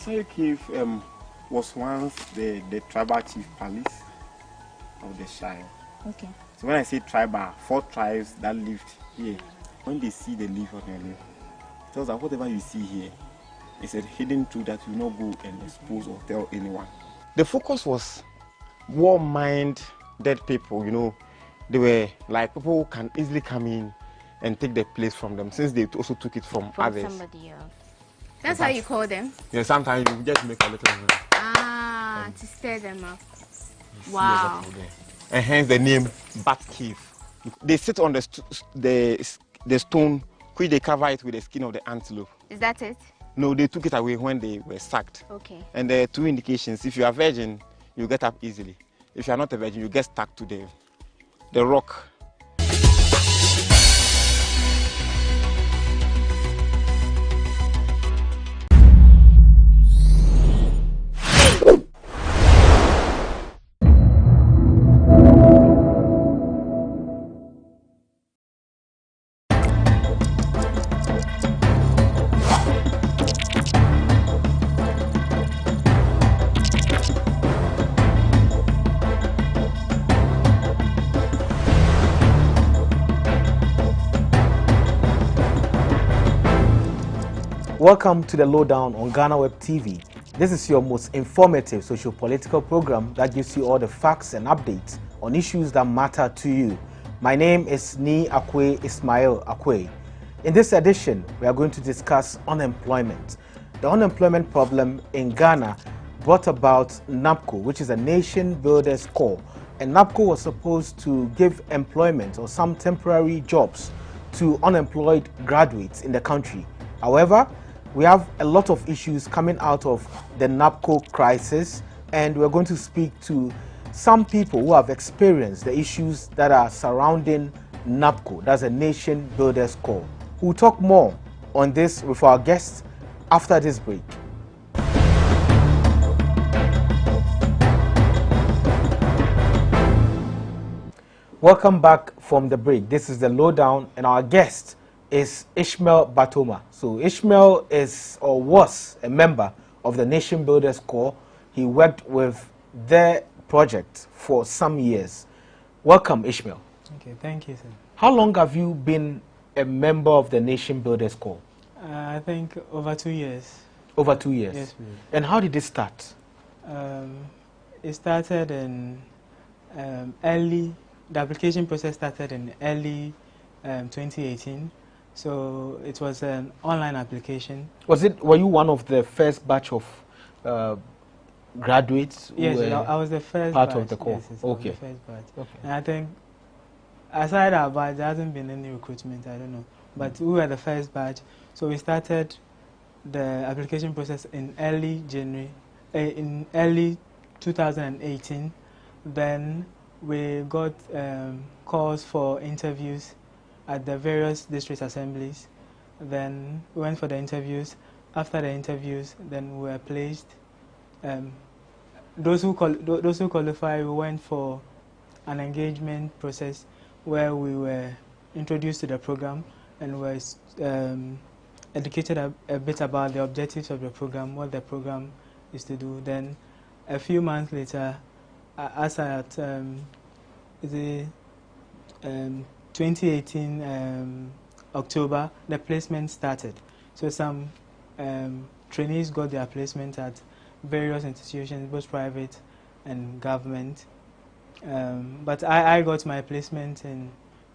Asai Cave was once the tribal chief palace of the Shire. Okay. So when I say tribal, 4 tribes that lived here, when they see the leaf on your leaf, it tells that whatever you see here is a hidden truth that you will not go and expose or tell anyone. The focus was war-minded people, you know. They were like people who can easily come in and take the place from them, since they also took it from others. Somebody else. That's how you call them? Yeah, sometimes you just make a little to stir them up. Wow. And hence the name Bat Cave. They sit on the stone, which they cover it with the skin of the antelope. Is that it? No, they took it away when they were sacked. Okay. And there are 2 indications. If you are virgin, you get up easily. If you are not a virgin, you get stuck to the rock. Welcome to the Lowdown on GhanaWeb TV. This is your most informative socio-political program that gives you all the facts and updates on issues that matter to you. My name is Ni Akwe Ismail Akwe. In this edition, we are going to discuss unemployment. The unemployment problem in Ghana brought about NABCO, which is a Nation Builders Corps. And NABCO was supposed to give employment or some temporary jobs to unemployed graduates in the country. However, we have a lot of issues coming out of the NABCO crisis, and we're going to speak to some people who have experienced the issues that are surrounding NABCO, that's a Nation Builders Corps. We'll talk more on this with our guests after this break. Welcome back from the break. This is the Lowdown, and our guest is Ishmael Batoma. So Ishmael is or was a member of the Nation Builders Corps. He worked with their project for some years. Welcome, Ishmael. Okay, thank you, sir. How long have you been a member of the Nation Builders Corps? I think over 2 years. Over 2 years? Yes, please. And how did it start? It started in the application process started in early 2018. So it was an online application. Were you one of the first batch of graduates? Yes, I was the first part batch of the corps. Yes, okay. the first batch. Okay. And I think aside that batch, there hasn't been any recruitment. I don't know, but we were the first batch. So we started the application process in early 2018. Then we got calls for interviews at the various district assemblies. Then we went for the interviews. After the interviews, then we were placed. Those who qualify, we went for an engagement process where we were introduced to the program and were educated a bit about the objectives of the program, what the program is to do. Then a few months later, as at 2018 October, the placement started. So some trainees got their placement at various institutions, both private and government. But I got my placement in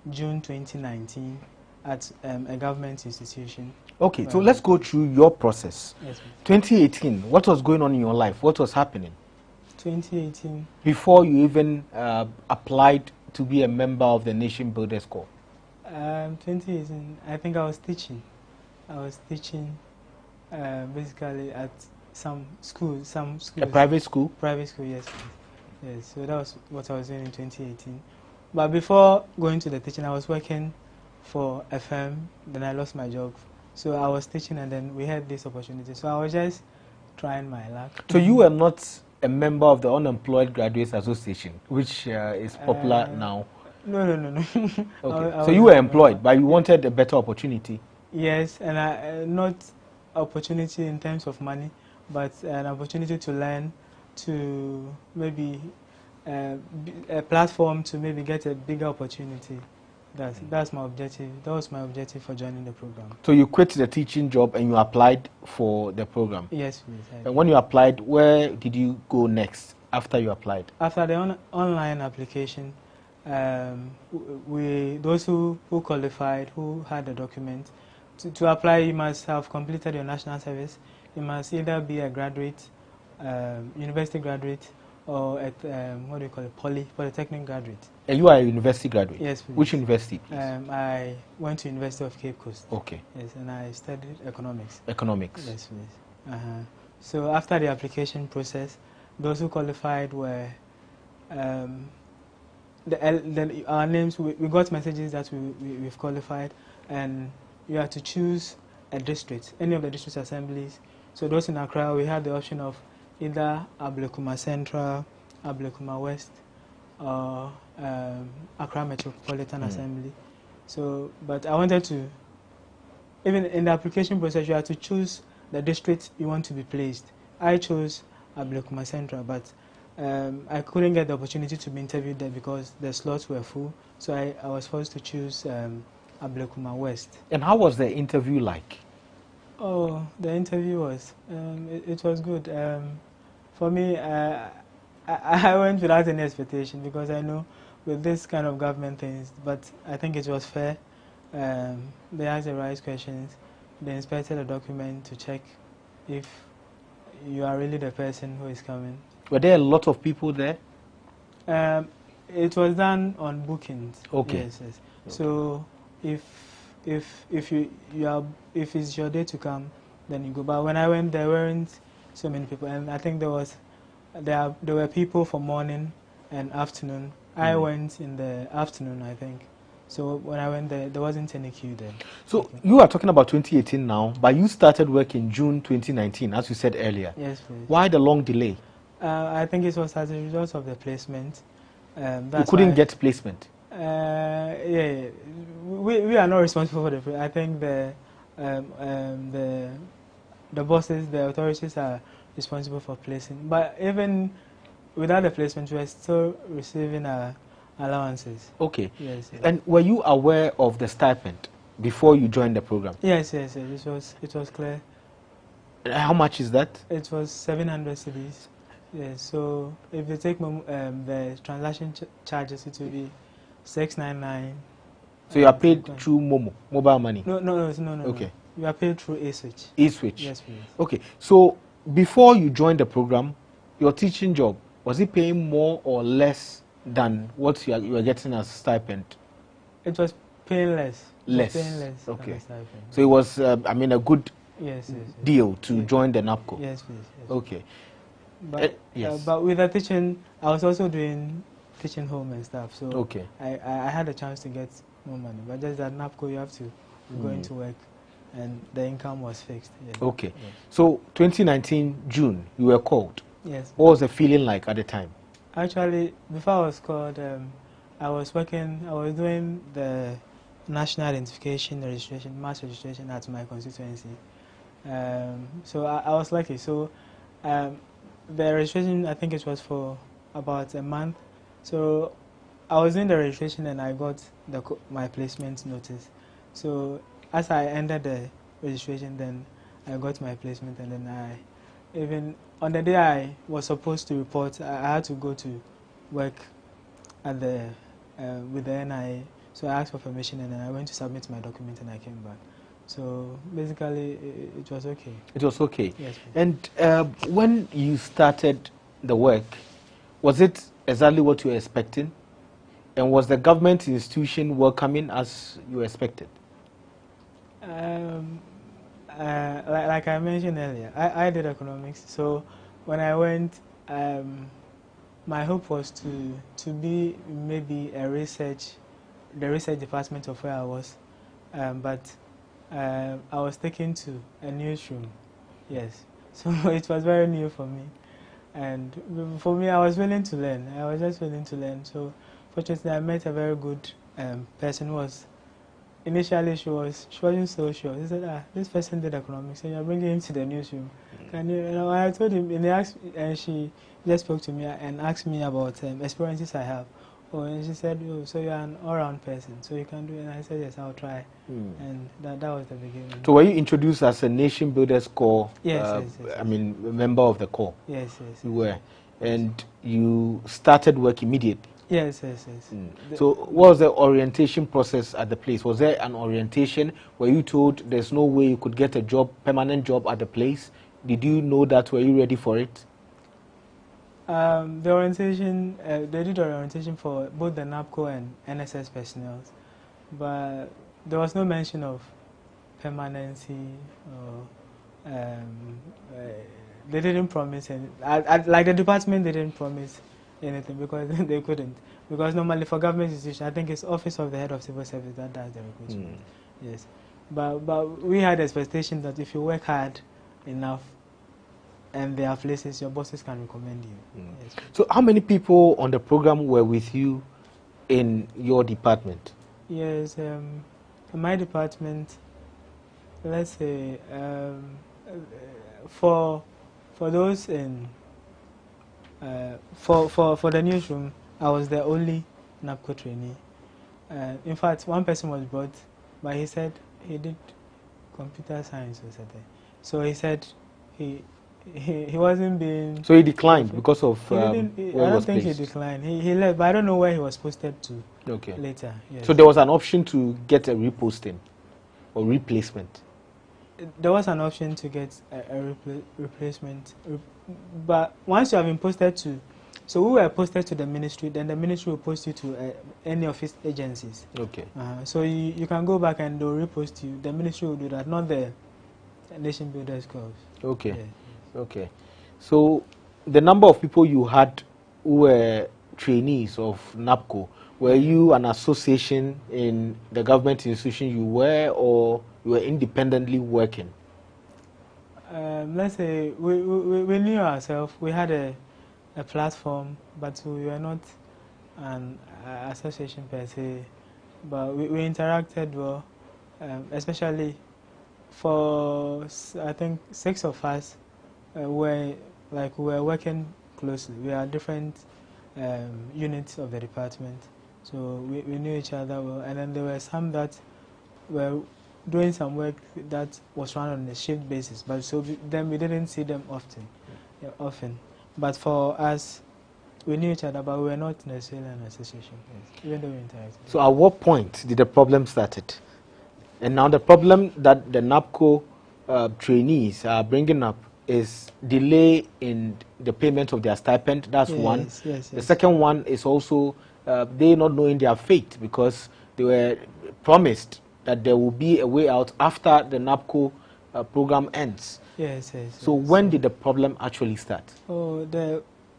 June 2019 at a government institution. Okay, so let's go through your process. Yes, 2018, what was going on in your life? What was happening? 2018. Before you even applied to be a member of the Nation Builders Corps? 2018, I think I was teaching. Basically at some school. A private school? Private school, yes. Yes, so that was what I was doing in 2018. But before going to the teaching, I was working for a firm, then I lost my job. So I was teaching and then we had this opportunity. So I was just trying my luck. So you were not a member of the Unemployed Graduates Association, which is popular now? No. Okay. So you were employed, but you wanted a better opportunity? Yes, and not opportunity in terms of money, but an opportunity to learn, to maybe a platform to maybe get a bigger opportunity. That's my objective. That was my objective for joining the program. So you quit the teaching job and you applied for the program? Yes, please. And when you applied, where did you go next after you applied? After the online application, those who qualified, who had the document, to apply, you must have completed your national service. You must either be a graduate, university graduate, or at what do you call it, polytechnic graduate. And you are a university graduate? Yes, please. Which university, please? I went to University of Cape Coast. Okay. Yes, and I studied economics. Economics. Yes, please. So after the application process, those who qualified were our names. We got messages that we've qualified, and you have to choose a district, any of the district assemblies. So those in Accra, we had the option of either Ablekuma Central, Ablekuma West, or Accra Metropolitan Assembly. So, but I wanted to, even in the application process, you have to choose the district you want to be placed. I chose Ablekuma Central, but I couldn't get the opportunity to be interviewed there because the slots were full. So I was forced to choose Ablekuma West. And how was the interview like? Oh, the interview was, it was good. For me, I went without any expectation because I know with this kind of government things, but I think it was fair. They asked the right questions. They inspected the document to check if you are really the person who is coming. Were there a lot of people there? It was done on bookings. Okay. Yes, yes. Okay. So if it's your day to come, then you go. But when I went, there weren't so many people, and I think there were people for morning and afternoon. I went in the afternoon, I think. So when I went there wasn't any queue then. So you are talking about 2018 now, but you started work in June 2019, as you said earlier. Yes, please. Why the long delay? I think it was as a result of the placement. You couldn't get placement? Yeah, we are not responsible for the. I think the bosses, the authorities are responsible for placing. But even without the placement, we are still receiving allowances. Okay. Yes, yes. And were you aware of the stipend before you joined the program? Yes, yes, yes. It was clear. How much is that? It was 700 cedis. Yes. So if you take the transaction charges, it will be 699. So you are paid through mobile money? No. Okay. No. You are paid through eSwitch. eSwitch. Yes, please. Okay. So before you joined the program, your teaching job, was it paying more or less than what you are getting as stipend? It was paying less. Less. Paying less. Okay. So it was, a good yes. deal to join the NABCO. Yes, please. Yes. Okay. But yes. But with the teaching, I was also doing teaching home and stuff. So okay. I had a chance to get more money. But just at NABCO, you have to go into work, and the income was fixed. Yes. Okay. Yes. So 2019 June, you were called. Yes. What was the feeling like at the time? Actually, before I was called, I was doing the national identification registration, mass registration at my constituency. So I was lucky. So the registration, I think it was for about a month. So I was doing the registration and I got my placement notice. So as I ended the registration, then I got my placement, and then even on the day I was supposed to report, I had to go to work at with the NIA. So I asked for permission, and then I went to submit my document, and I came back. So basically, it was okay. It was okay. Yes. And when you started the work, was it exactly what you were expecting? And was the government institution welcoming as you expected? Like I mentioned earlier, I did economics. So when I went, my hope was to be maybe the research department of where I was, but I was taken to a newsroom. Yes, so it was very new for me, and for me, I was willing to learn. I was just willing to learn. So fortunately, I met a very good person who was initially she wasn't so sure. She said, this person did economics, and you're bringing him to the newsroom. Can you? I told him, and she just spoke to me and asked me about experiences I have. Oh, and she said, oh, so you're an all-round person, so you can do it. And I said, yes, I'll try. And that was the beginning. So were you introduced as a Nation Builders Corps? Yes, yes. I mean, a member of the Corps? Yes, yes. You were. And you started work immediately? Yes. So what was the orientation process at the place? Was there an orientation where you told there's no way you could get a job, permanent job at the place? Did you know that? Were you ready for it? The orientation, they did orientation for both the NABCO and NSS personnel, but there was no mention of permanency or they didn't promise any, like the department, they didn't promise anything because they couldn't. Because normally for government institution, I think it's Office of the Head of Civil Service that does the recruitment. Yes, but we had expectation that if you work hard enough, and there are places your bosses can recommend you. Yes. So how many people on the program were with you in your department? Yes, in my department, let's say, for those in, for the newsroom, I was the only NABCO trainee. In fact, one person was brought, but he said he did computer science or something. So he said he wasn't being... So he declined because of I don't think he declined. He left, but I don't know where he was posted to later. Yes. So there was an option to get a reposting or replacement? There was an option to get a replacement. But once you have been posted to... So we were posted to the ministry, then the ministry will post you to any of its agencies. Okay. So you can go back and they'll repost you. The ministry will do that, not the Nation Builders Corps. Okay. Yeah. Okay. So the number of people you had who were trainees of NABCO, were you an association in the government institution you were, or you were independently working? Let's say we knew ourselves. We had a platform, but we were not an association per se. But we interacted well, especially for, I think, 6 of us. We were working closely. We are different units of the department, so we knew each other well. And then there were some that were doing some work that was run on a shift basis, but so then we didn't see them often. But for us, we knew each other, but we were not necessarily an association, even though we interacted. So at what point did the problem started? And now the problem that the NABCO trainees are bringing up is delay in the payment of their stipend. That's one. Yes. The second one is also they not knowing their fate, because they were promised that there will be a way out after the NABCO program ends. Yes. So when did the problem actually start? Oh,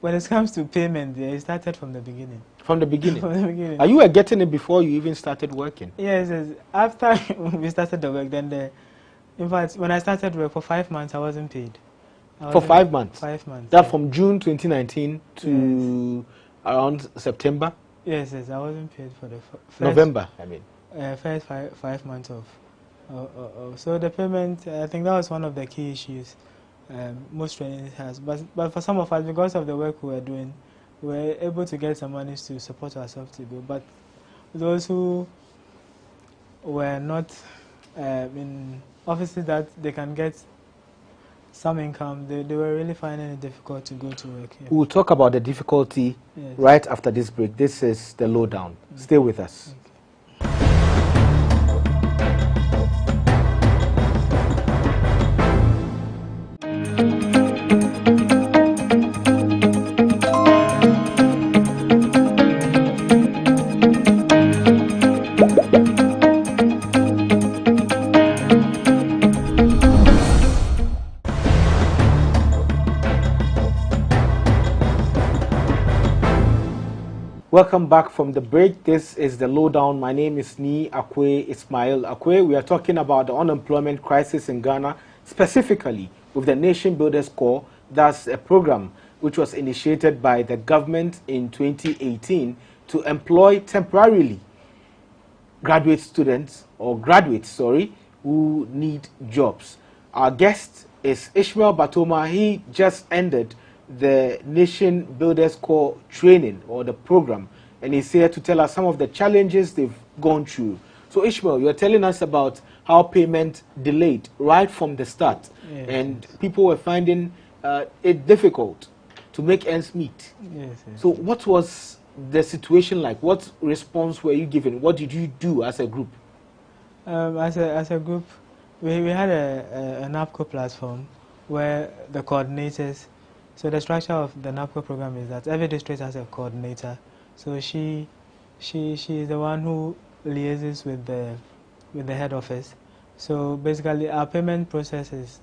when it comes to payment, it started from the beginning. From the beginning? From the beginning. Are you getting it before you even started working? Yes. After we started the work, then in fact, when I started work for 5 months, I wasn't paid. For 5 months? 5 months. That from June 2019 to around September? Yes, I wasn't paid for the first... November, I mean. First 5 months of... So the payment, I think that was one of the key issues most trainees has. But for some of us, because of the work we were doing, we were able to get some money to support ourselves to go. But those who were not in offices that they can get some income, they were really finding it difficult to go to work. Yeah. We'll talk about the difficulty right after this break. This is the lowdown. Stay with us. Welcome back from the break. This is the lowdown. My name is Ismail Akwe. We are talking about the unemployment crisis in Ghana, specifically with the Nation Builders Corps. That's a program which was initiated by the government in 2018 to employ temporarily graduate students or graduates, sorry, who need jobs. Our guest is Ishmael Batoma. He just ended the Nation Builders Corps training or the program, and he's here to tell us some of the challenges they've gone through. So Ishmael, you're telling us about how payment delayed right from the start, yes, and people were finding it difficult to make ends meet. Yes, yes. So what was the situation like? What response were you given? What did you do as a group? As a group, we had a NABCO platform where the coordinators. So the structure of the NABCO program is that every district has a coordinator. So she is the one who liaises with the head office. So basically, our payment process is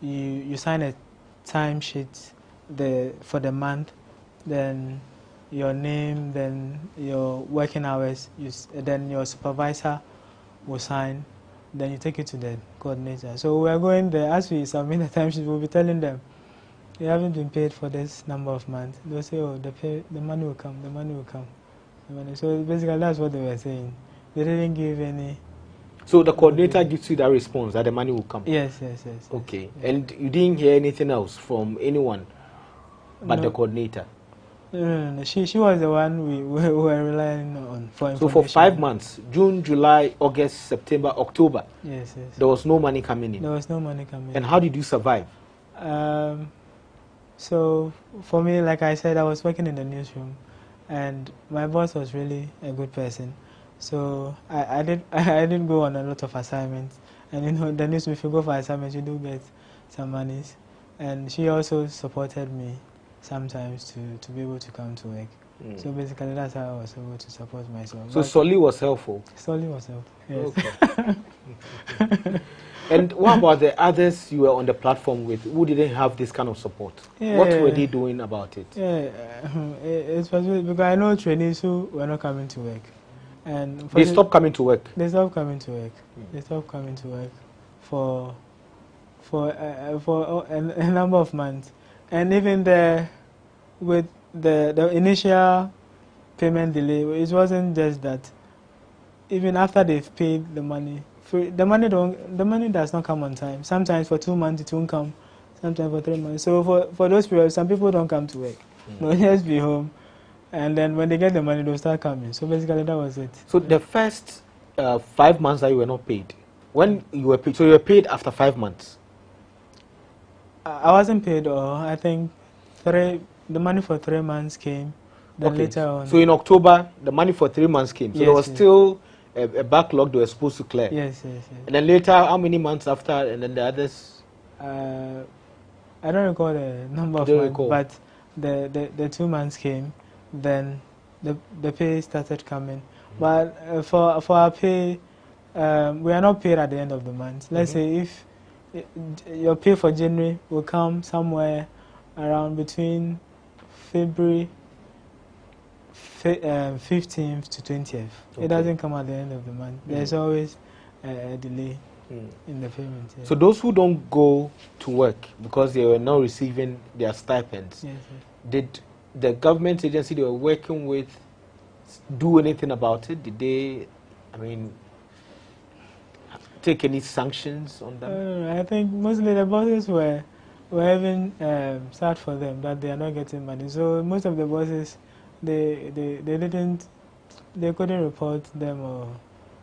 you sign a timesheet for the month, then your name, then your working hours, then your supervisor will sign, then you take it to the coordinator. So we are going there, as we submit the timesheet, we'll be telling them, you haven't been paid for this number of months. They'll say, oh, the money will come, the money will come. So basically that's what they were saying. They didn't give any. So the coordinator gives you that response that the money will come? Yes. Okay. Yes. And you didn't hear anything else from anyone but the coordinator? No. She was the one we were relying on for information. So for 5 months, June, July, August, September, October, yes, there was no money coming in? There was no money coming in. And how did you survive? So for me, like I said, I was working in the newsroom, and my boss was really a good person. So I didn't go on a lot of assignments, and you know, the newsroom, if you go for assignments, you do get some monies, and she also supported me sometimes to be able to come to work. So basically, that's how I was able to support myself. So Solly was helpful? Solly was helpful, yes. Okay. And what about the others you were on the platform with who didn't have this kind of support? Yeah. What were they doing about it? Yeah, it was because I know trainees who were not coming to work. And They stopped coming to work? They stopped coming to work. They stopped coming to work for a number of months. And even with the initial payment delay, it wasn't just that. Even after they've paid the money, the money does not come on time. Sometimes for 2 months it won't come, sometimes for 3 months. So for those periods, some people don't come to work. They'll just be home, and then when they get the money, they'll start coming. So basically, that was it. So the first 5 months that you were not paid, when you were paid, so you were paid after 5 months? I wasn't paid, or I think the money for 3 months came. Then okay. Later on. So in October, the money for 3 months came. So yes, there was still a backlog they were supposed to clear. Yes. And then later, how many months after, and then the others? I don't recall the number of months, but the 2 months came. Then the pay started coming. But for our pay, we are not paid at the end of the month. Let's say if your pay for January will come somewhere around between February 15th to 20th. Okay. It doesn't come at the end of the month. There's always a delay in the payment. Yeah. So those who don't go to work because they were not receiving their stipends, yes. Did the government agency they were working with do anything about it? Did they, take any sanctions on them? I think mostly the bosses were even sad for them that they are not getting money. So most of the bosses, they couldn't report them or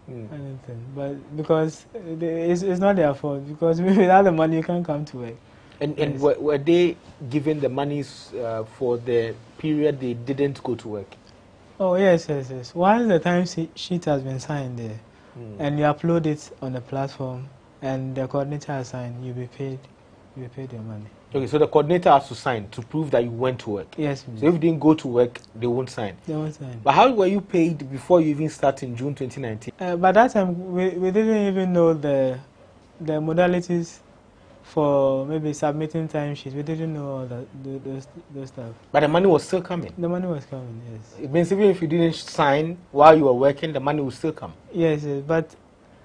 anything, but because it's not their fault, because without the money you can't come to work. And yes. Were they given the monies for the period they didn't go to work? Oh yes. Once the time sheet has been signed there, and you upload it on the platform, and the coordinator has signed, you'll be paid your money. Okay, so the coordinator has to sign to prove that you went to work? Yes. So if you didn't go to work, they won't sign? They won't sign. But how were you paid before you even started in June 2019? By that time, we didn't even know the modalities for maybe submitting timesheets. We didn't know all those stuff. But the money was still coming? The money was coming, yes. It means even if you didn't sign while you were working, the money will still come? Yes, but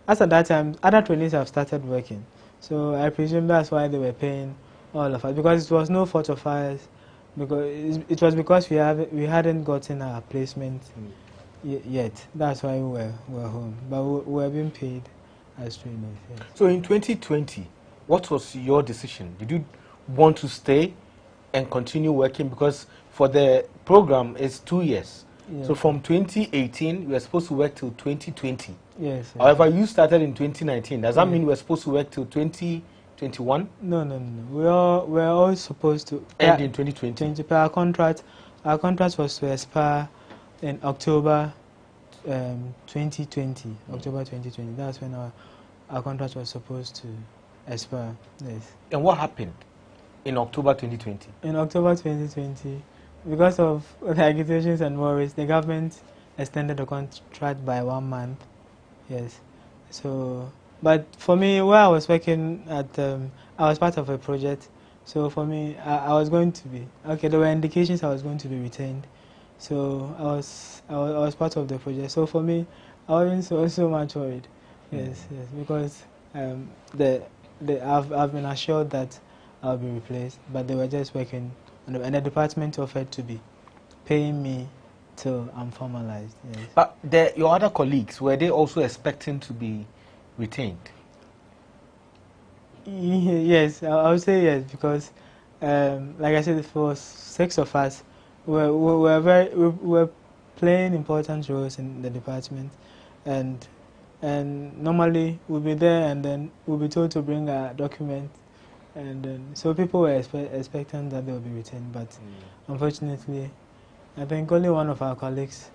as at that time, other trainees have started working. So I presume that's why they were paying all of us, because it was no fault of ours, because it was because we hadn't gotten our placement yet. That's why we're home. But we're being paid as trainers. Yes. So in 2020, what was your decision? Did you want to stay and continue working? Because for the program, it's 2 years. Yes. So from 2018, you were supposed to work till 2020. Yes. However, you started in 2019. Does that mean we're supposed to work till 2021? No. We're all supposed to end in 2020. Our contract was to expire in October 2020. October 2020. That's when our contract was supposed to expire. Yes. And what happened in October 2020? In October 2020, because of the agitations and worries, the government extended the contract by 1 month. Yes. So, but for me, where I was working at, I was part of a project. So for me, I was going to be okay. There were indications I was going to be retained. So I was part of the project. So for me, I wasn't so much worried. Yes, because I've been assured that I'll be replaced, but they were just working, and the department offered to be paying me till I'm formalized. Yes. But your other colleagues, were they also expecting to be retained? Yes, I would say yes, because like I said, for 6 of us, we're playing important roles in the department, and normally we'll be there and then we'll be told to bring a document, and then so people were expecting that they'll be retained, but unfortunately, I think only one of our colleagues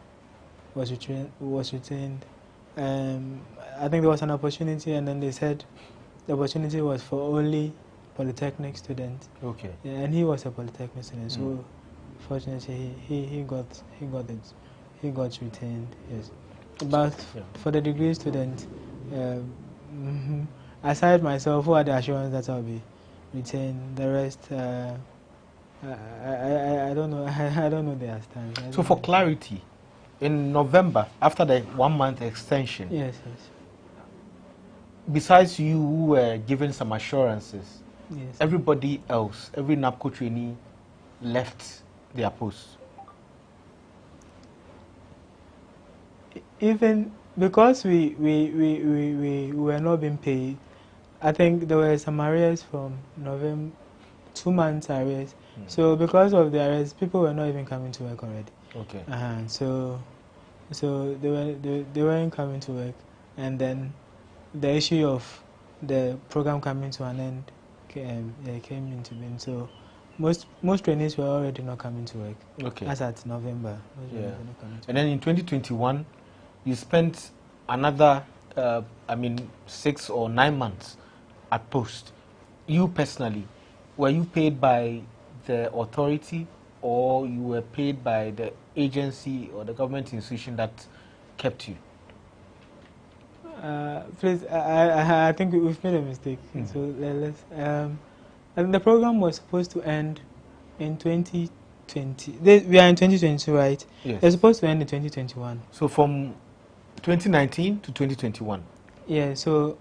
was retained. I think there was an opportunity, and then they said the opportunity was for only polytechnic students. Okay. Yeah, and he was a polytechnic student, so fortunately he got retained. Yes. But for the degree student, aside myself, who had the assurance that I'll be retained? The rest, I don't know. I don't know their stance. So for clarity, in November, after the 1 month extension, yes. Besides you who were given some assurances, Yes. everybody else, every NABCO trainee left their posts. Even because we were not being paid, I think there were some arrears from November, 2 months arrears. So because of the arrears, people were not even coming to work already. Okay. So they weren't coming to work, and then the issue of the program coming to an end came into being. So most trainees were already not coming to work. Okay. As at November. Yeah. And then in 2021, you spent another, 6 or 9 months at post. You personally, were you paid by the authority, or you were paid by the agency or the government institution that kept you? Please, I think we've made a mistake. So let's. And the program was supposed to end in 2020. We are in 2022, right? Yes. It's supposed to end in 2021. So from 2019 to 2021. Yeah. So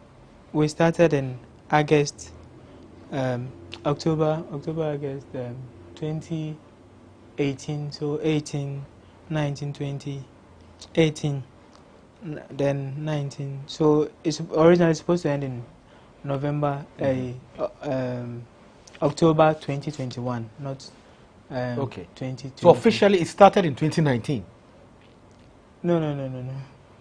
we started in August, October, August, 2018. So 18, 19, 20, 18. Then 19. So it's originally supposed to end in November, October 2021, not okay. 2020. So officially it started in 2019? No.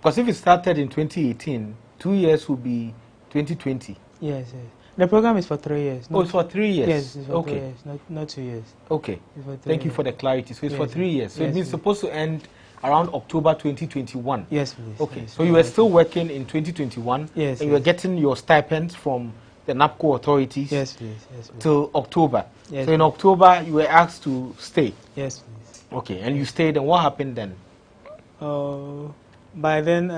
Because if it started in 2018, 2 years will be 2020. Yes. The program is for 3 years. Oh, it's for 3 years? Yes, it's for 3 years, not 2 years. Okay. Thank you for the clarity. So it's for 3 years. So it means it's supposed to end around October 2021. Yes, please. Okay. Yes, so you were still working in 2021. Yes. And you were getting your stipends from the NABCO authorities. Yes, please. Till October. Yes, so in October you were asked to stay. Yes, please. Okay. And you stayed. And what happened then? By then,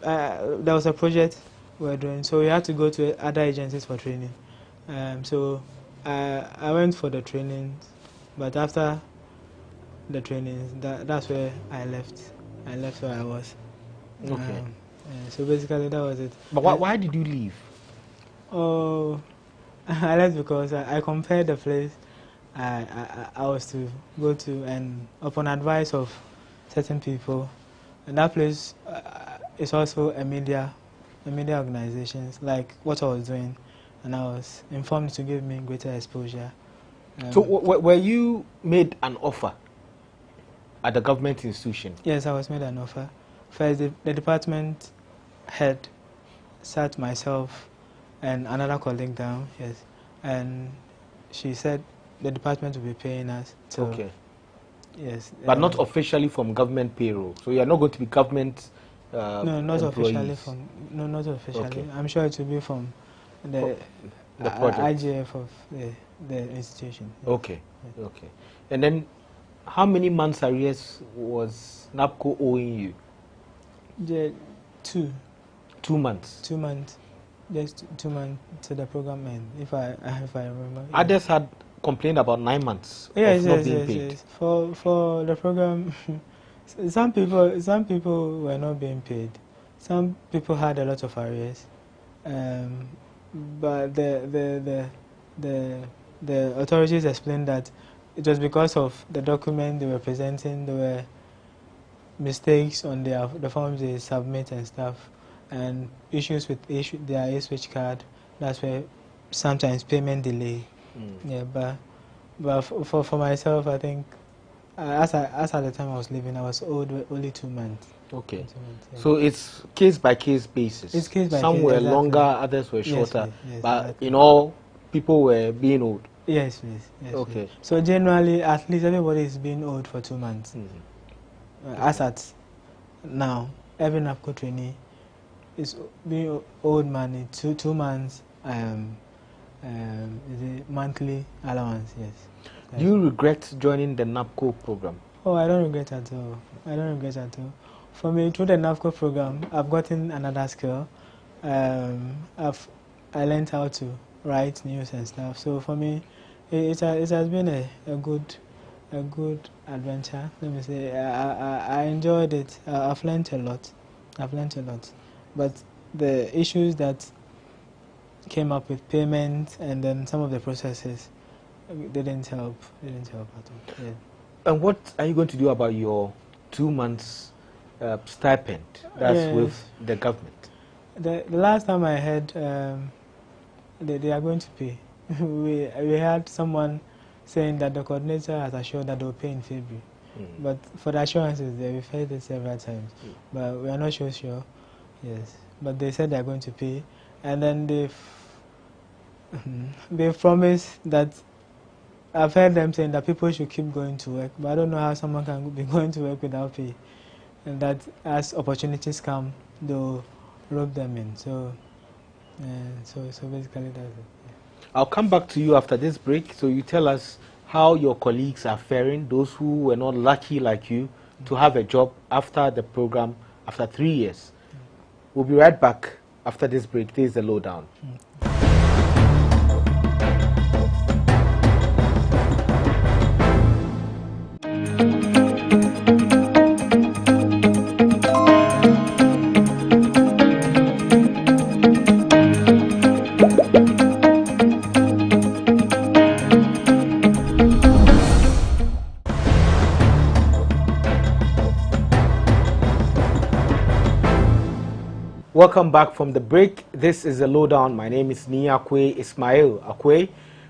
there was a project we were doing, so we had to go to other agencies for training. So I went for the trainings, but after the trainings, that's where I left. I left where I was. Okay. So basically that was it. But why did you leave? Oh, I left because I compared the place I was to go to, and upon advice of certain people, And that place is also a media organization, like what I was doing, and I was informed to give me greater exposure. So were you made an offer at the government institution? Yes, I was made an offer. First, the department head sat myself and another colleague down, yes, and she said the department will be paying us. So, okay. Yes. But not officially from government payroll. So you are not going to be government no, not employees. officially from. No, not officially. Okay. I'm sure it will be from the project. IGF of the institution. Yes. Okay. Yes. Okay. And then, how many months arrears was NABCO owing you? 2. 2 months. 2 months. Just 2 months to the program end, if I remember. Others had complained about 9 months yes, of not being paid. Yes. For the program, some people were not being paid. Some people had a lot of arrears, but the authorities explained that it was because of the document they were presenting. There were mistakes on the forms they submit and stuff, and issues with their A-switch card. That's where sometimes payment delay. Yeah, but for myself, I think as at the time I was leaving, I was owed only 2 months. Okay. 2 months, yeah. So it's case by case basis. It's case by Some case, were exactly. longer, others were shorter. Yes, but exactly. in all, people were being owed. Yes, please. Yes, okay. Please. So generally, at least everybody is being owed for 2 months. As at now, every NABCO trainee is being owed money 2 months. Is a monthly allowance, yes. Do you regret joining the NABCO program? Oh, I don't regret at all. I don't regret at all. For me, through the NABCO program, I've gotten another skill. I learned how to write news and stuff. So for me, it has been a good adventure. Let me say, I enjoyed it. I've learned a lot. But the issues that came up with payment and then some of the processes didn't help at all. Yeah. And what are you going to do about your 2 months stipend that's with the government? The last time I heard they are going to pay. we had someone saying that the coordinator has assured that they will pay in February. But for the assurances, we've heard it several times. But we are not sure. Yes. But they said they are going to pay. And then they've promised that. I've heard them saying that people should keep going to work, but I don't know how someone can be going to work without pay. And that as opportunities come, they'll rope them in. So basically that's it. Yeah. I'll come back to you after this break, so you tell us how your colleagues are faring, those who were not lucky like you to have a job after the program, after 3 years. We'll be right back after this break. This is the lowdown. Welcome back from the break. This is the lowdown. My name is Niakwe Ismail Akwe.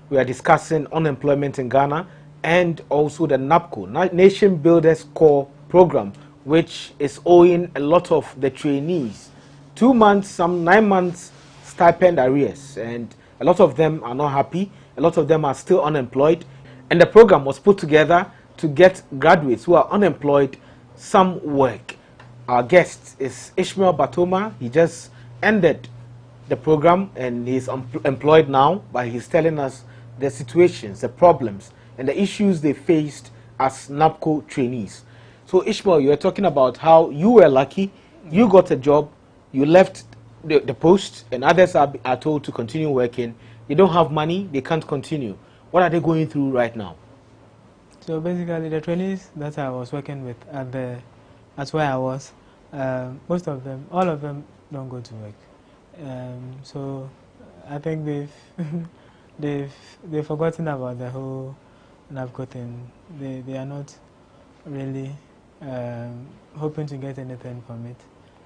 We are discussing unemployment in Ghana and also the NABCO, Nation Builders Core Program, which is owing a lot of the trainees 2 months, some 9 months stipend arrears, and a lot of them are not happy. A lot of them are still unemployed, and the program was put together to get graduates who are unemployed some work. Our guest is Ishmael Batoma. He just ended the program and he's employed now, but he's telling us the situations, the problems, and the issues they faced as NABCO trainees. So Ishmael, you were talking about how you were lucky, you got a job, you left the post, and others are told to continue working. They don't have money, they can't continue. What are they going through right now? So basically, the trainees that I was working with at where I was, most of them, all of them don't go to work. So I think they've forgotten about the whole NABCO thing. They are not really hoping to get anything from it.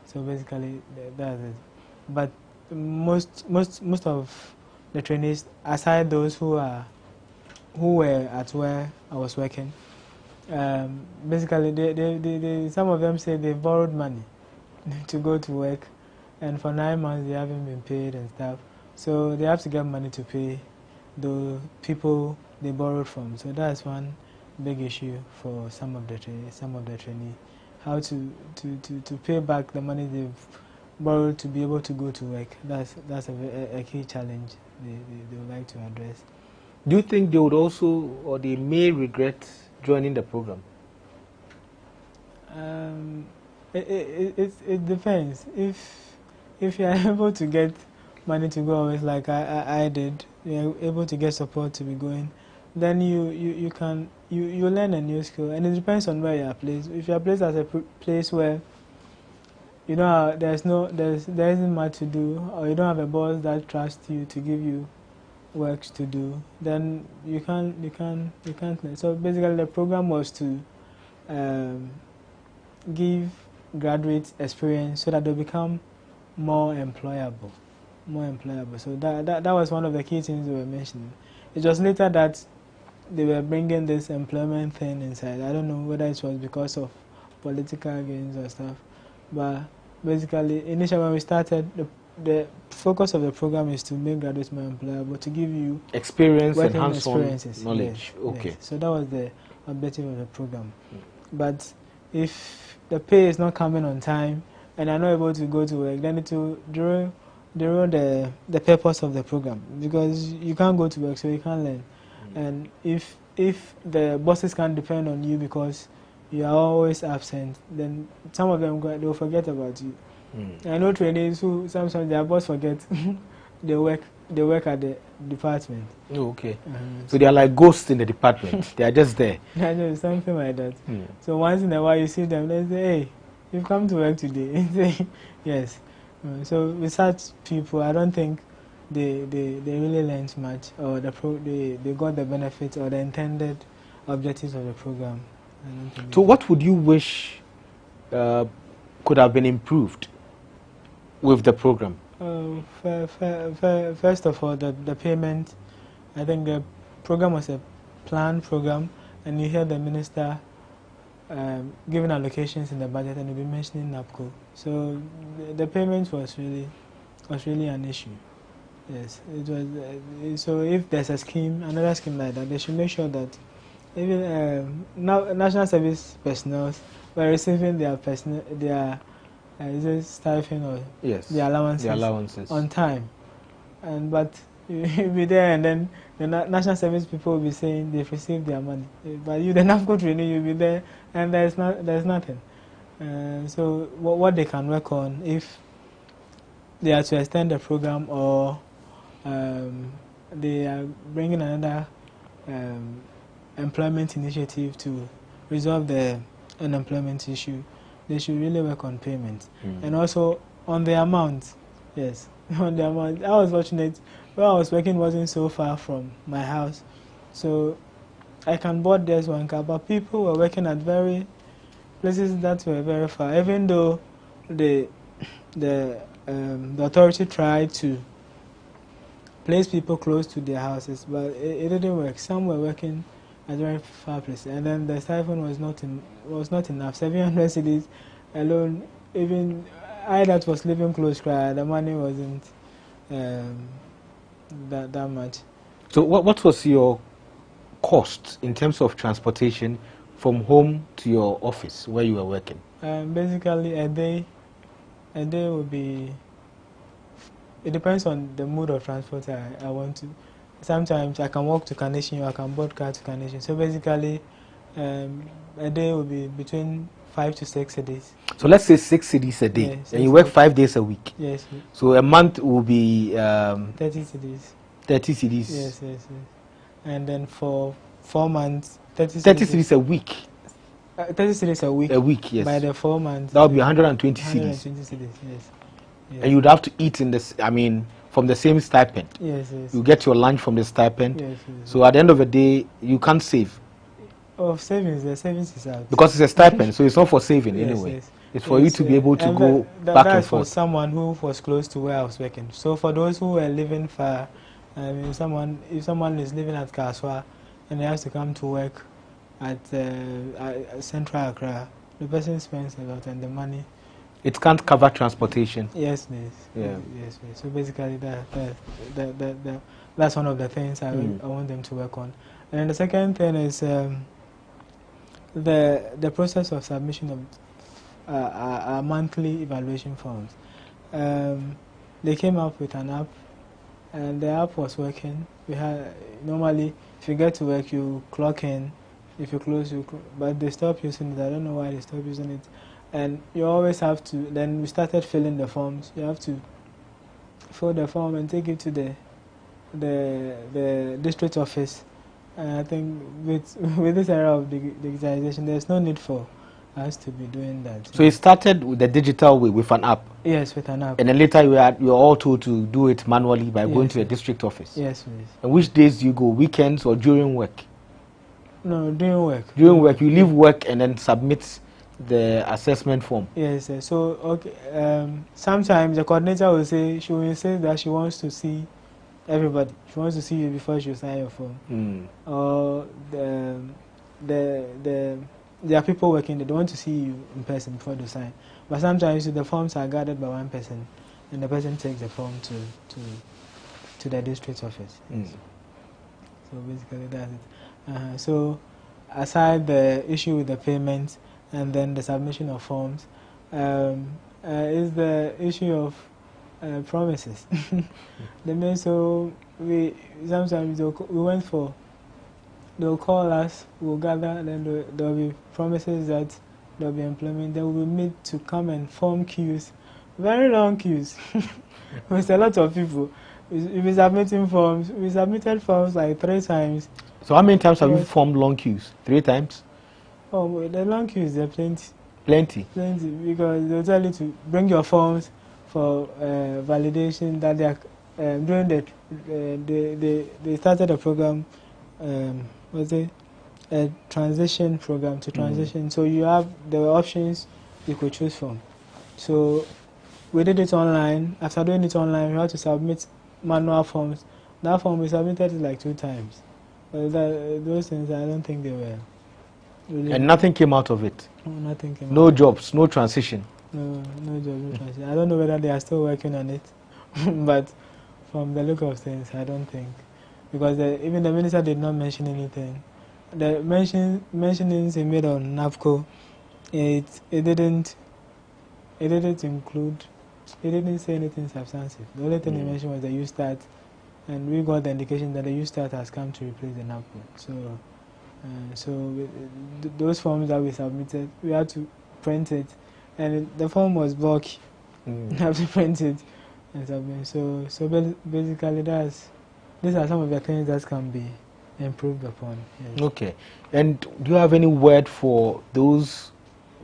So basically, that's it. But most of the trainees, aside those who were at where I was working, basically they some of them say they borrowed money to go to work, and for 9 months they haven't been paid and stuff. So they have to get money to pay the people they borrowed from. So that's one big issue for some of the trainees, how to pay back the money they've borrowed to be able to go to work. That's a key challenge they would like to address. Do you think they would also, or they may regret joining the program? It depends. If you are able to get money to go always like I did, you're able to get support to be going, then you learn a new skill, and it depends on where you are placed. If you are placed at a place where you know there isn't much to do, or you don't have a boss that trusts you to give you works to do, then you can't learn. So basically, the program was to give graduates experience so that they become more employable. So that was one of the key things we were mentioning. It was later that they were bringing this employment thing inside. I don't know whether it was because of political gains or stuff, but basically, initially when we started, the focus of the program is to make graduates more employable, to give you experience and working hands-on experiences. knowledge. Yes, okay. yes. So that was the objective of the program. But if the pay is not coming on time and are not able to go to work, then it will derail the purpose of the program, because you can't go to work, so you can't learn. And if the bosses can't depend on you because you are always absent, then some of them they'll forget about you. I know trainees who sometimes their boss forget they work at the department. Oh, okay. So they are like ghosts in the department. They are just there. I know, something like that. So once in a while you see them, they say, "Hey, you've come to work today." Say, yes. So with such people, I don't think they really learned much, or they got the benefits or the intended objectives of the program. So what would you wish could have been improved with the program? First of all, the payment. I think the program was a planned program, and you hear the minister giving allocations in the budget, and you'll be mentioning NABCO. So the payment was really an issue. Yes, it was. So if there's a scheme, another scheme like that, they should make sure that even national service personnel were receiving their is it stipend or the allowances on time. But you'll be there, and then the national service people will be saying they've received their money. But you, the NABCO trainee, you'll be there, and there's nothing. So what they can work on, if they are to extend the program, or they are bringing another employment initiative to resolve the unemployment issue, they should really work on payment. And also on the amount. Yes, on the amount. I was fortunate, where I was working wasn't so far from my house, so I can board this one car, but people were working at places that were very far, even though the authority tried to place people close to their houses, but it didn't work. Some were working at very far places, and then the stipend was not enough. 700 cedis alone, even I that was living close, the money wasn't that much. So what was your cost in terms of transportation from home to your office where you were working? Basically, a day would be. It depends on the mode of transport I want to. Sometimes I can walk to Carnation, or I can board car to Carnation. So basically, a day will be between 5 to 6 cedis. So let's say 6 cedis a day, and you work 5 days a week. Yes. So a month will be 30 cedis. 30 cedis. Yes. And then for 4 months, 30 cedis a week. 30 cedis a week. A week, yes. By the 4 months, that would be 120 cedis. 120 cedis, yes. And you'd have to eat in this. I mean, from the same stipend. Yes. You get your lunch from the stipend. Yes. So at the end of the day, you can't save. Of savings, the savings is out. Because it's a stipend, so it's not for saving Yes, anyway. yes. It's for you to be able to go back and That's for forth. someone who was close to where I was working. So for those who were living far, if someone is living at Kaswa and he has to come to work at Central Accra, the person spends a lot, and the money. It can't cover transportation. Yes, please. Yeah. Yes, please. So basically, that's one of the things I want them to work on. And then the second thing is the process of submission of monthly evaluation forms. They came up with an app, and the app was working. We had normally, if you get to work, you clock in. If you close, but they stopped using it. I don't know why they stopped using it. And you always have to. Then we started filling the forms. You have to fill the form and take it to the district office. And I think with this era of digitization, there's no need for us to be doing that. So it started with the digital way, with an app. Yes, with an app. And then later you are all told to do it manually by going to the district office. Yes, please. And which days do you go? Weekends or during work? No, during work. During work, you leave work and then submit the assessment form. Yes, yes. So okay. Sometimes the coordinator will say that she wants to see everybody. She wants to see you before she sign your form. Or there are people working there. They want to see you in person before they sign. But sometimes the forms are gathered by one person, and the person takes the form to the district office. Yes. So basically that's it. So aside the issue with the payment and then the submission of forms, is the issue of promises. So we sometimes they'll call us, we'll gather, then there'll be promises that they'll be implemented. Then we'll meet to come and form queues, very long queues, with a lot of people. We'll be submitting forms. We submitted forms like 3 times. So how many times have you formed long queues? 3 times? Oh, the long queues, there are plenty. Plenty? Plenty, because they'll tell you to bring your forms for validation that they are during they started a program, a transition program to transition. So you have the options you could choose from. So we did it online. After doing it online, we had to submit manual forms. That form we submitted it like 2 times. But those things, I don't think they were really. And nothing came out of it? No, nothing came out. No jobs, no transition? No jobs, no transition. I don't know whether they are still working on it. But from the look of things, I don't think. Because even the minister did not mention anything. The mentionings he made on NABCO, it didn't include, it didn't say anything substantive. The only thing he mentioned was the U-Start, and we got the indication that the U-Start has come to replace the NABCO. Those forms that we submitted, we had to print it, and the form was bulky. We have to print it and submit. So basically, these are some of the things that can be improved upon. Yes. Okay. And do you have any word for those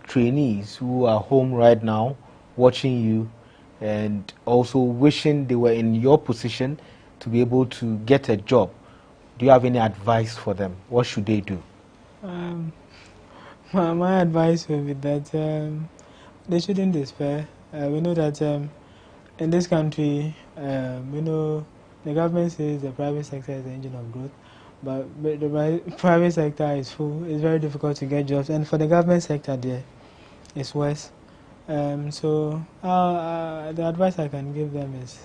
trainees who are home right now, watching you, and also wishing they were in your position to be able to get a job? Do you have any advice for them? What should they do? My advice would be that they shouldn't despair. We know that in this country, we know the government says the private sector is the engine of growth, but the private sector is full. It's very difficult to get jobs, and for the government sector there, it's worse. So the advice I can give them is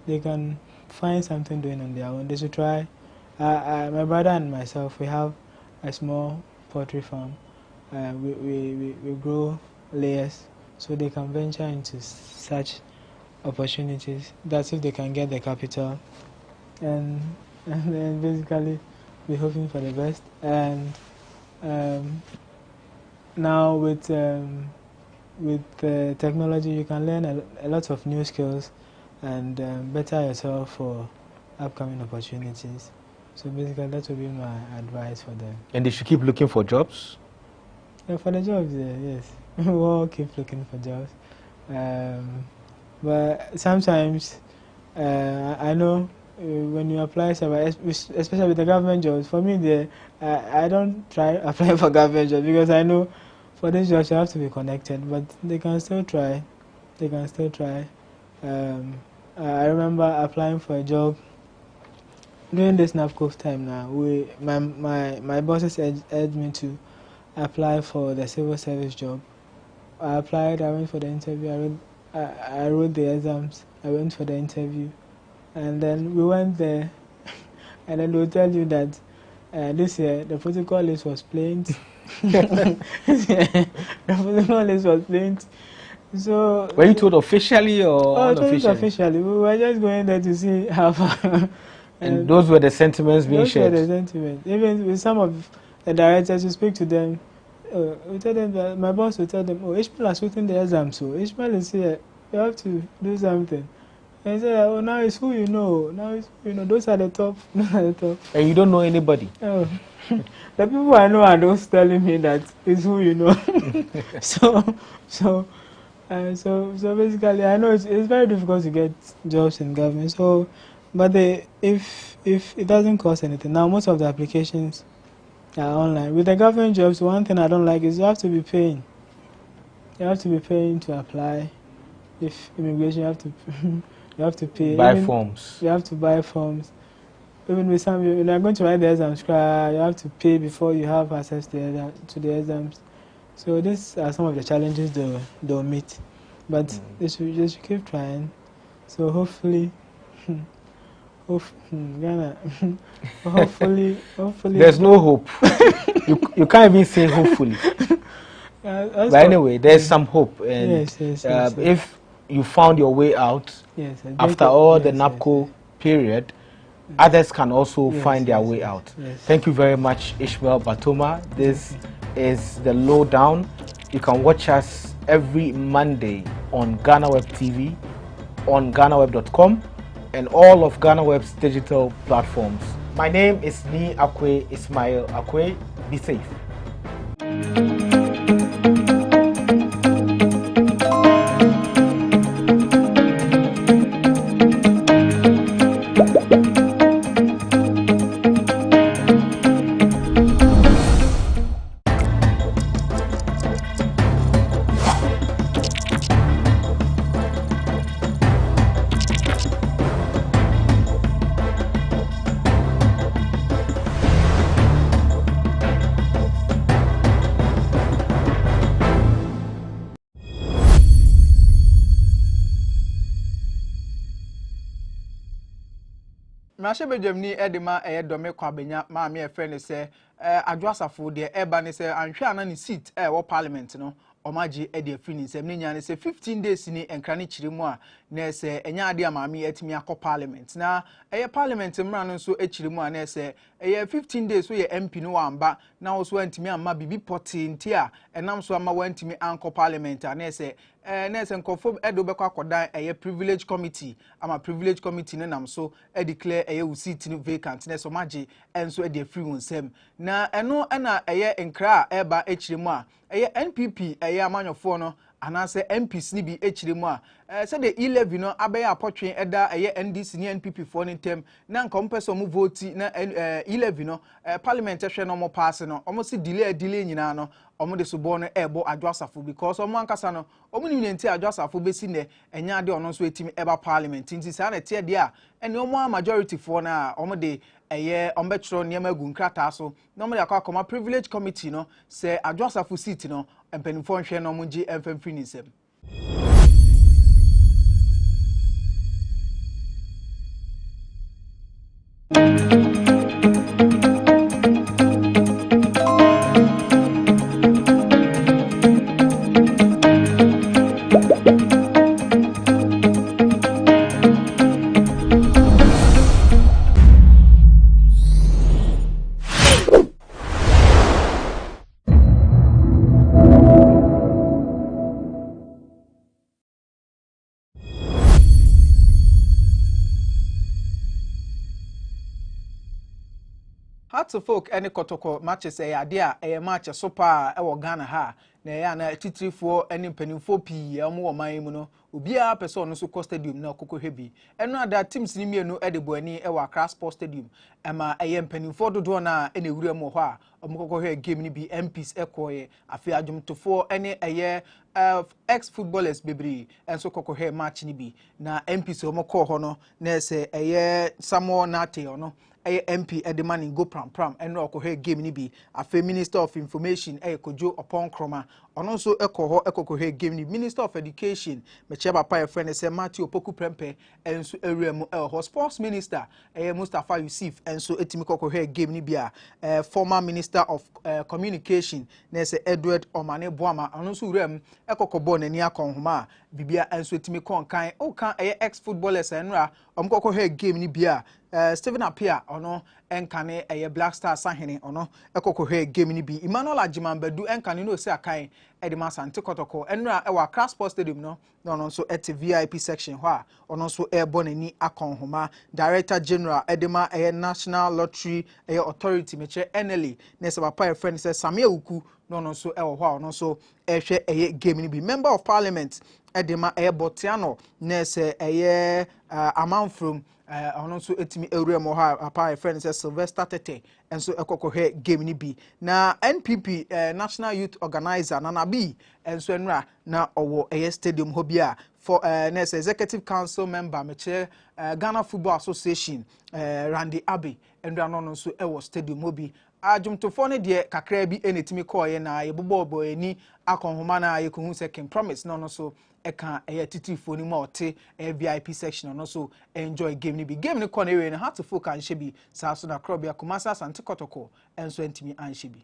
they can find something doing on their own. They should try. My brother and myself, we have a small poultry farm. We grow layers, so they can venture into such opportunities. That's if they can get the capital, and then basically we're hoping for the best. And now with technology, you can learn a lot of new skills and better yourself for upcoming opportunities. So basically, that would be my advice for them. And they should keep looking for jobs? Yeah, for the jobs, yes. We all keep looking for jobs. But sometimes, I know when you apply, especially with the government jobs, for me, I don't try apply for government jobs because I know for this jobs you have to be connected, but they can still try. They can still try. I remember applying for a job during this NABCO time. Now, my bosses urged me to apply for the civil service job. I applied. I went for the interview. I wrote the exams. I went for the interview, and then we went there, and then they'll tell you that this year the protocol list was plain. The protocol list was plain. So were you told officially or unofficially? Officially. We were just going there to see how far. And those were the sentiments being shared. Those were the sentiments. Even with some of the directors, you speak to them. We tell them that my boss will tell them, "Oh, Ishmael has written the exam, so Ishmael is here. You have to do something." And say, "Oh, now it's who you know. Now it's who you know. Those are the top. Those are the top." And you don't know anybody. Oh. The people I know are those telling me that it's who you know. So basically, I know it's very difficult to get jobs in government. So, but if it doesn't cost anything, now most of the applications are online. With the government jobs, one thing I don't like is you have to be paying. You have to be paying to apply. If immigration, you have to pay. Buy forms. You have to buy forms. Even with some, when you're going to write the exams, you have to pay before you have access to the exams. So these are some of the challenges they'll meet, but they should keep trying. So hopefully, Ghana, hopefully. There's no hope. you can't even say hopefully. But anyway, there's some hope, and yes. If you found your way out after all the NABCO period, others can also find their way out. Yes. Thank you very much, Ishmael Batoma. This is the Lowdown. You can watch us every Monday on GhanaWeb TV, on GhanaWeb.com, and all of GhanaWeb's digital platforms. My name is Ni Akwe Ismail Akwe. Be safe. Mashe bejemni edema dome kwa benya maami efe ne se adwasafo de eba ne se anhwe ana ne seat wo parliament no omaji ede afri ni nsem ne nya ne se 15 days ni enkra ne chirimu a na se enya ade maami etimi akọ parliament na parliament mra no so echirimu a na se 15 days so ye MP no wamba na wo so antimi amma bibi poti nti a enam so amma wantimi anko parliament a na se nkofo edo bekwa akodan privilege committee ama privilege committee ne nam so declare seat no vacant na so maji enso ede free wonsem na eno na nkra eba echirimu a NPP amanyofo no anase MPs ni bi echirimu a say the E-levy no abeya apotwe eda NDC ni NPP for ni tem na nkompeso mu vote na E-levy no parliament hwe no mo pass no omo si delay nyina no omo de so bo no ebo adwasafo because omo ankasa no omo ni nti adwasafo besi ne enya de ono so etimi eba parliament nti sa na tie de a ene omo majority for na omo de ombetro niema gu nkrata so no mo de akoma privilege committee no se adwasafo seat no empanifo nhwe no mo gi emfamfiri nisem. Hearts of folk any kotoko matches ade a match so pa e wo Ghana ha na ya na titrifo any mpanimfo pii omo wo man mu no obiara person no so cost stadium na okoko hebi eno ada teams ni mienu e de boani e wa Accra Sports Stadium ema eye mpanimfo dodo na e na ewura mu ho a omkoko he game ni bi MPs ekoye afi adwumtofo ene eye ex footballers bebri enso koko he match ni bi na MPs omko ho no na se eye Samuel Nate ono MP Edemani go pram and no game ni bi afa Minister of Information Kojo upon Kroma ono so ekoko he game ni Minister of Education meche papa e friend say Matthew Opoku Prempe enso ewrem Sports Minister Mustafa Yusuf enso etimi koko he game ni bia former Minister of Communication na say Edward Omane Boama ono so rem ekoko bo nani akonhoma bibia enso etimi konkan o kan ex footballers enra omkoko he game ni bia Stephen Apia ono enkane Black Star Sahene ono ekoko he game ni bi Emmanuel Ajimambadu enkane no se akan Edema Sante Kotoko enra ewa Accra Sports Stadium no so at VIP section ho a ono so airborne ni akonhoma Director General Edema National Lottery Authority meche NLA na se papa e friend say Samia Uku no so ewo ho a ono so ehwe game ni bi Member of Parliament Edema Botiano na se Amanfrom ono so etimi ewure mo ha apa friend say Sylvester Tete enso ekoko he game ni bi na NPP National Youth Organizer Nana B enso enra na owo stadium ho bia for next executive council member meche Ghana Football Association Randy Abbey enra no so ewo stadium ho bi ajumtofo ne de kakra bi enetimi koye na yebobo eni akonhoma na yekohu second promise no so eka titifo ni ma ote VIP section no so enjoy game ni bi game ni corner area na how to focus anhye bi sa so na krobia Kumasa Sante Kotoko enso entimi anhye bi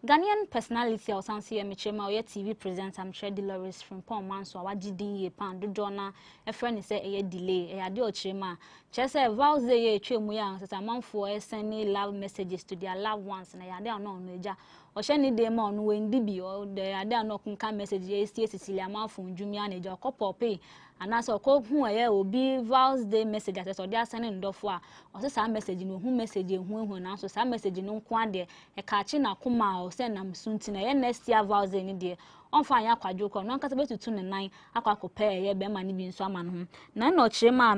Ghanaian personality or Sansi Michema or TV presenter I'm Shady Loris from Pom Manso wajidi ye pan do dona a friend say a delay a dio chema chese vows ye chemu yang says a month for sending love messages to their loved ones and I are no major or shani de mon when dibi or they are there no can message ye Cecilia man from Jumia and a couple pay and as a call who I will be vows day messages or they are sending dofwa or some message no who message who answer some message no kwande a catching a kuma send am soon tina next year vows any day on fire quadruple no kata betu 2 and 9 akwa compare ye be mani bi nso aman ho na no chema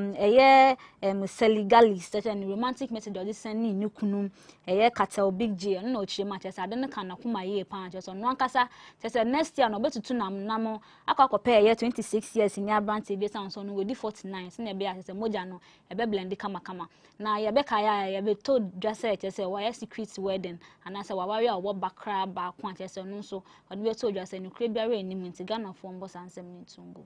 seligali such an romantic message or this send ni kunum katel big J no chema chesa ade ne kana kuma ye pan chesa no ankasa chesa next year no betu 2 nam akwa compare ye 26 years in Abrant TV sound so no we 49 se na be chesa moja no ebe blend kama na ye be kaya ye be to dwase chesa why secret wedding and asa wawari a wo bakra ba kwa chesa no so ode be to dwase no biara enim nti Ghana fo mbo sansem ntungo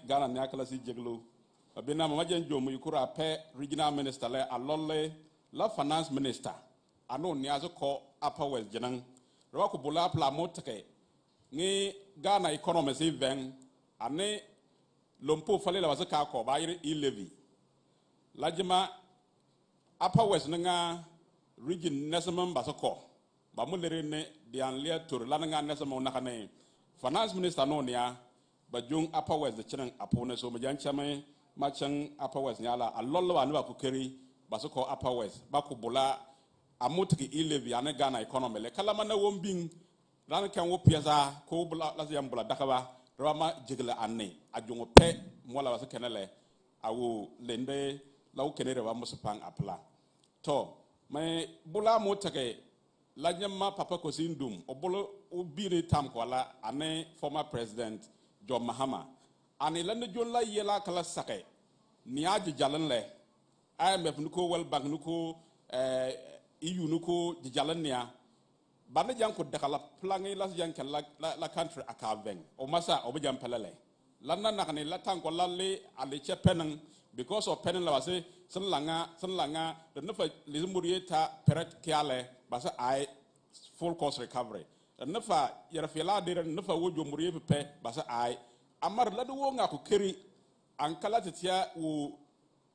Ghana Niakalasi Jeglo, Abina Majanjo Mukura Pe, Regional Minister, Alole, La Finance Minister, I know Niazo call Upper West Janang, Rokubula Plamotake, Ni Ghana economist event, Ane Lompo Falila was a kako by E-levy. Lajima Upper West Nanga Region Nesamam Basako, Bamulerine, the Anlia to Lananga Nesamo Nakane, Finance Minister Nonia. But young Upper West the Chenang opponents so Majan Chame, Machang Upper West Nyala, a Lolo and Wakukeri, Basoko Upper West, Bakubola, Amutiki E-levy, and Ghana economy. Le Kalamana won't be Ranakan Wopiaza, Kobula, Laziambula, Dakava, Rama Jigla Ane, Adjungo Pe, Mola was a canale, I will lende, Lau Kenere Musapang Apla. To, my Bula Motake, Lajama Papa Kosindum, Obolo Ubiri Tamkwala, Ane, former president. John Mahama and Elena Jola Yela Kala Sake Niaji Jalanle IMF Nuko World Bank Nuko EU Nuko Jalania Banajanko Dakala Plangi Las Yanka la country Akaveng or Masa Obajam Pelele Lana Nakane Latanko Lale Ale Chepenang because of penny la say san langa the nefa lizumuri ta peret kiale basa I full cost recovery the nefa yera fela de nefa wojo muri pepe basa I amar la do nga ko keri ankala tetia wo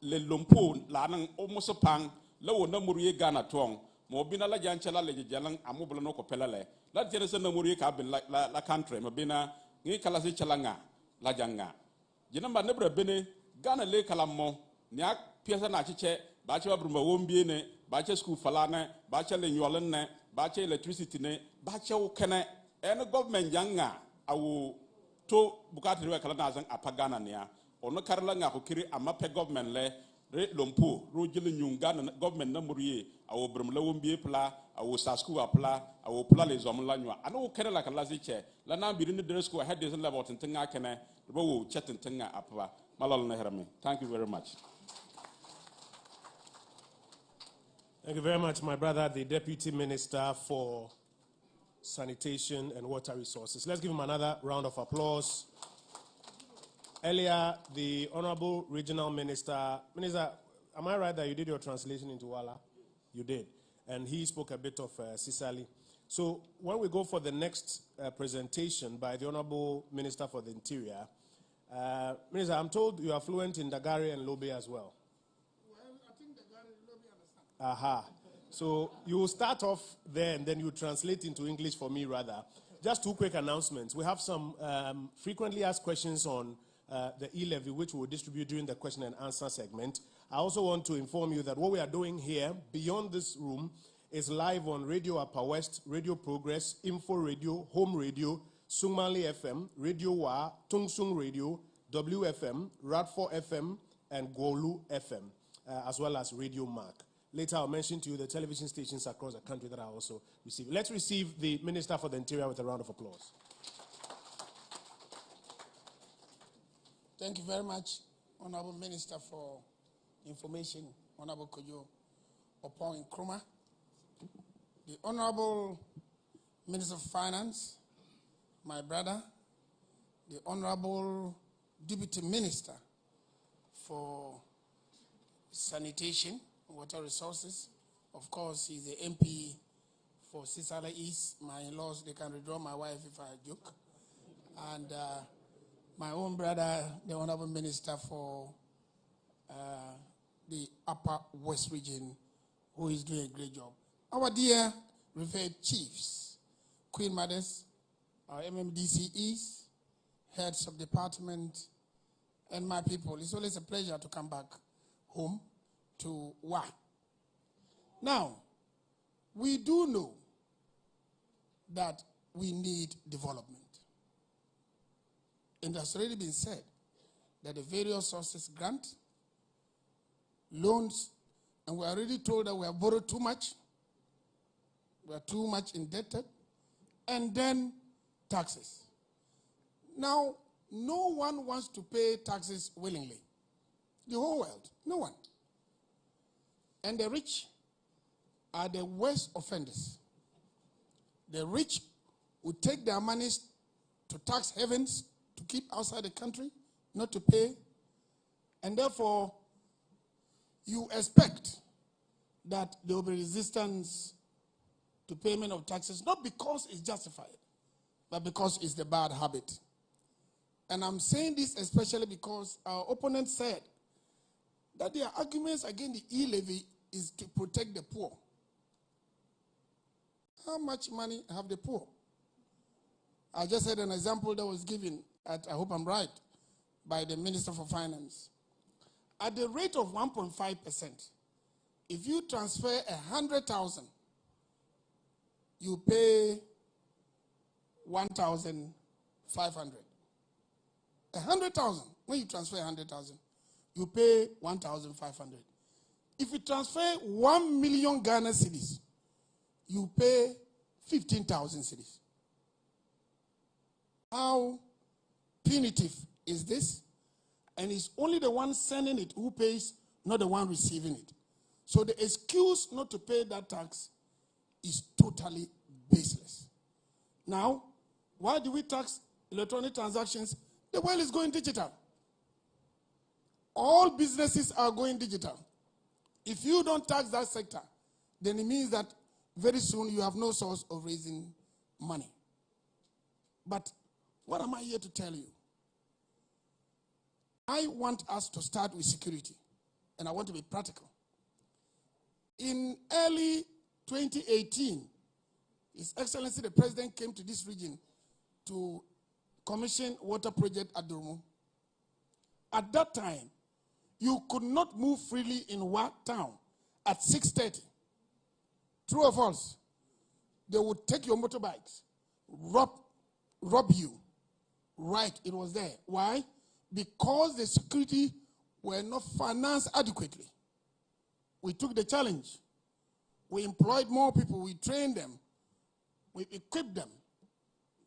le lompo la nan almost pang la wo na muri Ghana tong mo bina la janchela le jalan amoblo no ko pelale la tene se na muri ka bin la country mo bina ngi kala se chalanga la janga jinamba nebra bene Ghana le kalamo nya piasa na chiche ba che babruma wombie ne ba che school fala ne ba che le nyolen ne ba che electricity ne ba che wo kene en government janga awu to bukati we kala na zan apa Ghana ne a ono karla nga ko kiri amape government le re lompo ro jili nyunga na government na muriye awu brum la wombie pla awu sa school apla awu pla les hommes la nywa ano kere la kala ziche la na bi ni dress school head des level tinga kene bo wo chetinga apa. Thank you very much. Thank you very much, my brother, the Deputy Minister for Sanitation and Water Resources. Let's give him another round of applause. Earlier, the Honorable Regional Minister, am I right that you did your translation into Wala? You did. And he spoke a bit of Sicily. So when we go for the next presentation by the Honorable Minister for the Interior, Minister, I'm told you are fluent in Dagari and Lobe as well. Well, I think Dagari and Lobe understand. Aha. So you will start off there and then you translate into English for me rather. Just two quick announcements. We have some frequently asked questions on the E-levy, which we'll distribute during the question and answer segment. I also want to inform you that what we are doing here, beyond this room, is live on Radio Upper West, Radio Progress, Info Radio, Home Radio, Sumali FM, Radio Wa, Tungsung Radio, WFM, Radford FM, and Golu FM, as well as Radio Mark. Later, I'll mention to you the television stations across the country that are also receiving. Let's receive the Minister for the Interior with a round of applause. Thank you very much, Honorable Minister for Information, Honorable Kojo Opon Nkrumah, the Honorable Minister of Finance, my brother, the Honorable Deputy Minister for Sanitation and Water Resources. Of course, he's the MP for Sisala East. My in-laws, they can withdraw my wife if I joke. And my own brother, the Honorable Minister for the Upper West Region, who is doing a great job. Our dear revered chiefs, Queen Mothers, our MMDCEs, heads of department, and my people. It's always a pleasure to come back home to Wa. Now, we do know that we need development. And it has already been said that the various sources grant, loans, and we are already told that we have borrowed too much, we are too much indebted, and then taxes. Now, no one wants to pay taxes willingly. The whole world, no one. And the rich are the worst offenders. The rich will take their monies to tax havens to keep outside the country, not to pay. And therefore, you expect that there will be resistance to payment of taxes, not because it's justified, but because it's the bad habit. And I'm saying this especially because our opponent said that their arguments against the E-levy is to protect the poor. How much money have the poor? I just had an example that was given, at, I hope I'm right, by the Minister for Finance. At the rate of 1.5%, if you transfer 100,000, you pay 1,500. 100,000. When you transfer 100,000, you pay 1,500. If you transfer 1 million Ghana cedis, you pay 15,000 cedis. How punitive is this? And it's only the one sending it who pays, not the one receiving it. So the excuse not to pay that tax is totally baseless. Now, why do we tax electronic transactions? The world is going digital. All businesses are going digital. If you don't tax that sector, then it means that very soon you have no source of raising money. But what am I here to tell you? I want us to start with security, and I want to be practical. In early 2018, His Excellency the President came to this region to commission water project at Durmu. At that time, you could not move freely in Wa town at 6:30. True or false? They would take your motorbikes, rob you. Right, it was there. Why? Because the security were not financed adequately. We took the challenge. We employed more people. We trained them. We equipped them.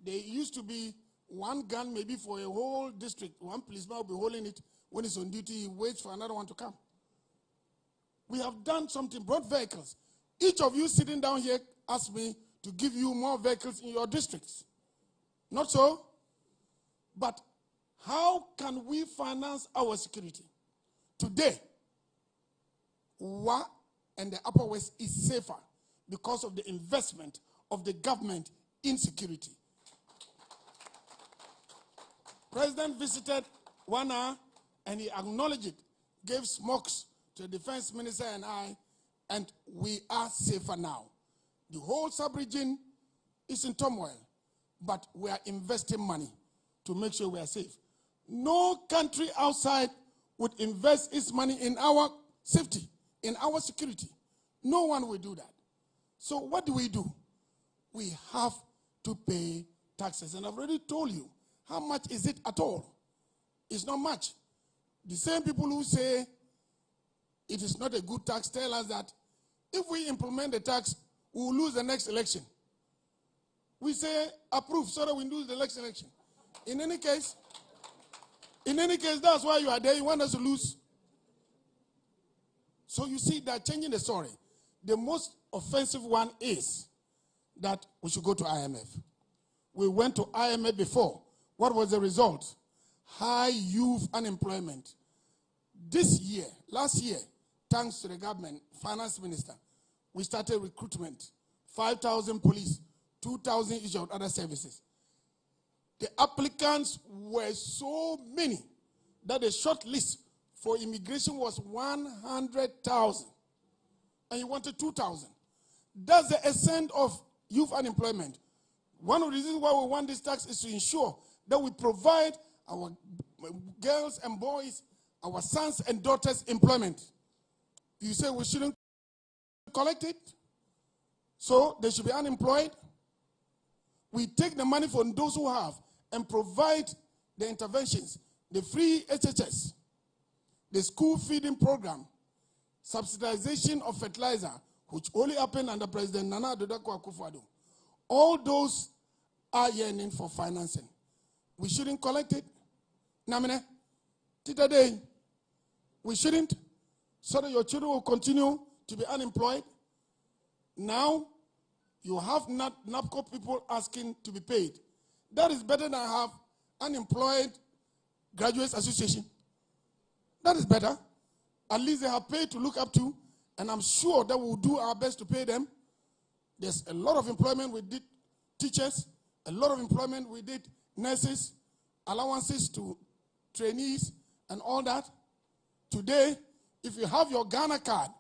There used to be one gun maybe for a whole district. One policeman will be holding it. When he's on duty, he waits for another one to come. We have done something, brought vehicles. Each of you sitting down here asked me to give you more vehicles in your districts. Not so? But how can we finance our security? Today, Wa and the Upper West is safer because of the investment of the government in security. President visited 1 hour and he acknowledged it, gave smokes to the defense minister and I, and we are safer now. The whole sub-region is in turmoil, but we are investing money to make sure we are safe. No country outside would invest its money in our safety, in our security. No one will do that. So what do? We have to pay taxes. And I've already told you, how much is it at all? It's not much. The same people who say it is not a good tax tell us that if we implement the tax, we will lose the next election. We say approve so that we lose the next election. In any case, that's why you are there. You want us to lose. So you see, they're changing the story. The most offensive one is that we should go to IMF. We went to IMF before. What was the result? High youth unemployment. This year, last year, thanks to the government, finance minister, we started recruitment. 5,000 police, 2,000 each of other services. The applicants were so many that the short list for immigration was 100,000. And you wanted 2,000. That's the extent of youth unemployment. One of the reasons why we want this tax is to ensure that we provide our girls and boys, our sons and daughters employment. You say we shouldn't collect it, so they should be unemployed. We take the money from those who have and provide the interventions, the free HHS, the school feeding program, subsidization of fertilizer, which only happened under President Nana Addo Akufo-Addo. All those are yearning for financing. We shouldn't collect it. Namine, today, we shouldn't, so that your children will continue to be unemployed. Now, you have NABCO people asking to be paid. That is better than have unemployed graduates association. That is better. At least they have paid to look up to, and I'm sure that we'll do our best to pay them. There's a lot of employment we did teachers, a lot of employment we did nurses, allowances to trainees, and all that. Today, if you have your Ghana card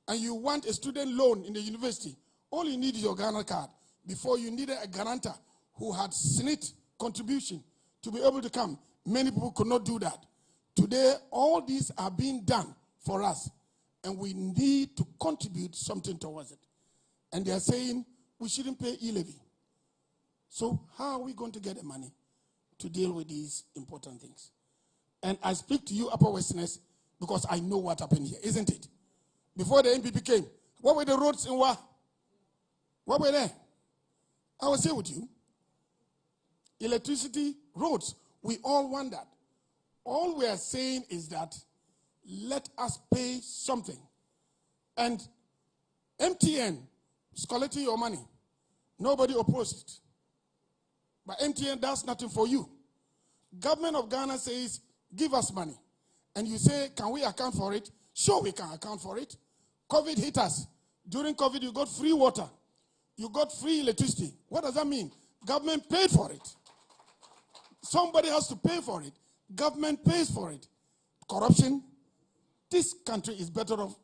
and you want a student loan in the university, all you need is your Ghana card. Before, you needed a guarantor who had SNIT contribution to be able to come. Many people could not do that. Today, all these are being done for us, and we need to contribute something towards it. And they are saying we shouldn't pay E-levy. So how are we going to get the money to deal with these important things? And I speak to you Upper Westerners because I know what happened here, isn't it? Before the NPP came, what were the roads in Wa? What were they? I will say with you. Electricity, roads, we all want that. All we are saying is that let us pay something. And MTN is collecting your money. Nobody opposed it. But MTN does nothing for you. Government of Ghana says, give us money. and you say, can we account for it? Sure, we can account for it. COVID hit us. During COVID, you got free water. You got free electricity. What does that mean? Government paid for it. Somebody has to pay for it. Government pays for it. Corruption. This country is better off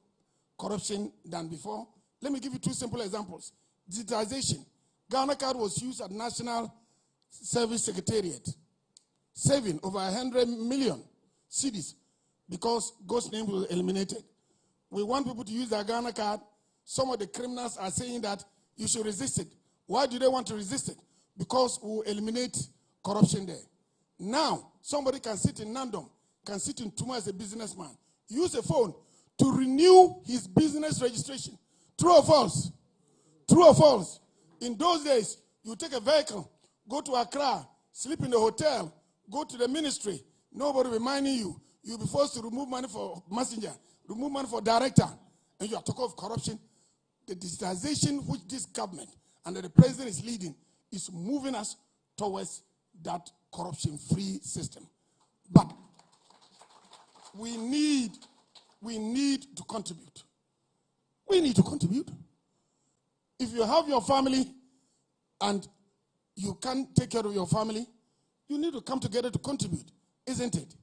corruption than before. Let me give you two simple examples. Digitization. Ghana card was used at National Service Secretariat, saving over 100 million cedis because ghost name was eliminated. We want people to use their Ghana card. Some of the criminals are saying that you should resist it. Why do they want to resist it? Because we will eliminate corruption there. Now, somebody can sit in Nandom, can sit in Tuma as a businessman, use a phone to renew his business registration. True or false? True or false? In those days, you take a vehicle, go to Accra, sleep in the hotel, go to the ministry, nobody reminding you. You'll be forced to remove money for messenger, remove money for director, and you are talking of corruption. The digitization which this government and the president is leading is moving us towards that corruption-free system. But we need to contribute. We need to contribute. If you have your family and you can't take care of your family, you need to come together to contribute, isn't it?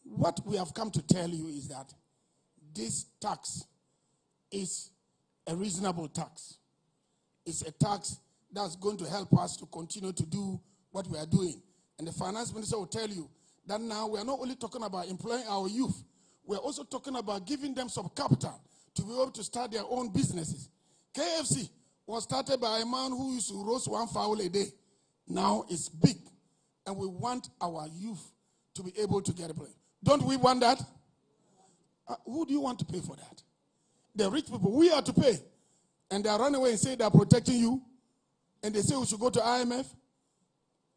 What we have come to tell you is that this tax is a reasonable tax. It's a tax that's going to help us to continue to do what we are doing. And the finance minister will tell you that now we are not only talking about employing our youth, we are also talking about giving them some capital to be able to start their own businesses. KFC was started by a man who used to roast one fowl a day. Now it's big. And we want our youth to be able to get a place. Don't we want that? Who do you want to pay for that? The rich people. We are to pay. And they run away and say they are protecting you. And they say we should go to IMF.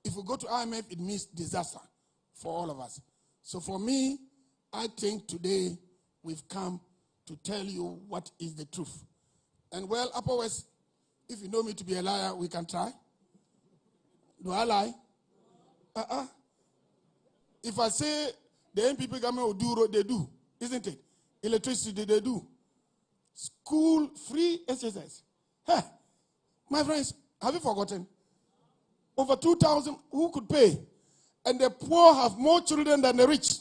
If we go to IMF, it means disaster for all of us. So for me, I think today we've come to tell you what is the truth. And well, Upper West, if you know me to be a liar, we can try. Do I lie? If I say the NPP government will do road, they do, isn't it? Electricity, they do. School, free SSS. Hey, my friends, have you forgotten? Over 2,000, who could pay? And the poor have more children than the rich.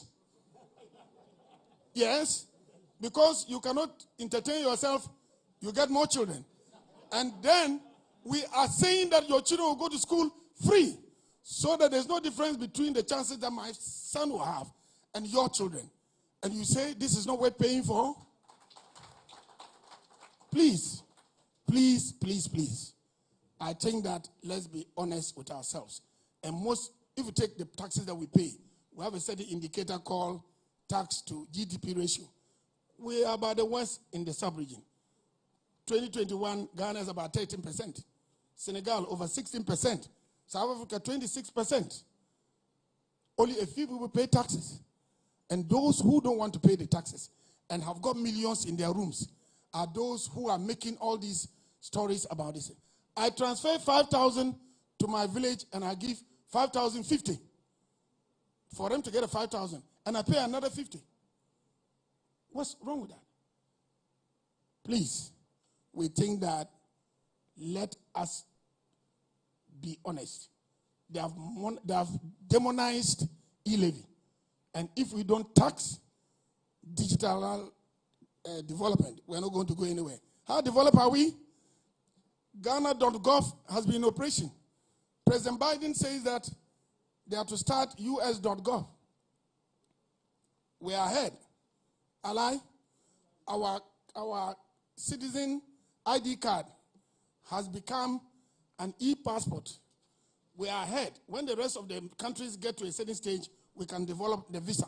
Yes, because you cannot entertain yourself, you get more children. And then we are saying that your children will go to school free, so that there's no difference between the chances that my son will have and your children. And you say this is not worth paying for? Please, please, please, please. I think that let's be honest with ourselves. And if you take the taxes that we pay, we have a certain indicator called tax to GDP ratio. We are about the worst in the sub-region. 2021, Ghana is about 13%. Senegal, over 16%. South Africa, 26%. Only a few people pay taxes. And those who don't want to pay the taxes and have got millions in their rooms are those who are making all these stories about this. I transfer 5,000 to my village and I give 5,050 for them to get a 5,000, and I pay another 50. What's wrong with that? Please, we think that let us be honest. They have demonized E-levy. And if we don't tax digital development, we're not going to go anywhere. How developed are we? Ghana.gov has been in operation. President Biden says that they have to start US.gov. We are ahead. Ally, our citizen ID card has become an e-passport. We are ahead. When the rest of the countries get to a certain stage, we can develop the visa,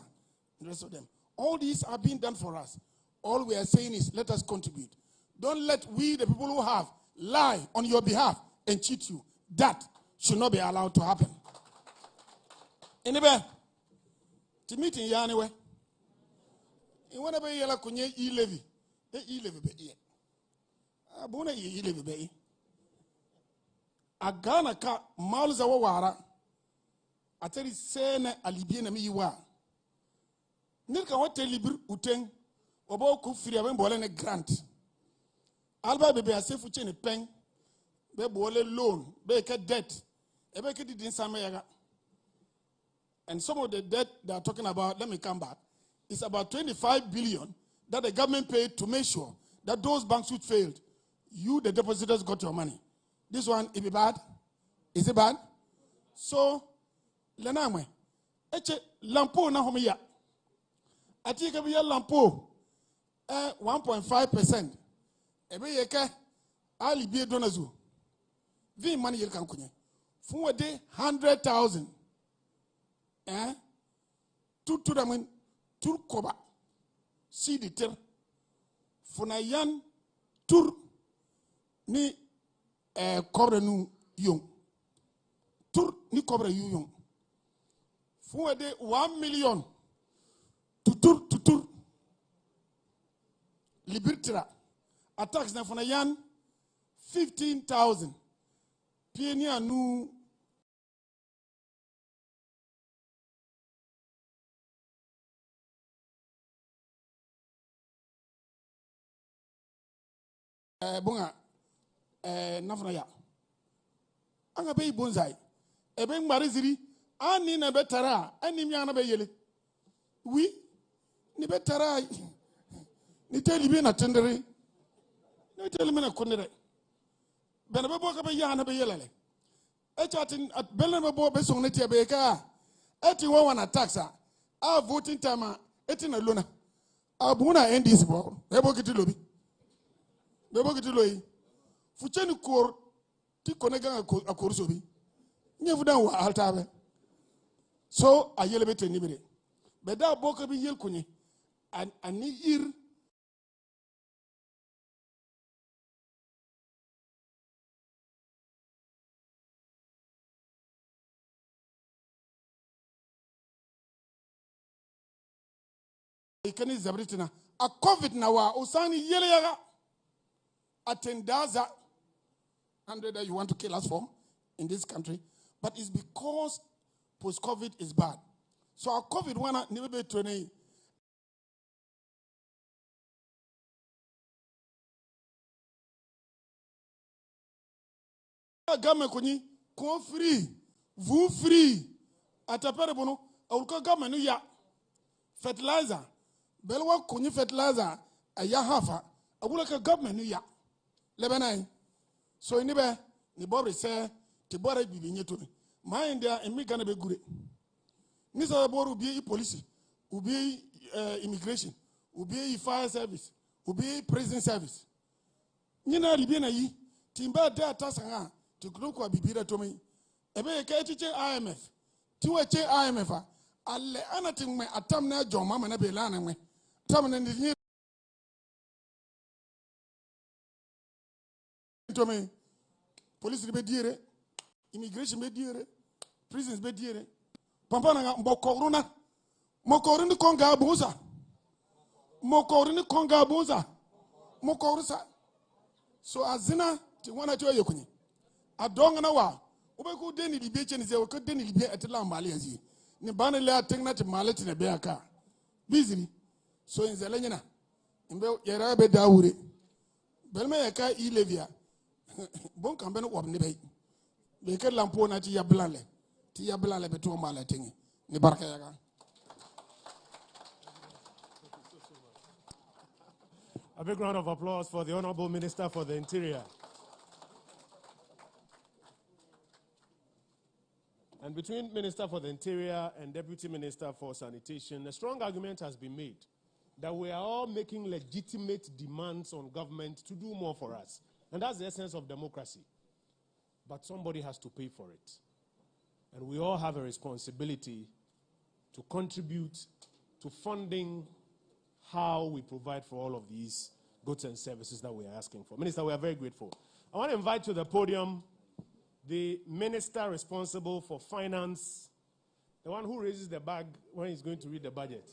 the rest of them. All these are being done for us. All we are saying is let us contribute. Don't let we, the people who have, lie on your behalf and cheat you. That should not be allowed to happen. Anyway, to meet in Yaneway, in whatever you like, E-levy, E-levy be here. Abuna E-levy be. A Ghana ka miles awara. I tell you, say na alibi na mi wa. Nilka what libur uteng obo ku free aben bole ne grant. Alba bebe asefu chene peng be bole loan be ke debt ebe ke didin samayaga. And some of the debt they are talking about, let me come back, it's about 25 billion that the government paid to make sure that those banks which failed, you, the depositors, got your money. This one, is it bad? Is it bad? So, lenamwe, eche lampo na homiya. Ati ke biya lampo 1.5%. Ebe yeke ali biye donazu. Vi money yel kan kunye. Fuwe de 100,000. Tout d'amour, tout koba, si de terre, fonayan, tour, ni cobre nous yon, tour ni cobre yon. Faut aider 1 million, tout tour, libertira, attaques na fonayan 15,000, puis ni à nous. Bunga nafna ya anga be bonzai ebe ngmari ziri ani na betara ani mi ana be yele wi ni betara ni teli be na tendere ni teli me na kondere bena be bo ka be ya na be yelele e chatin at belen be bo be song ne tie be ka eti won wana taxa a voting time eti na lona abuna ndc bo e bo kiti lobi bebo kitilo fucheni kor ti konega akor sobi nyevudan wa altabe so ayele bete nibere beda boka bi yel kunye ani ir ikani zabritina a covid na wa usani yele yaga Atendaza 100 that you want to kill us from in this country, but it's because post-COVID is bad. So our COVID one never be training. Government kuni kon free, vous free. Atapere bono, auka government ya fertilizer. Belwa kuni fertilizer aya hafa. Agula ka government ya. Lebanon. So in the ni bobri say ti bore bibi nyeto mi. Mind there and me gonna be good. Nisa boru be police, ubi immigration, ubi fire service, ubi prison service. Nina libi na yi timba da tasanga ti kuko bibira to me. Ebe ke ti IMF. Ti we che IMF a alle anating me atam na joma ma na be lana me. Tam na ni to me, police be dire, immigration be dire, prisons be dire. Papa na mbokoruna, mokoruni konga buza, mokoruni konga buza, mokorusa. So azina ti wana to yekuni. Adonga na wa, ubeku deni libye cheni ze ko deni libye atela mali azi. Ni bana le atengna ti maleti na be aka. Bizini. So inzele nyina. Imbe yera be dawure. Belme yaka E-levy. Bon kamben wab ni bay be ke lampo na ti yablale be to mala tingi ni barka yaga. A big round of applause for the Honorable Minister for the Interior. And between Minister for the Interior and Deputy Minister for Sanitation, a strong argument has been made that we are all making legitimate demands on government to do more for us. And that's the essence of democracy. But somebody has to pay for it. And we all have a responsibility to contribute to funding how we provide for all of these goods and services that we are asking for. Minister, we are very grateful. I want to invite to the podium the minister responsible for finance, the one who raises the bag when he's going to read the budget.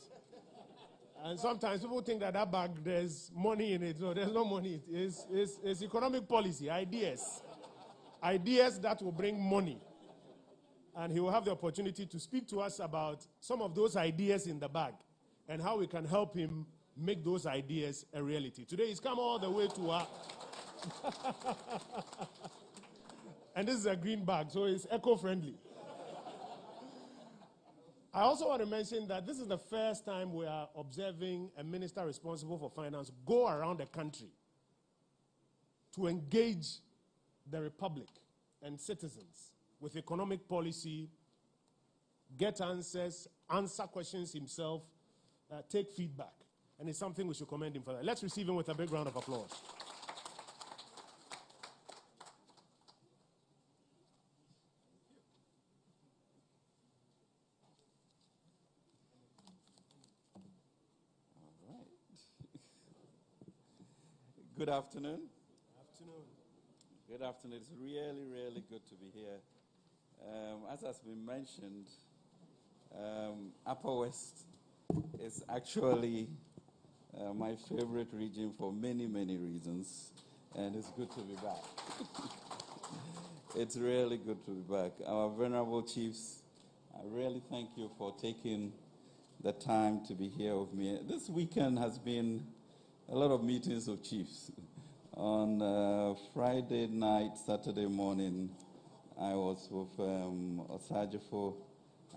And sometimes people think that that bag, there's money in it. No, there's no money. It's economic policy, ideas. Ideas that will bring money. And he will have the opportunity to speak to us about some of those ideas in the bag and how we can help him make those ideas a reality. Today he's come all the way to our and this is a green bag, so it's eco-friendly. I also want to mention that this is the first time we are observing a minister responsible for finance go around the country to engage the Republic and citizens with economic policy, get answers, answer questions himself, take feedback. And it's something we should commend him for that. Let's receive him with a big round of applause. Good afternoon. Afternoon. Good afternoon. It's really, really good to be here. As has been mentioned, Upper West is actually my favorite region for many, many reasons, and it's good to be back. It's really good to be back. Our venerable chiefs, I really thank you for taking the time to be here with me. This weekend has been a lot of meetings of chiefs. On Friday night, Saturday morning, I was with Osajifo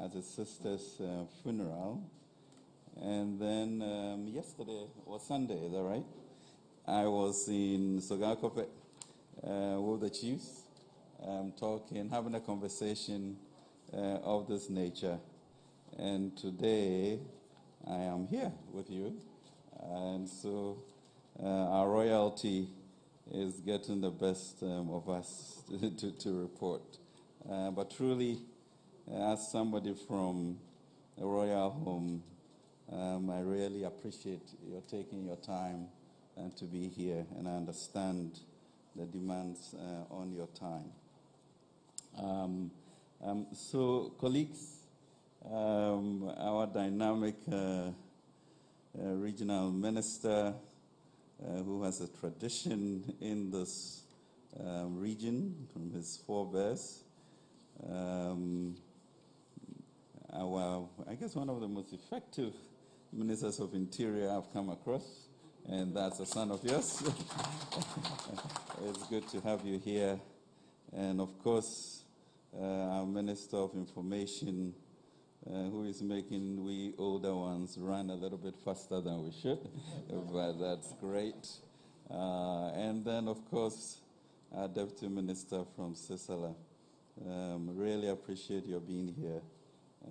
at his sister's funeral. And then yesterday, or Sunday, is that right? I was in Sogakope with the chiefs, talking, having a conversation of this nature. And today, I am here with you. And so our royalty is getting the best of us to report. But truly, as somebody from a royal home, I really appreciate your taking your time to be here, and I understand the demands on your time. So, colleagues, our dynamic regional minister who has a tradition in this region from his forebears. I guess one of the most effective ministers of interior I've come across, and that's a son of yours. It's good to have you here. And of course, our Minister of Information, who is making we older ones run a little bit faster than we should, but that's great. And then, of course, our Deputy Minister from Sisala. Really appreciate your being here,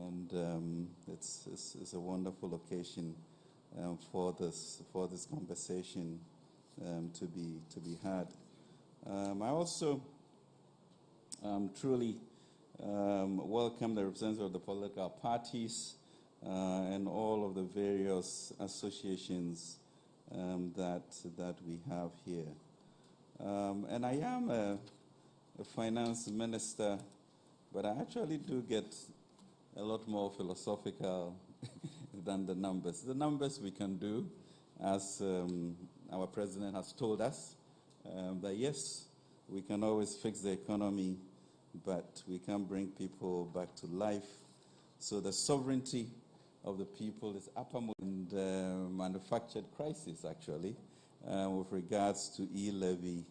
and it's a wonderful occasion for this conversation to be had. I also truly welcome the representatives of the political parties and all of the various associations that we have here. And I am a finance minister, but I actually do get a lot more philosophical than the numbers. The numbers we can do, as our president has told us, that yes, we can always fix the economy, but we can bring people back to life. So the sovereignty of the people is uppermost in the manufactured crisis, actually, with regards to E-levy.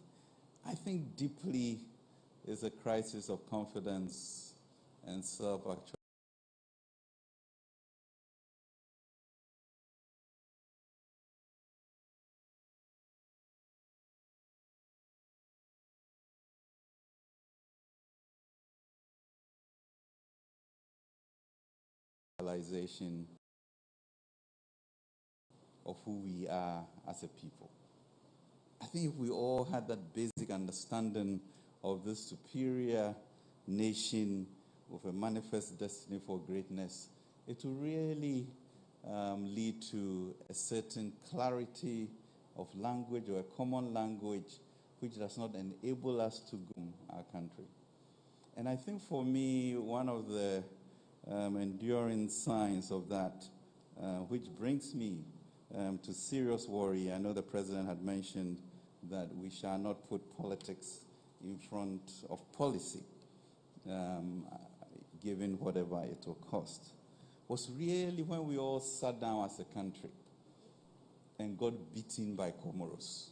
I think deeply is a crisis of confidence and self-actualization. Of who we are as a people. I think if we all had that basic understanding of this superior nation with a manifest destiny for greatness, it will really lead to a certain clarity of language, or a common language which does not enable us to go our country. And I think for me, one of the enduring signs of that, which brings me to serious worry. I know the president had mentioned that we shall not put politics in front of policy, given whatever it will cost. was really when we all sat down as a country and got beaten by Comoros.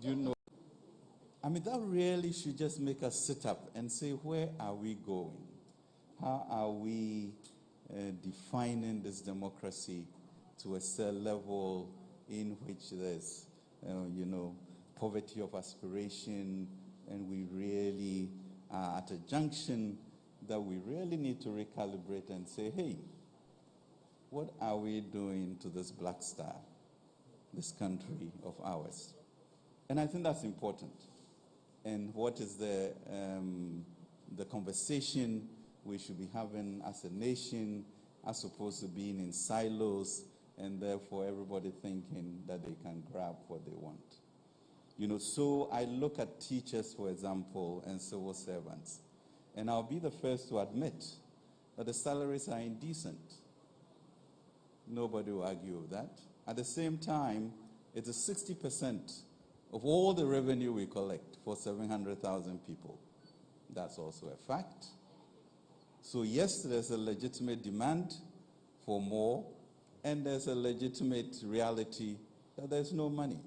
Do you know? I mean, that really should just make us sit up and say, where are we going? How are we defining this democracy to a certain level in which there's, poverty of aspiration, and we really are at a junction that we really need to recalibrate and say, hey, what are we doing to this black star, this country of ours? And I think that's important. And what is the conversation we should be having as a nation, as opposed to being in silos and therefore everybody thinking that they can grab what they want. So I look at teachers, for example, and civil servants, and I'll be the first to admit that the salaries are indecent. Nobody will argue with that. At the same time, it is 60% of all the revenue we collect for 700,000 people. That's also a fact. So yes, there's a legitimate demand for more, and there's a legitimate reality that there's no money.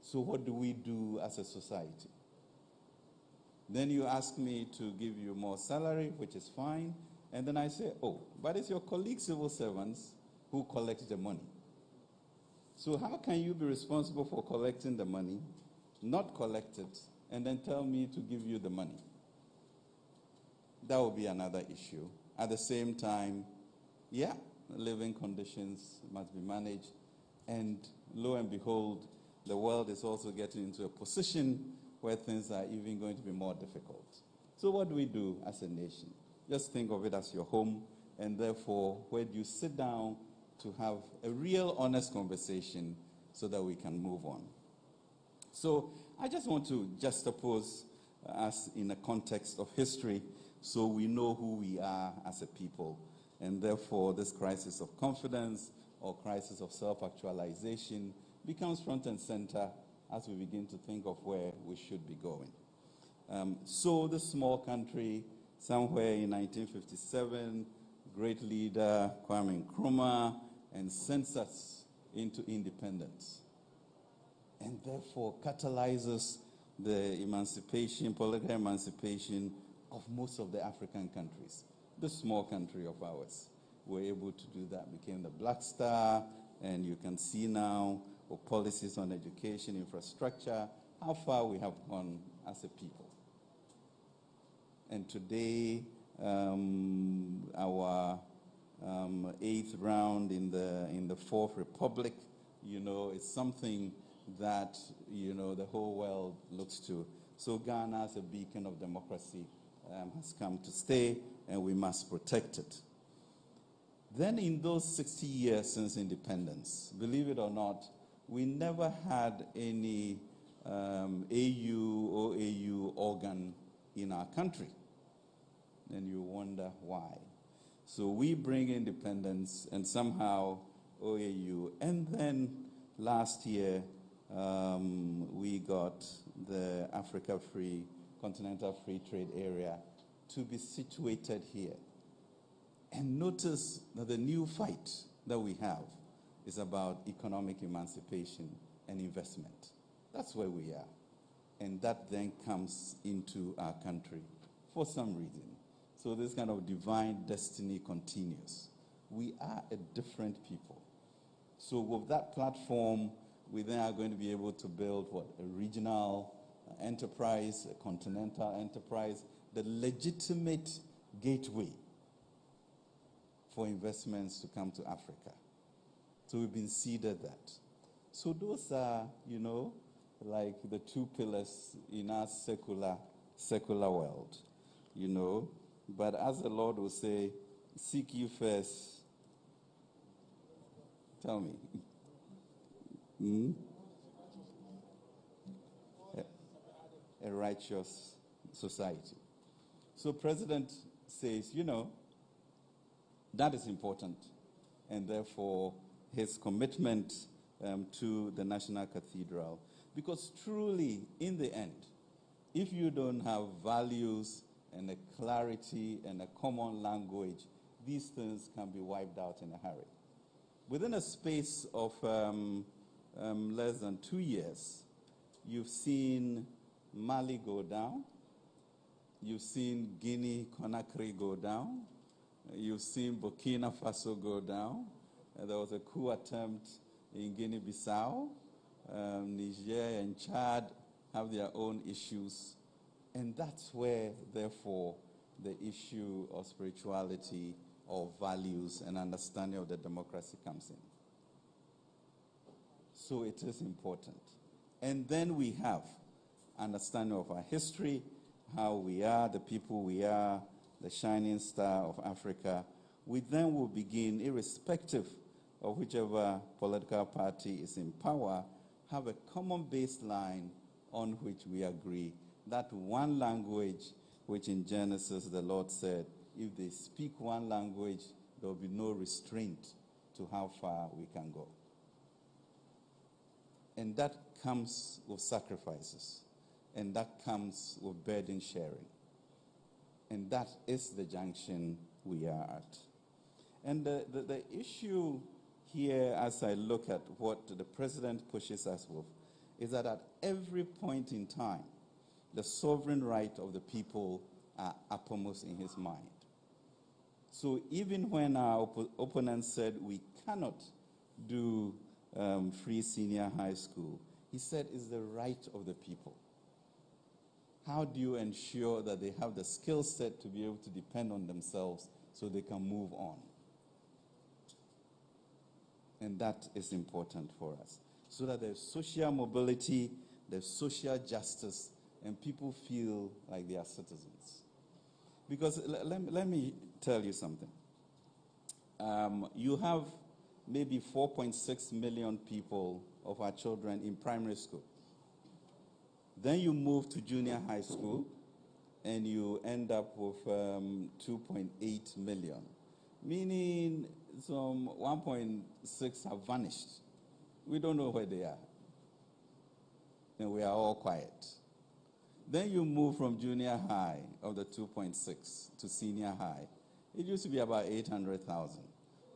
So what do we do as a society? Then you ask me to give you more salary, which is fine, and then I say, oh, but it's your colleague civil servants who collect the money. So how can you be responsible for collecting the money, not collect it, and then tell me to give you the money? That will be another issue. At the same time, yeah, living conditions must be managed, and lo and behold, the world is also getting into a position where things are even going to be more difficult. So what do we do as a nation? Just think of it as your home, and therefore, where do you sit down to have a real honest conversation so that we can move on? So I just want to juxtapose us in a context of history so we know who we are as a people. And therefore, this crisis of confidence or crisis of self-actualization becomes front and center as we begin to think of where we should be going. So this small country, somewhere in 1957, great leader Kwame Nkrumah, and sends us into independence, and therefore catalyzes the emancipation, political emancipation of most of the African countries. This small country of ours were able to do that, became the Black Star, and you can see now with policies on education, infrastructure, how far we have gone as a people. And today, our 8th round in the 4th Republic, is something that, the whole world looks to. So Ghana, as a beacon of democracy, has come to stay, and we must protect it. Then in those 60 years since independence, believe it or not, we never had any AU or AU organ in our country. And you wonder why. So we bring independence and somehow OAU. And then last year, we got the Africa Continental Free Trade Area to be situated here. And notice that the new fight that we have is about economic emancipation and investment. That's where we are. And that then comes into our country for some reason. So this kind of divine destiny continues. We are a different people. So with that platform, we then are going to be able to build a regional enterprise, a continental enterprise, the legitimate gateway for investments to come to Africa. So we've been seeded that. So those are, like the two pillars in our secular world, But as the Lord will say, seek ye first. Tell me. A righteous society. So President says, that is important, and therefore his commitment to the National Cathedral. Because truly, in the end, if you don't have values and a clarity and a common language, these things can be wiped out in a hurry. Within a space of less than 2 years, you've seen Mali go down, you've seen Guinea-Conakry go down, you've seen Burkina Faso go down. There was a coup attempt in Guinea-Bissau. Niger and Chad have their own issues. And that's where, therefore, the issue of spirituality, of values, and understanding of the democracy comes in. So it is important. And then we have understanding of our history, how we are, the people we are, the shining star of Africa. We then will begin, irrespective of whichever political party is in power, have a common baseline on which we agree. That one language, which in Genesis the Lord said, if they speak one language, there will be no restraint to how far we can go. And that comes with sacrifices. And that comes with burden sharing. And that is the junction we are at. And the issue here, as I look at what the president pushes us with, is that at every point in time, the sovereign right of the people are uppermost in his mind. So even when our opponents said we cannot do free senior high school, he said it's the right of the people. How do you ensure that they have the skill set to be able to depend on themselves so they can move on? And that is important for us. So that there's social mobility, there's social justice, and people feel like they are citizens. Because let me tell you something. You have maybe 4.6 million people of our children in primary school. Then you move to junior high school, and you end up with 2.8 million, meaning some 1.6 have vanished. We don't know where they are. And we are all quiet. Then you move from junior high of the 2.6 to senior high. It used to be about 800,000.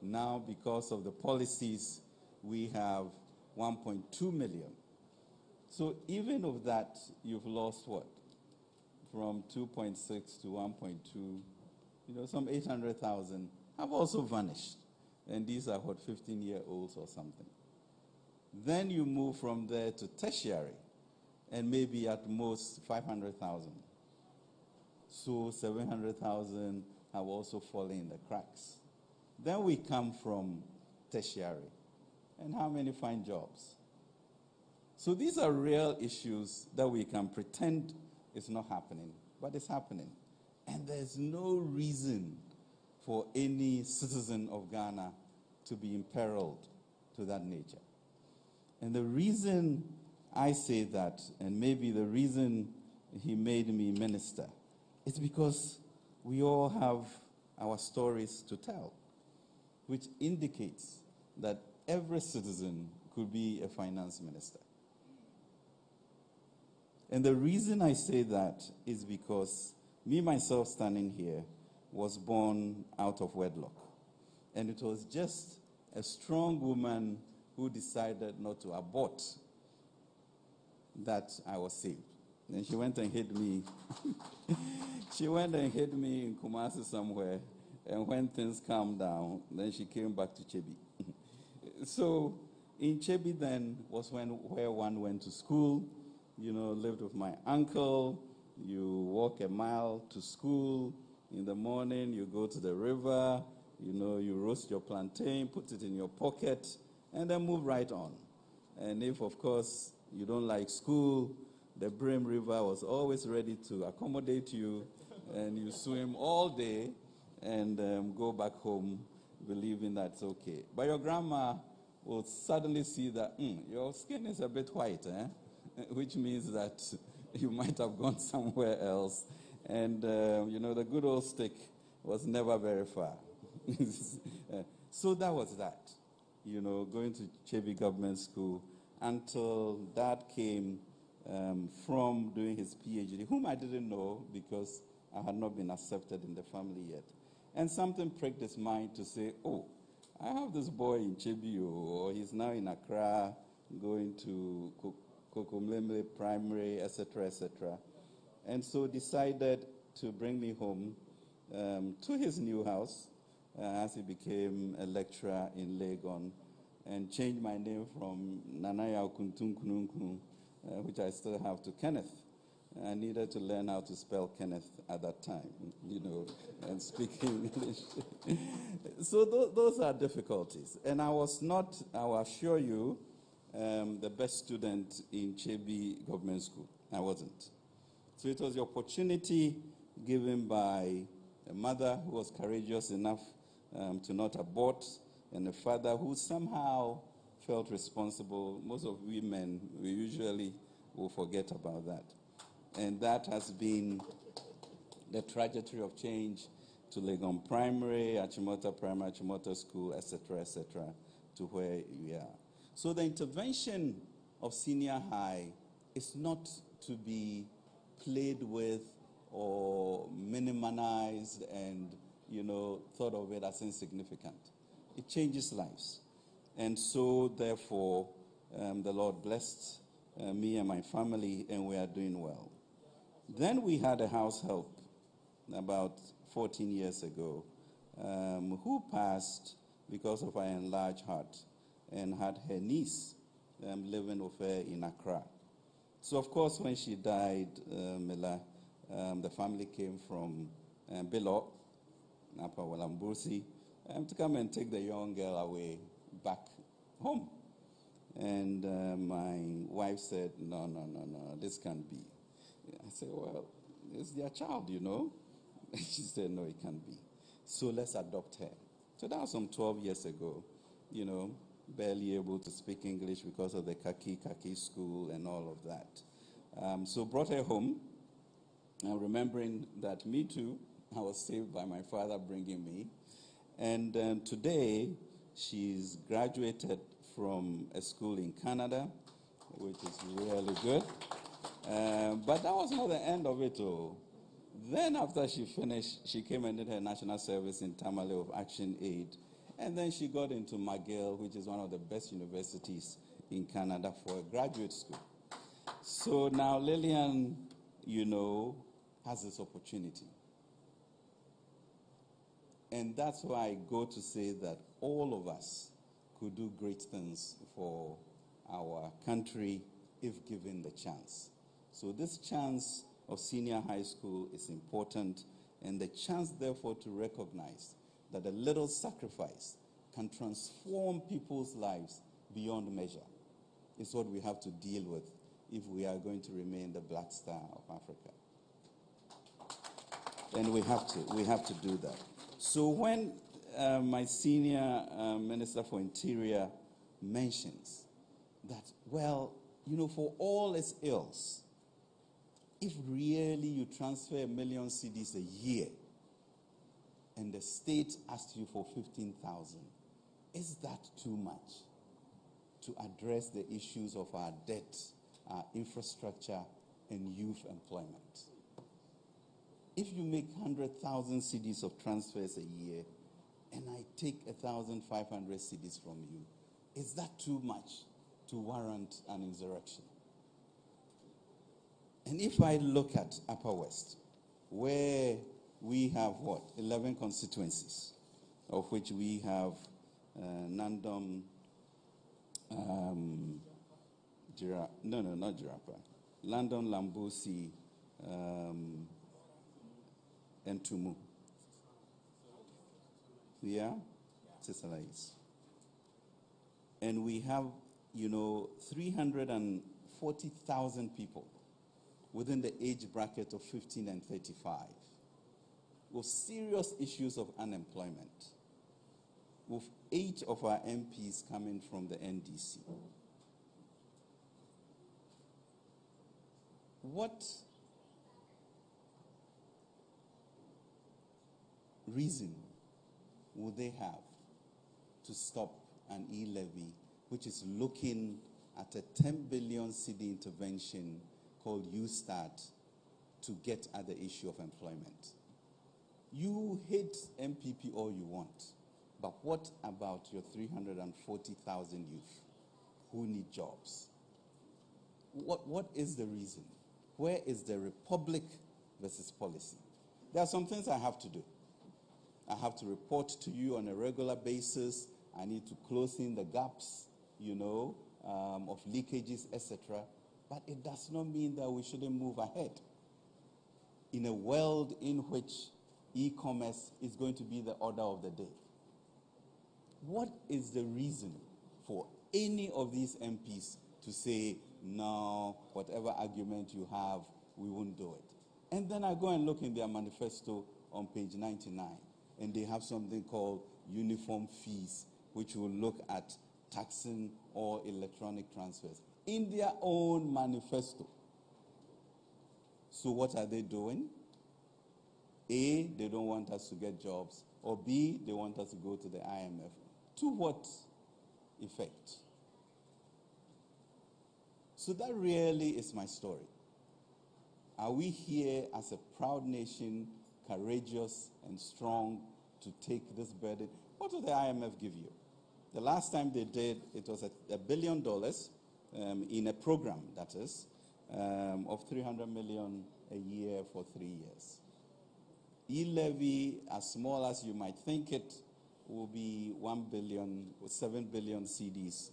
Now, because of the policies, we have 1.2 million. So even of that, you've lost what? From 2.6 to 1.2, some 800,000 have also vanished. And these are what, 15-year-olds or something. Then you move from there to tertiary, and maybe at most 500,000. So 700,000 have also fallen in the cracks. Then we come from tertiary. And how many find jobs? So these are real issues that we can pretend is not happening, but it's happening. And there's no reason for any citizen of Ghana to be imperiled to that nature. And the reason I say that, and maybe the reason he made me minister, is because we all have our stories to tell, which indicates that every citizen could be a finance minister. And the reason I say that is because me, myself, standing here, was born out of wedlock. And it was just a strong woman who decided not to abort that I was saved. Then she went and hid me. She went and hid me in Kumasi somewhere. And when things calmed down, then she came back to Chebi. So in Chebi then was where one went to school, lived with my uncle. You walk a mile to school. In the morning, you go to the river. You roast your plantain, put it in your pocket, and then move right on. And if, of course, you don't like school, the Brim River was always ready to accommodate you, and you swim all day and go back home believing that's okay. But your grandma will suddenly see that your skin is a bit white, which means that you might have gone somewhere else. And, the good old stick was never very far. So that was that, going to Chebi Government School until Dad came from doing his PhD, whom I didn't know because I had not been accepted in the family yet. And something pricked his mind to say, oh, I have this boy in Chebio, or he's now in Accra, going to Kokomlemle Primary, etc., etc. And so decided to bring me home to his new house as he became a lecturer in Legon, and changed my name from Nanaya Kuntunkununku, which I still have, to Kenneth. I needed to learn how to spell Kenneth at that time, and speak English. So those are difficulties. And I was not, I will assure you, the best student in Chebi Government School. I wasn't. So it was the opportunity given by a mother who was courageous enough to not abort, and a father who somehow felt responsible. Most of we men, we usually will forget about that. And that has been the trajectory of change to Legon Primary, Achimota Primary, Achimota School, etc., to where we are. So the intervention of senior high is not to be played with or minimized and, thought of it as insignificant. It changes lives. And so, therefore, the Lord blessed me and my family, and we are doing well. Then we had a house help about 14 years ago who passed because of her enlarged heart and had her niece living with her in Accra. So, of course, when she died, Mila, the family came from Bilo, Napa Walambusi, to come and take the young girl away back home. And my wife said, no, this can't be. I said, well, it's their child, She said, no, it can't be. So let's adopt her. So that was some 12 years ago, barely able to speak English because of the Kaki school and all of that. So brought her home, remembering that me too, I was saved by my father bringing me. And today, she's graduated from a school in Canada, which is really good. But that was not the end of it all. Then after she finished, she came and did her national service in Tamale of Action Aid. And then she got into McGill, which is one of the best universities in Canada, for a graduate school. So now Lillian, has this opportunity. And that's why I go to say that all of us could do great things for our country if given the chance. So this chance of senior high school is important, and the chance, therefore, to recognize that a little sacrifice can transform people's lives beyond measure is what we have to deal with if we are going to remain the black star of Africa. And we have to do that. So when my senior Minister for Interior mentions that, well, for all its ills, if really you transfer 1 million cedis a year and the state asks you for 15,000, is that too much to address the issues of our debt, our infrastructure, and youth employment? If you make 100,000 cedis of transfers a year and I take 1,500 cedis from you, is that too much to warrant an insurrection? And if I look at Upper West, where we have 11 constituencies, of which we have Nandom, not Jirapa, London, Lambusi, and Tumu. Yeah? Sisalais. And we have, 340,000 people within the age bracket of 15 and 35 with serious issues of unemployment, with 8 of our MPs coming from the NDC. What reason would they have to stop an E-levy which is looking at a 10 billion cedi intervention called U-Start to get at the issue of employment. You hate MPP all you want, but what about your 340,000 youth who need jobs? What is the reason? Where is the republic versus policy? There are some things I have to do. I have to report to you on a regular basis. I need to close in the gaps, of leakages, etc. But it does not mean that we shouldn't move ahead. In a world in which e-commerce is going to be the order of the day, what is the reason for any of these MPs to say, no, whatever argument you have, we won't do it? And then I go and look in their manifesto on page 99, and they have something called uniform fees, which will look at taxing all electronic transfers in their own manifesto. So what are they doing? A, they don't want us to get jobs, or B, they want us to go to the IMF. To what effect? So that really is my story. Are we here as a proud nation, courageous and strong, to take this burden? What did the IMF give you? The last time they did, it was $1 billion in a program, that is, of $300 million a year for 3 years. E-levy, as small as you might think it, will be 1 billion, 7 billion CDs,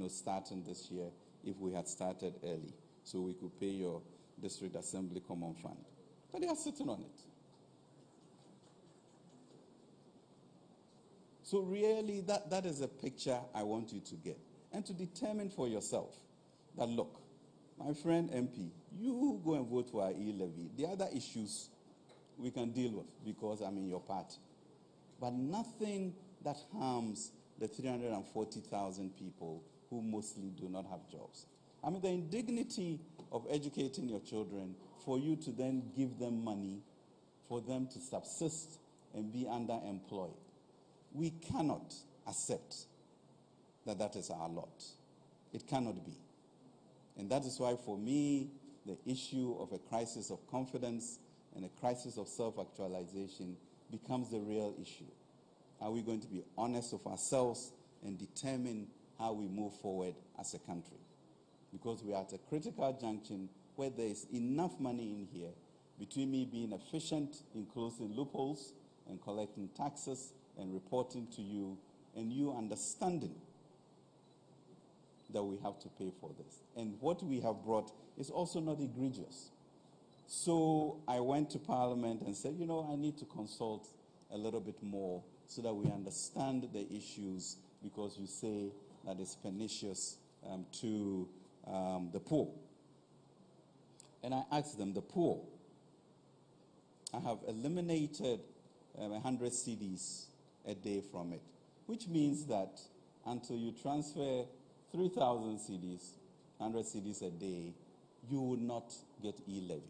starting this year if we had started early. So we could pay your district assembly common fund. But they are sitting on it. So really, that is a picture I want you to get. And to determine for yourself that, look, my friend MP, you go and vote for our E-levy. The other issues we can deal with because I'm in your party. But nothing that harms the 340,000 people who mostly do not have jobs. I mean, the indignity of educating your children for you to then give them money for them to subsist and be underemployed. We cannot accept that that is our lot. It cannot be. And that is why, for me, the issue of a crisis of confidence and a crisis of self-actualization becomes the real issue. Are we going to be honest with ourselves and determine how we move forward as a country? Because we are at a critical junction where there is enough money in here between me being efficient in closing loopholes and collecting taxes and reporting to you, and you understanding that we have to pay for this. And what we have brought is also not egregious. So I went to Parliament and said, I need to consult a little bit more so that we understand the issues, because you say that it's pernicious to the poor. And I asked them, the poor, I have eliminated 100 CDs a day from it, which means that until you transfer 3,000 CDs, 100 CDs a day, you will not get e-levied.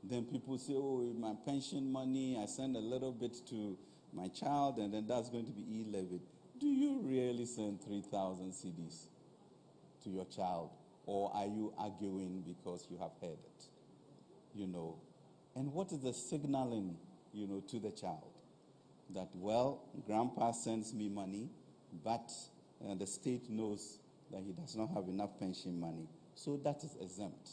Then people say, oh, my pension money, I send a little bit to my child, and then that's going to be e-levied. Do you really send 3,000 CDs to your child, or are you arguing because you have heard it? And what is the signaling, to the child? That, well, grandpa sends me money, but the state knows that he does not have enough pension money, so that is exempt.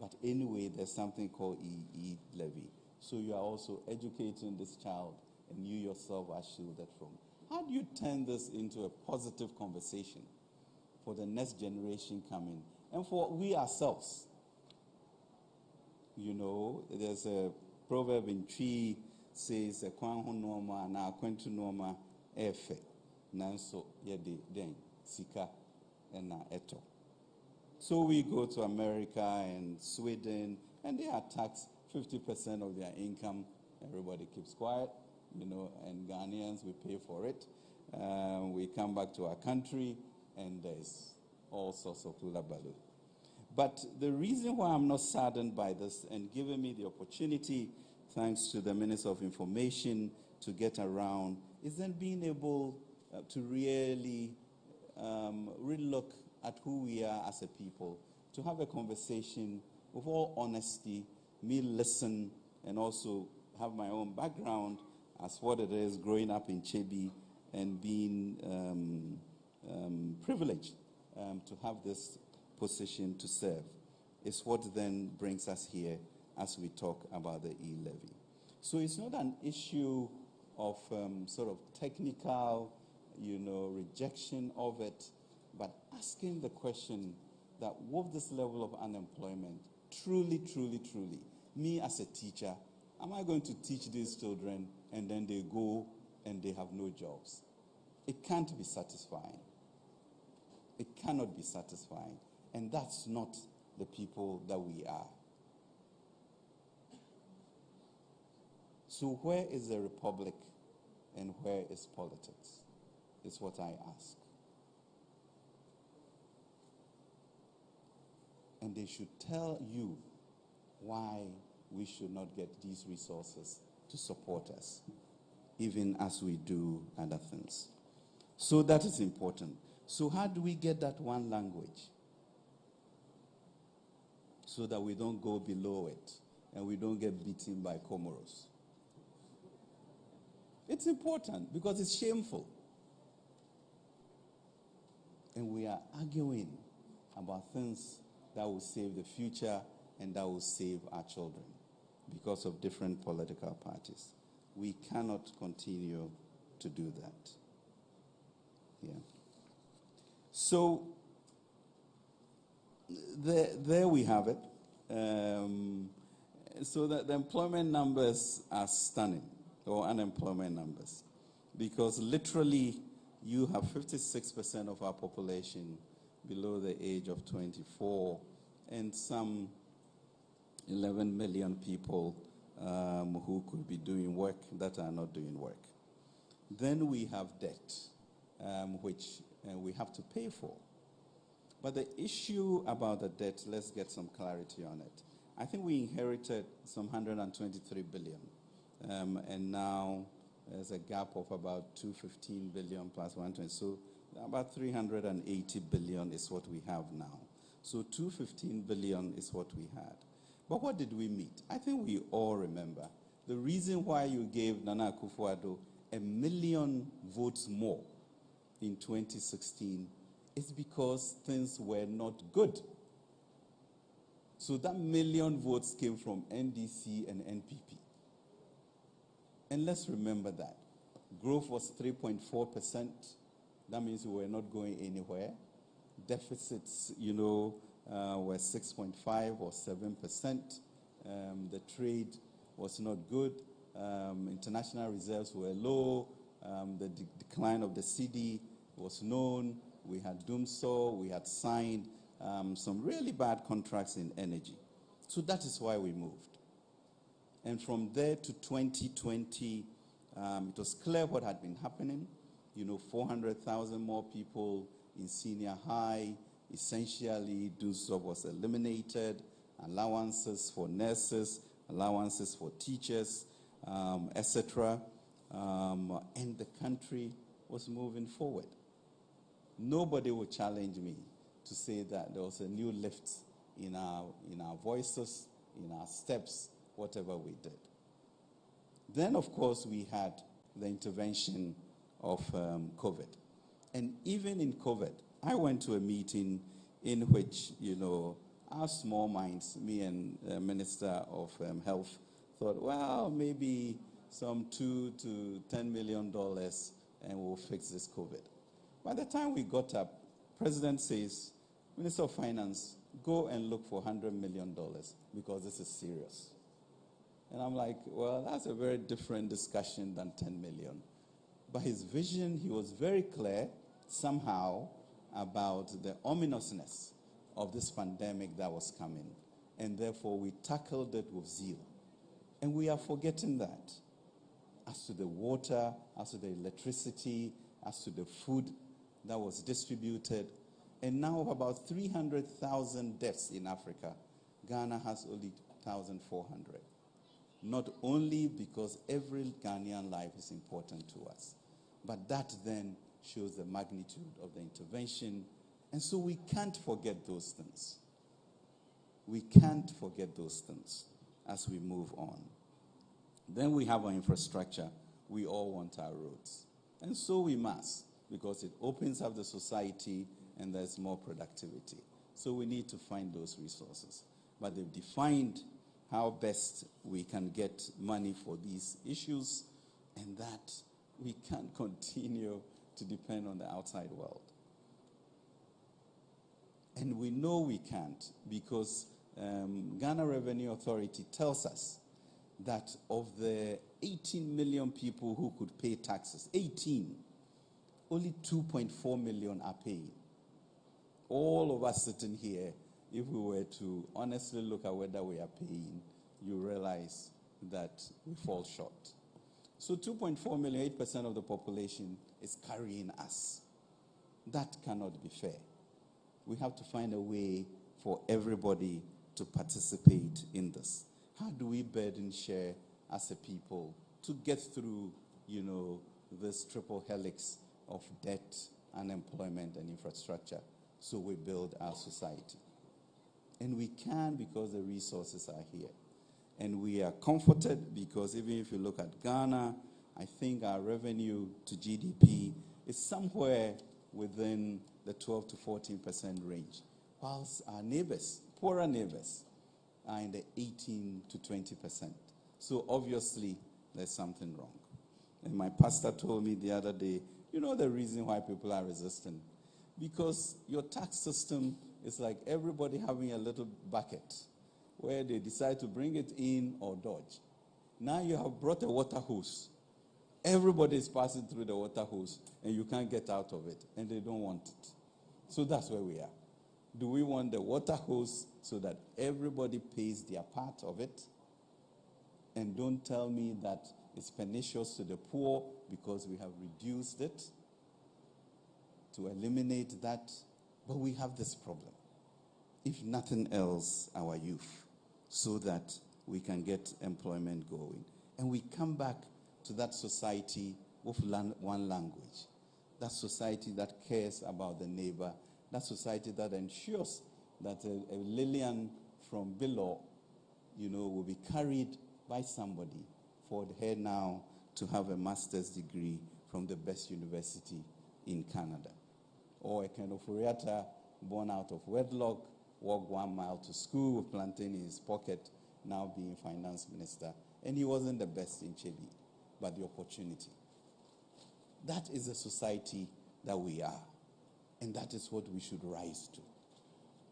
But anyway, there's something called E-levy. So you are also educating this child, and you yourself are shielded from. How do you turn this into a positive conversation for the next generation coming, and for we ourselves? There's a proverb in Tree says, "Kwan ho noma na akwantu noma efe, nanso yede den sika ena eto." So we go to America and Sweden, and they are taxed 50% of their income. Everybody keeps quiet, and Ghanaians, we pay for it. We come back to our country, and there's all sorts of hullabaloo. But the reason why I'm not saddened by this, and giving me the opportunity, thanks to the Minister of Information, to get around, is then being able to really look at who we are as a people, to have a conversation with all honesty, me listen and also have my own background as what it is growing up in Chebi and being privileged to have this position to serve is what then brings us here as we talk about the E-levy. So it's not an issue of sort of technical, rejection of it, but asking the question that with this level of unemployment, truly, me as a teacher, am I going to teach these children and then they go and they have no jobs? It can't be satisfying. It cannot be satisfying. And that's not the people that we are. So where is the republic and where is politics? Is what I ask. And they should tell you why we should not get these resources to support us, even as we do other things. So that is important. So how do we get that one language? So that we don't go below it and we don't get beaten by Comoros. It's important because it's shameful. And we are arguing about things that will save the future and that will save our children because of different political parties. We cannot continue to do that. Yeah. So there we have it. So that the employment numbers are stunning, or unemployment numbers, because literally you have 56% of our population below the age of 24 and some 11 million people who could be doing work that are not doing work. Then we have debt, which we have to pay for. But the issue about the debt, let's get some clarity on it. I think we inherited some 123 billion, and now there's a gap of about 215 billion plus 120. So about 380 billion is what we have now. So 215 billion is what we had. But what did we meet? I think we all remember the reason why you gave Nana Akufo-Addo 1 million votes more in 2016 is because things were not good. So that 1 million votes came from NDC and NPP. And let's remember that. Growth was 3.4%. That means we were not going anywhere. Deficits, were 6.5 or 7%. The trade was not good. International reserves were low. The decline of the cedi was known. We had Doomsaw. We had signed some really bad contracts in energy. So that is why we moved. And from there to 2020, it was clear what had been happening. 400,000 more people in senior high. Essentially, Doomsaw was eliminated. Allowances for nurses, allowances for teachers, etc. And the country was moving forward. Nobody would challenge me to say that there was a new lift in our voices, in our steps, whatever we did. Then, of course, we had the intervention of COVID. And even in COVID, I went to a meeting in which, our small minds, me and the Minister of Health, thought, well, maybe some $2 to $10 million and we'll fix this COVID. By the time we got up, President says, Minister of Finance, go and look for $100 million because this is serious. And I'm like, well, that's a very different discussion than 10 million. But his vision, he was very clear somehow about the ominousness of this pandemic that was coming. And therefore, we tackled it with zeal. And we are forgetting that. As to the water, as to the electricity, as to the food that was distributed. And now about 300,000 deaths in Africa. Ghana has only 1,400. Not only because every Ghanaian life is important to us, but that then shows the magnitude of the intervention. And so we can't forget those things. we can't forget those things as we move on. Then we have our infrastructure. We all want our roads. And so we must, because it opens up the society and there's more productivity. So we need to find those resources. But they've defined how best we can get money for these issues, and that we can't continue to depend on the outside world. And we know we can't, because Ghana Revenue Authority tells us that of the 18 million people who could pay taxes, 18, only 2.4 million are paying. All of us sitting here, if we were to honestly look at whether we are paying, you realize that we fall short. So 2.4 million, 8% of the population is carrying us. That cannot be fair. We have to find a way for everybody to participate in this. How do we burden share as a people to get through, this triple helix of debt, unemployment, and infrastructure, so we build our society? And we can, because the resources are here. And we are comforted because even if you look at Ghana, I think our revenue to GDP is somewhere within the 12 to 14% range, whilst our neighbors, poorer neighbors, are in the 18 to 20%. So obviously, there's something wrong. And my pastor told me the other day, the reason why people are resistant? Because your tax system is like everybody having a little bucket where they decide to bring it in or dodge. Now you have brought a water hose. Everybody is passing through the water hose, and you can't get out of it, and they don't want it. So that's where we are. Do we want the water hose so that everybody pays their part of it? And don't tell me that it's pernicious to the poor because we have reduced it to eliminate that. But we have this problem. If nothing else, our youth, so that we can get employment going. And we come back to that society with one language, that society that cares about the neighbor, that society that ensures that a Lillian from Bilo, will be carried by somebody for her now to have a master's degree from the best university in Canada. Or a kind of Kenoforiata born out of wedlock, walked 1 mile to school with plantain in his pocket, now being finance minister. And he wasn't the best in Chebi, but the opportunity. That is the society that we are. And that is what we should rise to.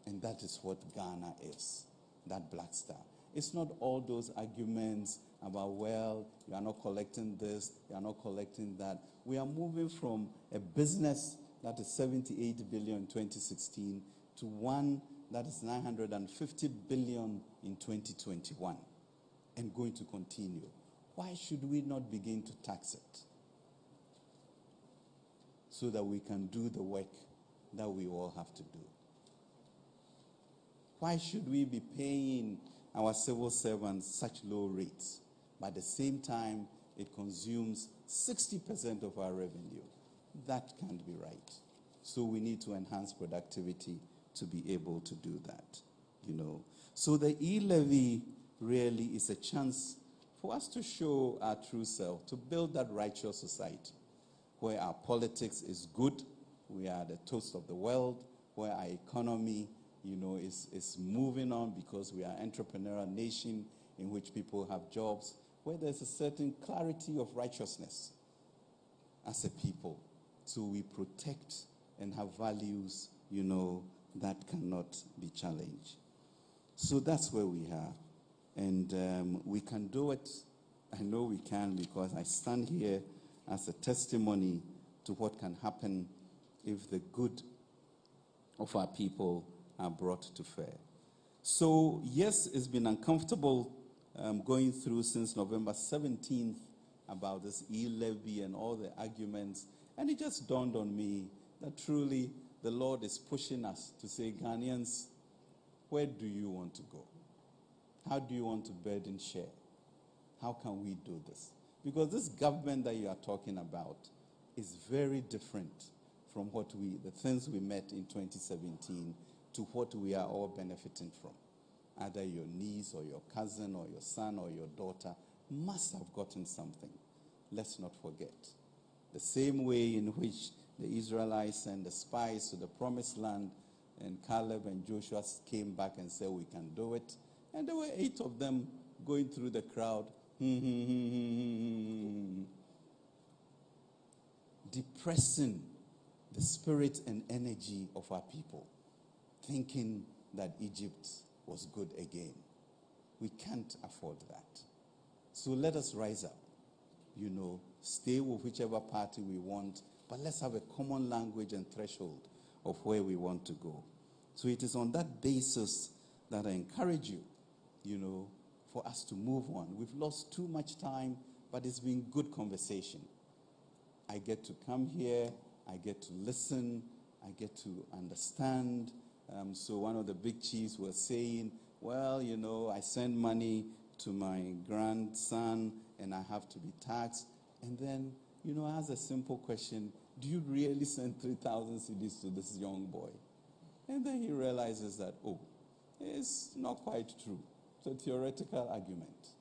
And that is what Ghana is, that black star. It's not all those arguments about, you are not collecting this, you are not collecting that. We are moving from a business that is 78 billion in 2016 to one that is 950 billion in 2021 and going to continue. Why should we not begin to tax it so that we can do the work that we all have to do? Why should we be paying our civil servants such low rates, but at the same time it consumes 60% of our revenue? That can't be right. So we need to enhance productivity to be able to do that, So the E-levy really is a chance for us to show our true self, to build that righteous society where our politics is good, we are the toast of the world, where our economy, is moving on because we are an entrepreneurial nation in which people have jobs, where there's a certain clarity of righteousness as a people. So we protect and have values, that cannot be challenged. So that's where we are. And we can do it. I know we can, because I stand here as a testimony to what can happen if the good of our people are brought to fair. So, yes, it's been uncomfortable going through since November 17th about this E-levy and all the arguments. And it just dawned on me that truly the Lord is pushing us to say, Ghanaians, where do you want to go? How do you want to burden share? How can we do this? Because this government that you are talking about is very different from the things we met in 2017 to what we are all benefiting from. either your niece or your cousin or your son or your daughter must have gotten something. Let's not forget. The same way in which the Israelites sent the spies to the promised land, and Caleb and Joshua came back and said, we can do it. And there were 8 of them going through the crowd, depressing the spirit and energy of our people, thinking that Egypt was good again. We can't afford that. So let us rise up, stay with whichever party we want, but let's have a common language and threshold of where we want to go. So it is on that basis that I encourage you, for us to move on. We've lost too much time, but it's been good conversation. I get to come here, I get to listen, I get to understand. So one of the big chiefs was saying, well, I send money to my grandson and I have to be taxed. And then, I asked a simple question, do you really send 3,000 cedis to this young boy? And then he realizes that, it's not quite true. It's a theoretical argument,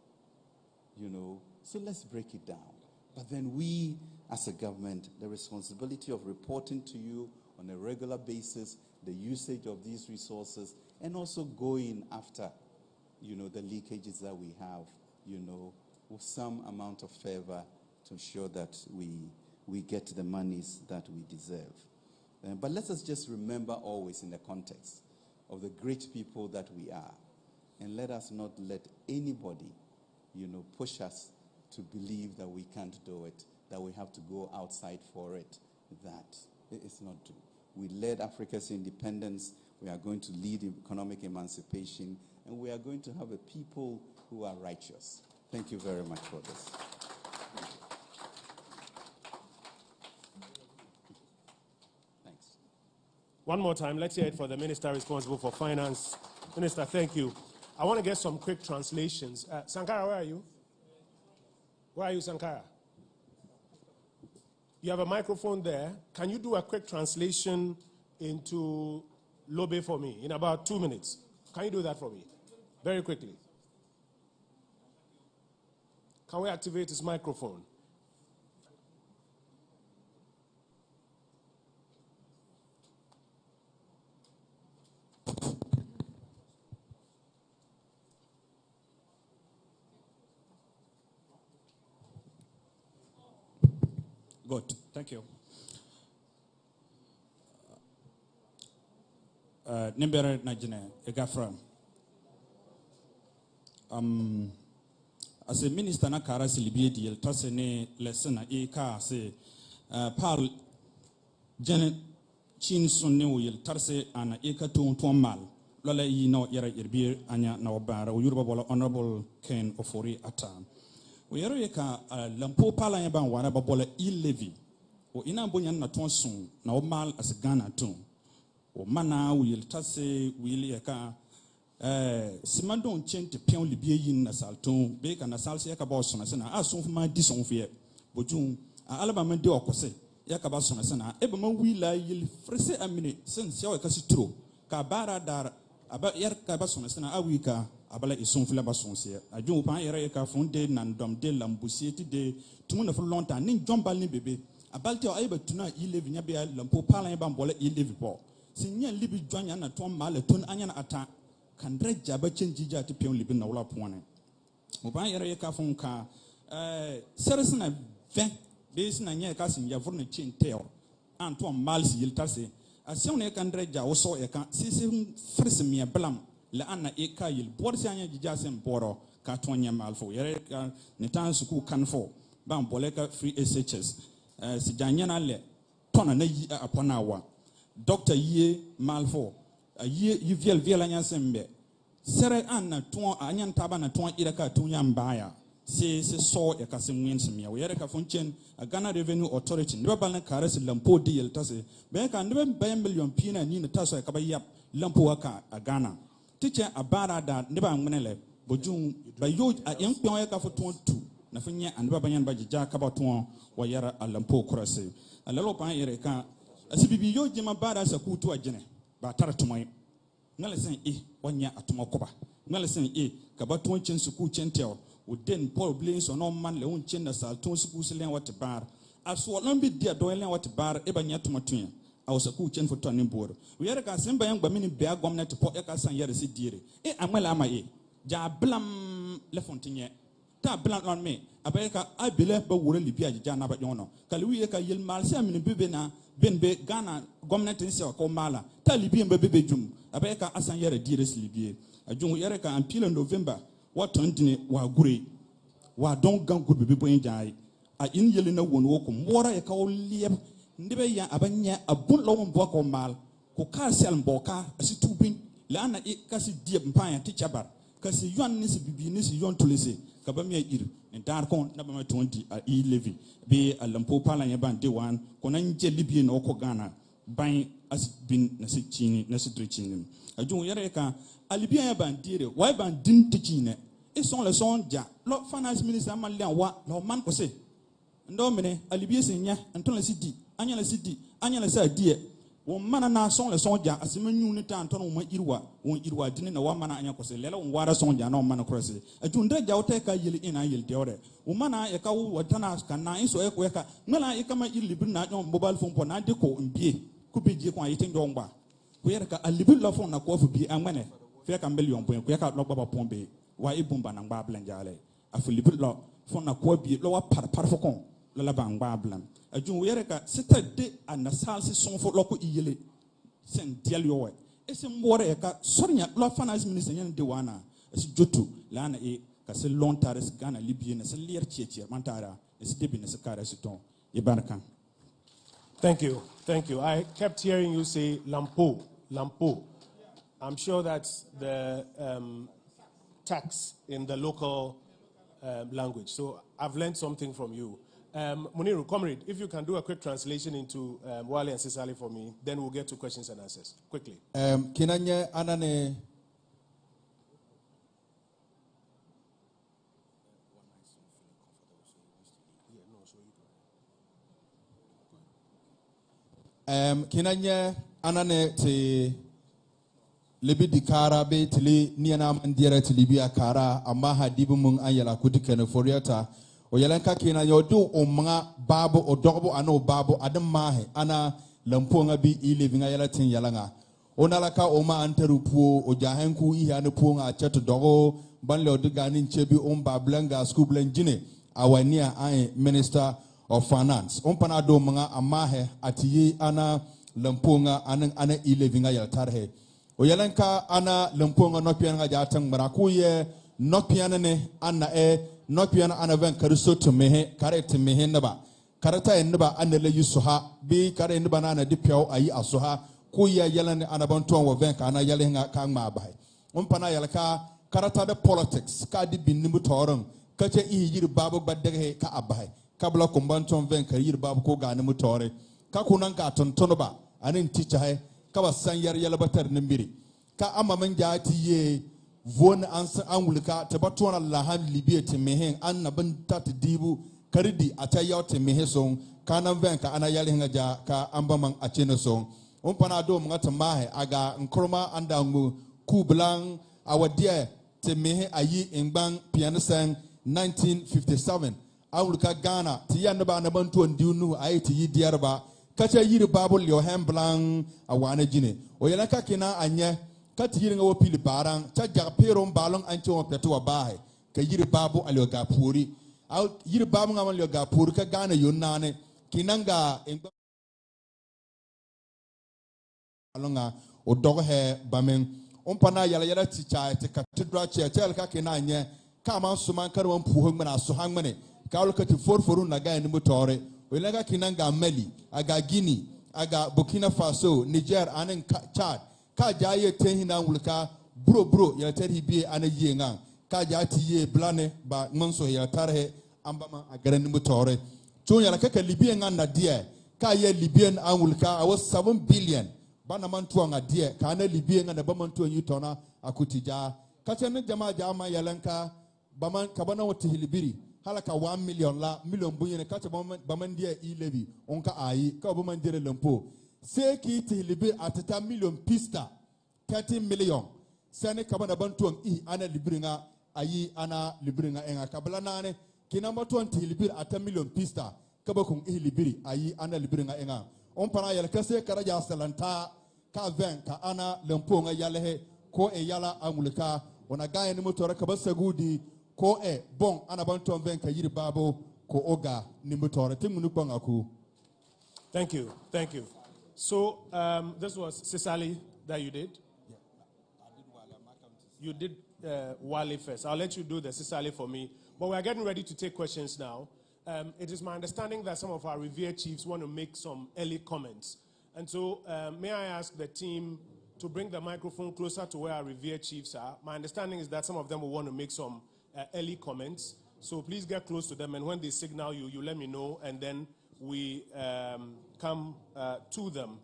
So let's break it down. But then we, as a government, the responsibility of reporting to you on a regular basis the usage of these resources, and also going after, the leakages that we have, with some amount of favor to ensure that we get the monies that we deserve. But let us just remember always in the context of the great people that we are, and let us not let anybody, push us to believe that we can't do it, that we have to go outside for it. That is not true. We led Africa's independence. We are going to lead economic emancipation, and we are going to have a people who are righteous. Thank you very much for this. Thanks. One more time, let's hear it for the Minister responsible for Finance. Minister, thank you. I want to get some quick translations. Sankara, where are you? Where are you, Sankara? You have a microphone there. Can you do a quick translation into Lobe for me in about 2 minutes? Can you do that for me? Very quickly. Can we activate his microphone? Good, thank you. Nimbere Najine, Egafra. As a minister, na kara silibi deal, tasene lesson e ka se Paul Janet Chin Sunni will tarse an eka to mal. Lola yi no yara irbi anya na obara uyurba honorable Ken Ofori Atam. We are Lampo Pala Yaban Wana Babola E-levy. O ina bonyan na tonson na o mal as Ghana tone. O mana will tase will yaka Simandon chain to pion libye yin na salton, bake na salsa yakabos on a sena, as soon for my dison fear. Bojun, Alabama de Ocose, yakabas on a sena, Ebama will yield frese a minute since your casitro, Kabara dar about Yarkabas on a sena, a weeka. Abala is soon flabasons here. I do pan ereka from de nandom de lambusieti de Tumuna for long time, Ning John Balni baby. About your able to not live in Yabia Lampo Palan Bola E-levy ball. Senior Libby John and Tom Maletun Anyan attack. Can dread Jabba change Jija to Pion Libin Nola Pone. Mobile ereka from car. Saracen a ven, based on your cousin Yavon chain tail. Antoine Mals Yiltase. As soon as can dread also a can see Frismia Blam. La Anna Eka yil Borsanya Jijasem Boro, Katonya Malfo, Yereka, Netan Suku Canfo, Bam Boleka Free SHS, Sijanyana Le, Tona Neyi Aponawa, Dr. Ye Malfo, a ye Uviel Violanya Sembe, Sere Anna Tuan Anyan Tabana Tuan Iraka Tunyam Baya, se saw a Casim Winsemia, Yereka Funchen, a Ghana Revenue Authority, Nubana Cares Lampo Deal Tase, Beka never buy a million pina Nina Tasa Kabayap, Lampoaka, a Ghana. Teacher Abara that never Manele, Bojung, by you a young Pioneer for 22, Nafinia and Babayan by Jack about 1, Wayara a Lampo Crosse. A little pine Ereka, as if you Jima Bada as a coup to a gene, but Taratumai. Nelson E. 1 year at Mokoba. Melison e kabaton chen suku chentel o den Paul Blains on man le un chen na sal ton suku selen wat bar as what lambi dia doelen wat bar e banya tomatun I was a cool chen for turning board. We are a simple young women in bear gomnet to port a san yet si dear. Eh, amela ama e. Ja blam le fontaine. Ta blank on me. Abeka, I believe but would be a jana but yono. Kaluika yil malsam in bibena, ben be Ghana, gomnet in sel called Mala. Talibian baby jum. Abeka asan yet a dearest libye. A jung yereka and peel in November. What turned wa gray. Wa don't gun good be in jai. I in yelling one walk water a call liam. Ndibe ya abanya abun lawon boko mal ko ka sel mboka asi tubin lana e kasi die mpan ti chabar kasi yon nisi bibi nisi yon tulise ka ba mi ir en dar kon na ba ma 20 a E-levy be a lampo pala ya ban de wan ko nan je libye no ko Ghana ban asi bin na si chini na si drichini ajun yare ka alibia ya ban dire why ban din tichine e son le son ja lo finance minister man lian wa lo man ko se ndo mene alibia se nya anton la si di anya la sidi anya la sa die won mana na son le son ja asima nyu ni ta anton won irwa dini na wa mana anya ko se lela won wara son ja na won mana krose ajunda ja wote ka yeli ina yel de ore won mana e ka wo tana kan na iso e ko e ka mala e kama ir libri na on mobile phone po na de ko mbie ku be je ko ayitin do ngba ko yere ka alibri la phone na ko fu bi amene fe ka million point ko ka lo baba pombe wa ibumba na ngba blanjale afu libri lo phone na ko bi lo wa par fo kon lo la ba ngba blan ajun yereka sita de anasal si sonfo loko iyele sen dial yowe ese mbore ka sornya lo finance minister nyen de wana esi jotu lana e ka se long tares Ghana libye na se lier cheche mantara esi debi na se kara se ton e barkan. Thank you. I kept hearing you say lampo. I'm sure that's the tax in the local language. So I've learned something from you. Muniru, comrade, if you can do a quick translation into Wale and Sisali for me, then we'll get to questions and answers. Quickly. Kinanye anane kinanye anane te libi dikara be tili niana mandiere tilibi akara amaha dibu mung ayala kudikene foriata o yalanka kina yodu o mga babu o dogbo ano babu adam mahe ana lamponga bi E-levy nga yala tin yalanga onalaka o ma anteru puo o jahenku i anu puo nga cheto dogo banle o digani nchebi on bablanga school blengine awania ai minister of finance on panado mga amahe atiye ana lamponga ana E-levy nga yala tarhe o yalanka ana lamponga nokpian nga jatang marakuye nokpian ne ana nokpian ana ven kariso to mehe karete mehe naba karata enba anele yusuha bi kare enba na dipyo ayi asuha kuya yalan ana bonton wo ven kana yale nga kan ma bai umpana yalaka karata de politics ka di binnimu toron kace i yiri babu badde ka abai kabla kumbanton ven ka yiri babu ko ga nimu tore ka kunan ka tontono ba anin ticha he ka wasan yar yalabatar nimbiri ka amma man jati ye von anwulika tabatona laham libye temehen annabin tat dibu karidi ataya temehe son kana venka ana yale nga ka ambaman achene son umpana do ngata mahe aga nkroma andangu kublan awadie temehe ayi engban pianisen 1957 awulika Ghana tiyanba na bantu ndiunu ayiti yidiarba kacha yiri babul yo hemblan awana jine oyelaka kina anye kati yiri nga wo pili barang cha jagpero mbalong anche wo peto wa bahe ka yiri babu alio gapuri au yiri babu nga alio gapuri ka Ghana yonane kinanga alonga odogo he bamen ompana yala ticha te cathedral church ka kinanye ka man suman karwan puho ngana so hangmane ka ol kati forforu na ga ni mutore olega kinanga Mali aga Guinea aga Burkina Faso Niger anen Chad ka jaye tenhina wulka bro ya terhi bi ana yenga ka jati ye blane ba ngonso ya tarhe ambama agare ni mutore tun yala ka libyen na die ka ye libyen an wulka awo 7 billion bana man tuanga die ka na libyen na ba man tuan yutona akutija ka tenne jama yalanka baman kabana wati hilibiri halaka 1 million la million bunye ka ta baman die E-levy onka ayi ka baman dire lempo seki tilibi atata million pista 30 million sene kabana bantuang I ana libringa ayi ana libringa enga kabla nane kina matuan ti libir ata million pista kabakung I libiri ayi ana libringa enga on para yala kase karaja salanta ka ven ka ana lemponga yalehe ko e yala amulika ona gaya ni motora kabasagudi ko e bon ana bantuan ven ka yiri babo ko oga ni motora timunu bangaku. Thank you. Thank you. So this was Cicely that you did? Yeah. You did Wale first. I'll let you do the Cicely for me. But we are getting ready to take questions now. It is my understanding that some of our revered chiefs want to make some early comments. And so may I ask the team to bring the microphone closer to where our revered chiefs are. My understanding is that some of them will want to make some early comments. So please get close to them, and when they signal you, you let me know, and then we come to them.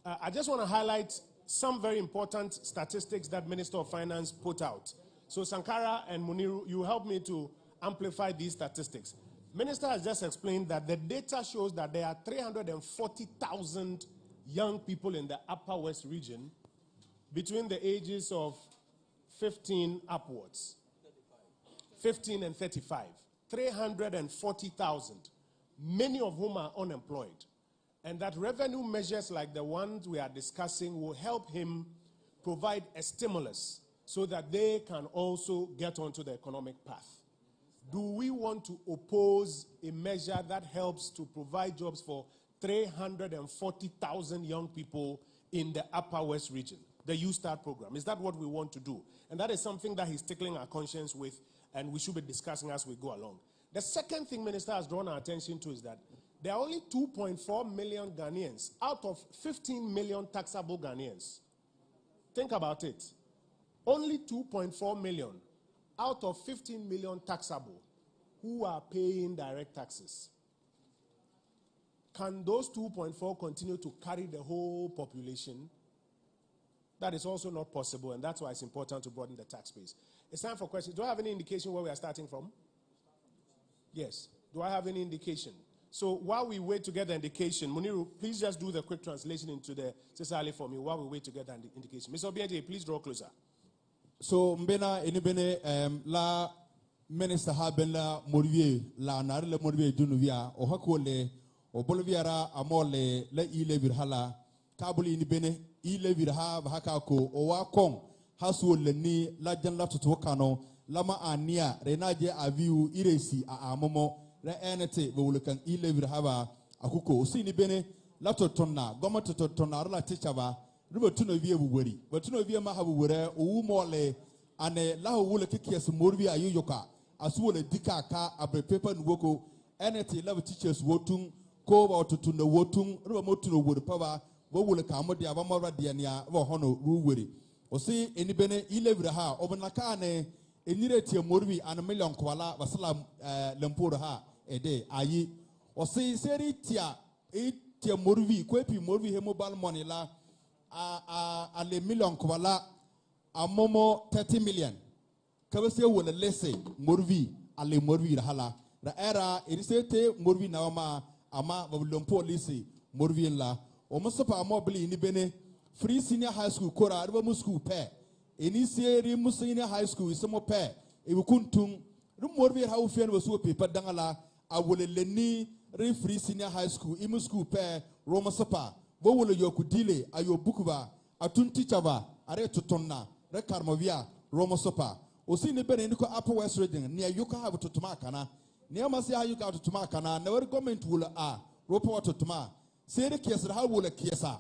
I just want to highlight some very important statistics that Minister of Finance put out. So Sankara and Muniru, you help me to amplify these statistics. Minister has just explained that the data shows that there are 340,000 young people in the Upper West region between the ages of 15 upwards. 15 and 35. 340,000. Many of whom are unemployed. And that revenue measures like the ones we are discussing will help him provide a stimulus so that they can also get onto the economic path. Do we want to oppose a measure that helps to provide jobs for 340,000 young people in the Upper West region, the U-Start program? Is that what we want to do? And that is something that he's tickling our conscience with, and we should be discussing as we go along. The second thing Minister has drawn our attention to is that there are only 2.4 million Ghanaians out of 15 million taxable Ghanaians. Think about it. Only 2.4 million out of 15 million taxable who are paying direct taxes. Can those 2.4 continue to carry the whole population? That is also not possible, and that's why it's important to broaden the tax base. It's time for questions. Do I have any indication where we are starting from? Yes. Do I have any indication? So while we wait to get the indication, Muniru, please just do the quick translation into the Cicely for me while we wait to get the indication. Mr. Obiaje, please draw closer. So mbena inibene la minister haben la morwie la nar le morwie dunuvia o hakole o bolviara amole la E-levy hala kabuli inibene E-levy ha hakako o wa kong hasu le ni la janla tutu kano lama ania renaje aviu iresi a amomo re enete wulukan E-levy haba akuko usini bene la totonna goma totonna la tichaba rubetuno vie buweri betuno vie ma habu were o mole ane la wule kikies morbi ayoyoka asuwole dikaka abre paper nwoko enete la teachers wotung ko ba totuno wotung rube motuno wori paba wo wule ka amodi abamora de ania wo hono ruweri osi enibene E-levy ha obnaka ne enireti morbi an million kwala basala lemporo ha ede ayi osi seri tia etia morbi kwepi morbi he mobile money la a le million kwala a momo 30 million kabese wole lese morbi ale morbi hala ra era erisete morbi na ma ama lompo lisi morbi la o musopa amobili ni bene free senior high school kora arba mu school pe eni seri mu senior high school isemo pe e bukuntum rumorbi ha ofien wasu paper dangala awole leni re free senior high school imu school pe roma sopa bo wole yoku dile ayo bukuba atun teacher ba are tutonna re karmovia roma sopa osi ne bene ndiko Upper West region ne ayuka ha tutuma kana ne amase ha yuka tutuma kana na wer government wula a ropo tutuma seri kiesra ha wole kiesa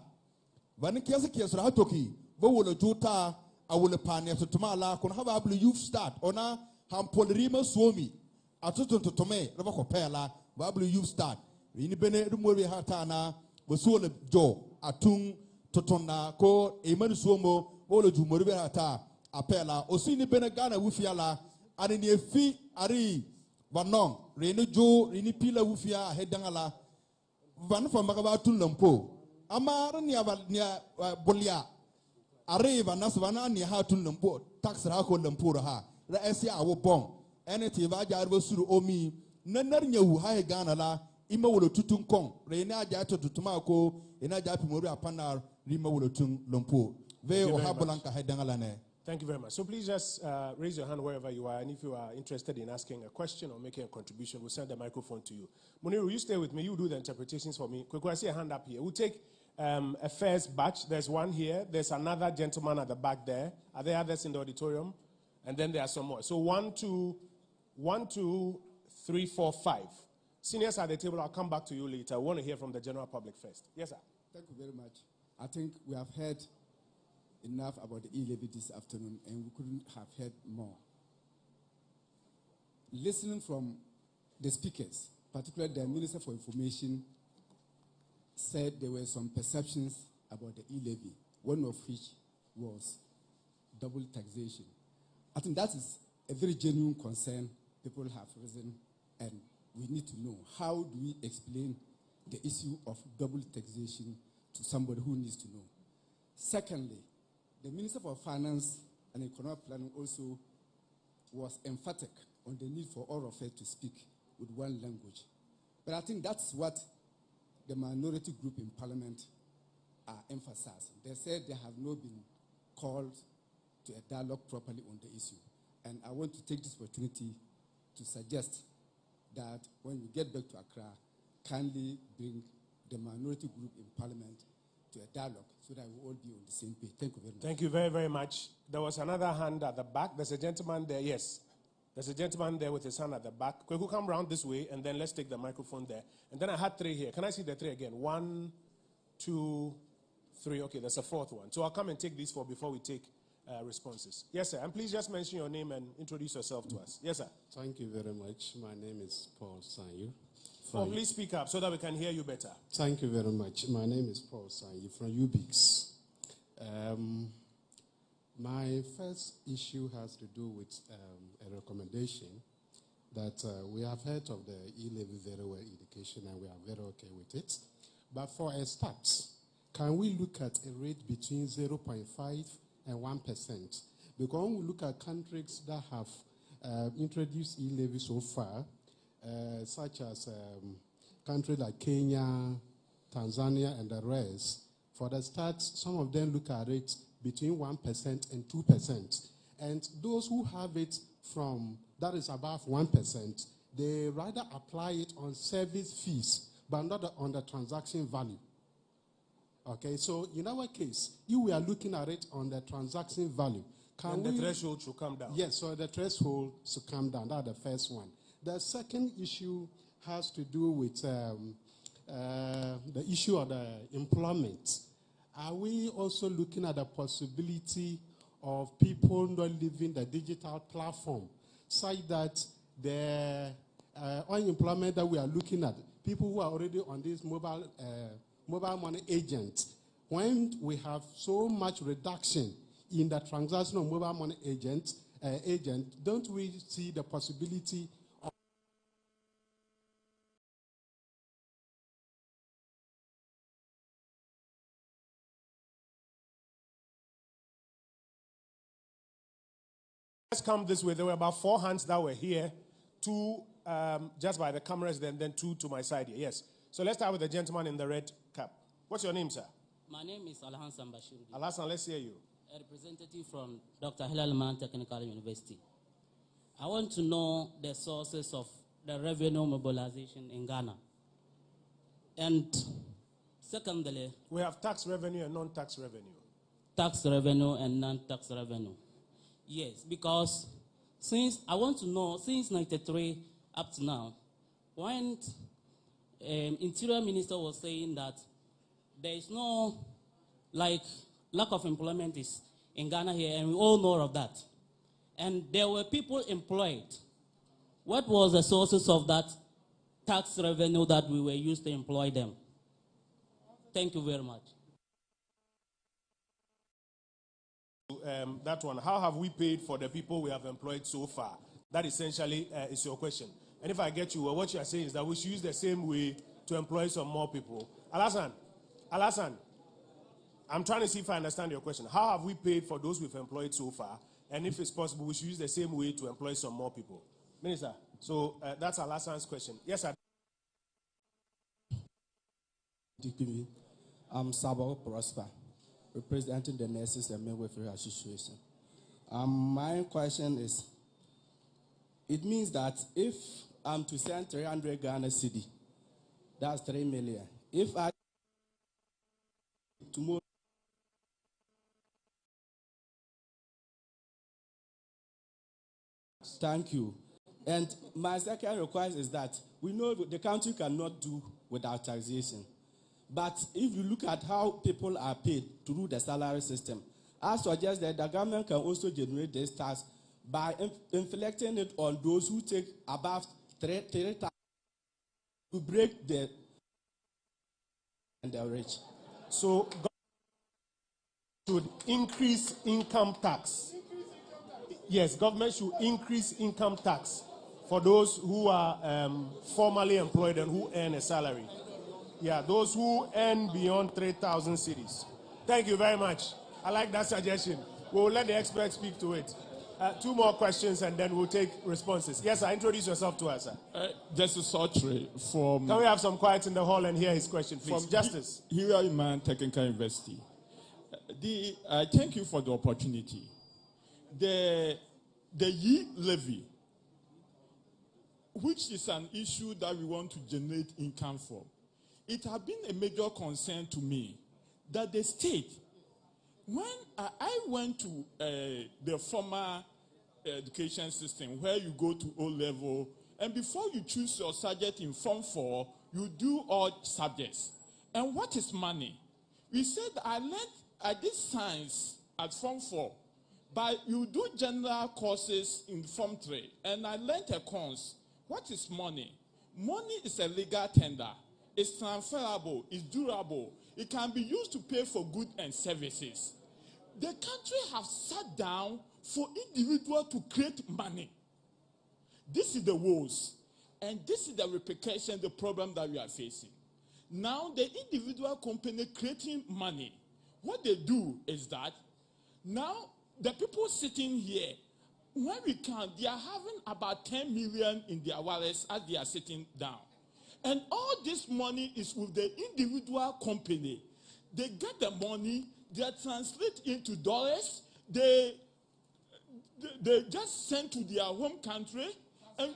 van kiesra ha toki bo wole juta awole pania tutuma la kun ha ba youth start ona hampolirima suomi atutun tutume raba ko pela ba youth start ini bene rumori hatana wosole jo atun tutonna ko emanu suomo wole jumori be hata apela osini bene Ghana wufiala ani ne fi ari vanon reni jo reni pila wufia hedangala van famba ba tun lampo amara ni aba ni bolia ari vanas vana ni hatun lampo tax ra ko lampo ha ra esi awo bon eneti va jarbo suru omi nanar nyawu ha Ghana la ima wolo tutun kon reni aja to tutuma ko ina ja pimori apanar rima wolo tun lampo ve o ha bolanka hedangala ne Thank you very much. So please just raise your hand wherever you are, and if you are interested in asking a question or making a contribution, we'll send the microphone to you. Muniru, you stay with me. You do the interpretations for me. Quick, I see a hand up here. We'll take a first batch. There's one here. There's another gentleman at the back there. Are there others in the auditorium? And then there are some more. So 1, 2, 3, 4, 5. Seniors at the table, I'll come back to you later. I want to hear from the general public first. Yes, sir. Thank you very much. I think we have heard enough about the E-levy this afternoon, and we couldn't have heard more. Listening from the speakers, particularly the Minister for Information, said there were some perceptions about the E-levy, one of which was double taxation. I think that is a very genuine concern people have risen, and we need to know, how do we explain the issue of double taxation to somebody who needs to know? Secondly, the Minister for Finance and Economic Planning also was emphatic on the need for all of us to speak with one language. But I think that's what the minority group in Parliament are emphasizing. They said they have not been called to a dialogue properly on the issue. And I want to take this opportunity to suggest that when we get back to Accra, kindly bring the minority group in Parliament to a dialogue so that we will all be on the same page. Thank you very much. Thank you very, very much. There was another hand at the back. There's a gentleman there. Yes. There's a gentleman there with his hand at the back. Kweku, come round this way, and then let's take the microphone there. And then I had 3 here. Can I see the 3 again? 1, 2, 3. Okay, there's a 4th one. So I'll come and take these 4 before we take responses. Yes, sir. And please just mention your name and introduce yourself to us. Yes, sir. Thank you very much. My name is Paul Sanyu. Oh, please speak up so that we can hear you better. Thank you very much. My name is Paul Sanyu from UBIX. My first issue has to do with a recommendation that we have heard of the E-levy very well education, and we are very okay with it. But for a start, can we look at a rate between 0.5 and 1%? Because when we look at countries that have introduced E-levy so far, such as countries like Kenya, Tanzania, and the rest, for the start, some of them look at it between 1% and 2%. And those who have it from that is above 1%, they rather apply it on service fees, but not on the transaction value. Okay, so in our case, if we are looking at it on the transaction value, can the threshold should come down? Yes, so the threshold should come down. That's the first one. The second issue has to do with the issue of the employment. Are we also looking at the possibility of people not leaving the digital platform, such that the unemployment that we are looking at, people who are already on this mobile money agent, when we have so much reduction in the transaction of mobile money agent, don't we see the possibility of Let's come this way. There were about 4 hands that were here, 2 just by the cameras, then 2 to my side here. Yes. So let's start with the gentleman in the red cap. What's your name, sir? My name is Alhassan Bashir. Alhassan, let's hear you. A representative from Dr. Hilalman Technical University. I want to know the sources of the revenue mobilization in Ghana. And secondly, we have tax revenue and non-tax revenue. Tax revenue and non-tax revenue. Yes, because I want to know, since 93 up to now, when Interior Minister was saying that there is no, lack of employment is in Ghana here, and we all know of that. And there were people employed. What was the sources of that tax revenue that we were used to employ them? Thank you very much. That one, how have we paid for the people we have employed so far? That essentially is your question. And if I get you, what you are saying is that we should use the same way to employ some more people. Alhassan, I'm trying to see if I understand your question. How have we paid for those we've employed so far? And if it's possible, we should use the same way to employ some more people. Minister, so that's Alhassan's question. Yes, sir. I'm Sabo Prosper, representing the Nurses and Midwifery Association. My question is, it means that if I'm to send 300 Ghana cedi, that's 3 million. If I tomorrow. Thank you. And my second request is that we know the country cannot do without taxation. But if you look at how people are paid through the salary system, I suggest that the government can also generate this tax by inflicting it on those who take above 3,000 to break the and the rich. So should increase income tax. Yes, government should increase income tax for those who are formally employed and who earn a salary. Yeah, those who earn beyond 3,000 cedis. Thank you very much. I like that suggestion. We'll let the experts speak to it. 2 more questions and then we'll take responses. Yes, sir, introduce yourself to us, sir. Justice Autry from... Can we have some quiet in the hall and hear his question, please? From Justice. Hiraman Technical University. Thank you for the opportunity. The E-levy, which is an issue that we want to generate income from, it has been a major concern to me that the state, when I went to the former education system where you go to O-level, and before you choose your subject in Form 4, you do all subjects. And what is money? We said I did science at Form 4, but you do general courses in Form 3, and I learned a cons. What is money? Money is a legal tender. It's transferable, it's durable. It can be used to pay for goods and services. The country has sat down for individuals to create money. This is the woes, and this is the repercussion, the problem that we are facing. Now, the individual company creating money, what they do is that now the people sitting here, when we count, they are having about 10 million in their wallets as they are sitting down. And all this money is with the individual company. They get the money, they translate into dollars, they just send to their home country and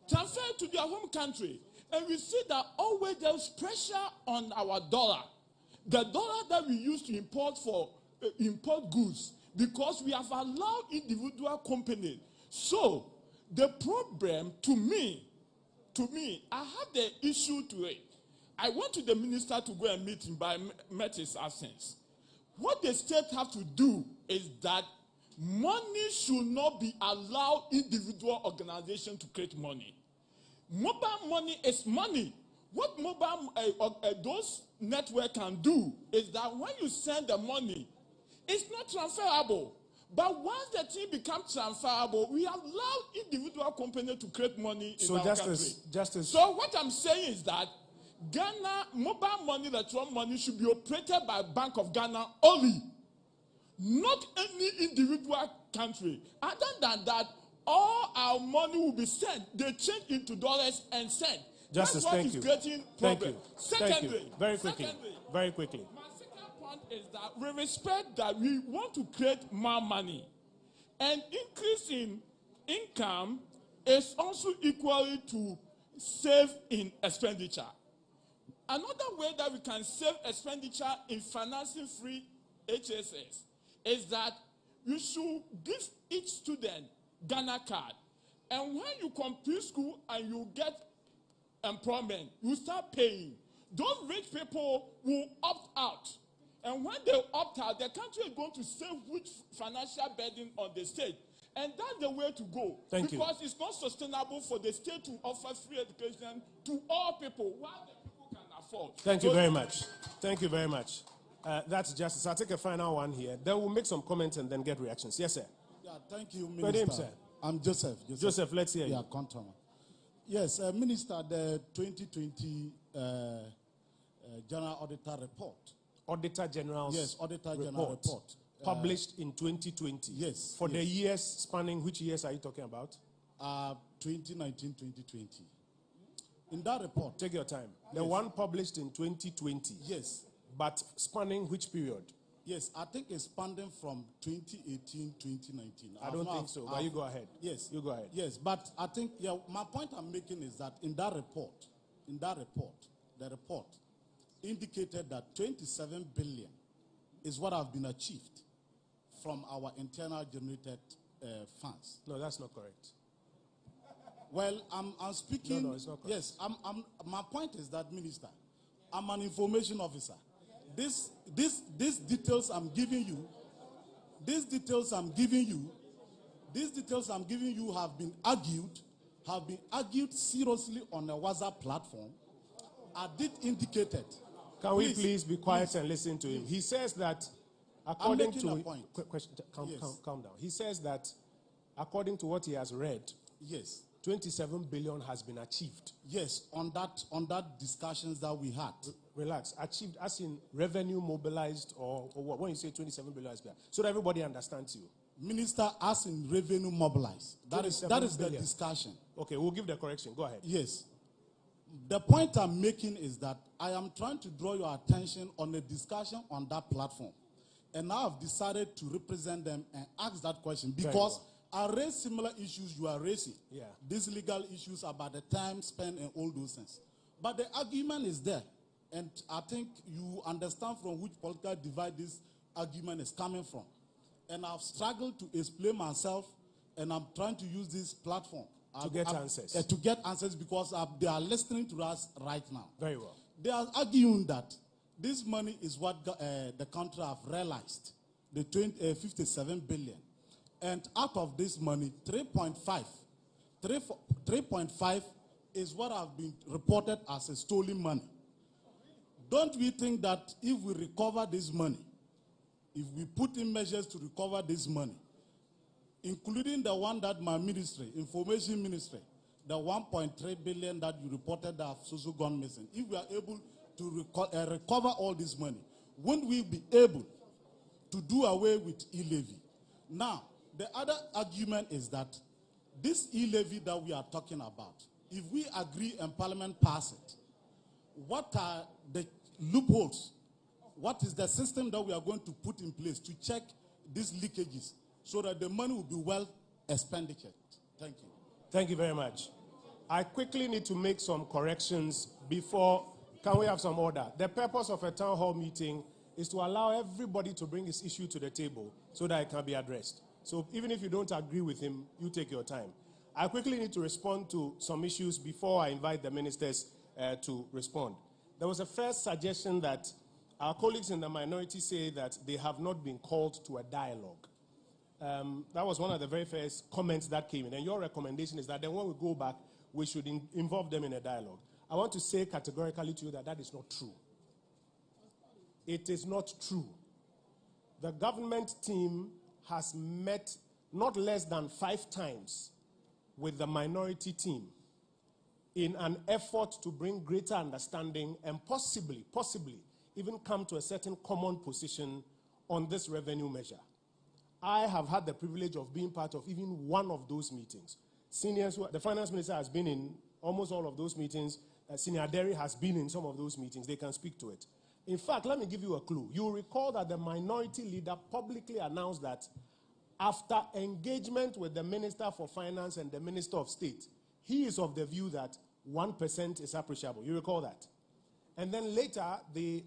transfer to their home country. And we see that always there's pressure on our dollar. The dollar that we use to import goods, because we have allowed individual companies. So the problem to me, I have the issue to it. I went to the minister to go and meet him, but I met his absence. What the state have to do is that money should not be allowed individual organization to create money. Mobile money is money. What mobile those network can do is that when you send the money, it's not transferable. But once the thing becomes transferable, we allow individual companies to create money in our country. So what I'm saying is that Ghana mobile money, electronic money, should be operated by Bank of Ghana only, not any individual country. Other than that, all our money will be sent. They change into dollars and send. Justice, that's what is creating problem. Thank you. Very quickly. Very quickly. Is that we respect that we want to create more money, and increase in income is also equally to save in expenditure. Another way that we can save expenditure in financing free HSS is that you should give each student Ghana card, and when you complete school and you get employment, you start paying. Those rich people will opt out. And when they opt out, the country is going to save huge financial burden on the state. And that's the way to go. Because it's not sustainable for the state to offer free education to all people, while the people can afford. Thank you very much. Thank you very much. That's justice. I'll take a final one here. Then we'll make some comments and then get reactions. Yes, sir. Yeah, thank you, Minister. I'm Joseph. Joseph, let's hear you. Yeah, Contour. Yes, Minister, the 2020 General Auditor Report. Auditor General's General report. Published in 2020. Yes. For the years spanning, which years are you talking about? 2019, 2020. In that report. Take your time. The one published in 2020. Yes. But spanning which period? Yes, I think it's expanding from 2018, 2019. I don't think so, but you go ahead. Yes. You go ahead. Yes, but I think, my point I'm making is that in that report, the report indicated that 27 billion is what have been achieved from our internal generated funds. No, that's not correct. Well, I'm speaking. No, it's not correct. Yes, my point is that, Minister, I'm an information officer. These details I'm giving you, have been argued seriously on a WhatsApp platform. I did indicated. Can we please be quiet and listen to him? He says that according to calm down. He says that according to what he has read, yes, 27 billion has been achieved. Yes, on that discussions that we had. Relax. Achieved as in revenue mobilized or what? When you say 27 billion has been, so that everybody understands you. Minister, as in revenue mobilized. That is the discussion. Okay, we'll give the correction. Go ahead. Yes. The point I'm making is that I am trying to draw your attention on a discussion on that platform. And now I've decided to represent them and ask that question because I raise similar issues you are raising. Yeah. These legal issues about the time spent and all those things. But the argument is there. And I think you understand from which political divide this argument is coming from. And I've struggled to explain myself, and I'm trying to use this platform to get answers. To get answers because they are listening to us right now. Very well. They are arguing that this money is what the country have realized, the 57 billion. And out of this money, 3.5 is what have been reported as a stolen money. Don't we think that if we recover this money, if we put in measures to recover this money, including the one that my ministry, information ministry, the 1.3 billion that you reported that have also gone missing, if we are able to recover all this money, won't we be able to do away with E-levy? Now, the other argument is that this E-levy that we are talking about, if we agree and Parliament pass it, what are the loopholes? What is the system that we are going to put in place to check these leakages so that the money will be well expended? Thank you. Thank you very much. I quickly need to make some corrections before. Can we have some order? The purpose of a town hall meeting is to allow everybody to bring this issue to the table so that it can be addressed. So even if you don't agree with him, you take your time. I quickly need to respond to some issues before I invite the ministers to respond. There was a first suggestion that our colleagues in the minority say that they have not been called to a dialogue. That was one of the very first comments that came in. And your recommendation is that then when we go back, we should involve them in a dialogue. I want to say categorically to you that that is not true. It is not true. The government team has met not less than 5 times with the minority team in an effort to bring greater understanding and possibly even come to a certain common position on this revenue measure. I have had the privilege of being part of even one of those meetings. The finance minister has been in almost all of those meetings. Senior Derry has been in some of those meetings. They can speak to it. In fact, let me give you a clue. You recall that the minority leader publicly announced that after engagement with the Minister for Finance and the Minister of State, he is of the view that 1% is appreciable. You recall that? And then later, the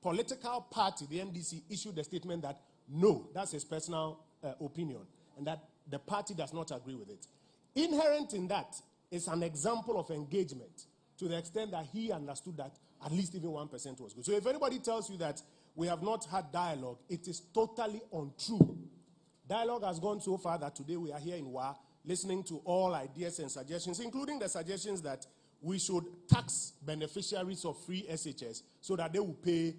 political party, the NDC, issued a statement that no, that's his personal opinion, and that the party does not agree with it. Inherent in that is an example of engagement to the extent that he understood that at least even 1% was good. So if anybody tells you that we have not had dialogue, it is totally untrue. Dialogue has gone so far that today we are here in WA listening to all ideas and suggestions, including the suggestions that we should tax beneficiaries of free SHS so that they will pay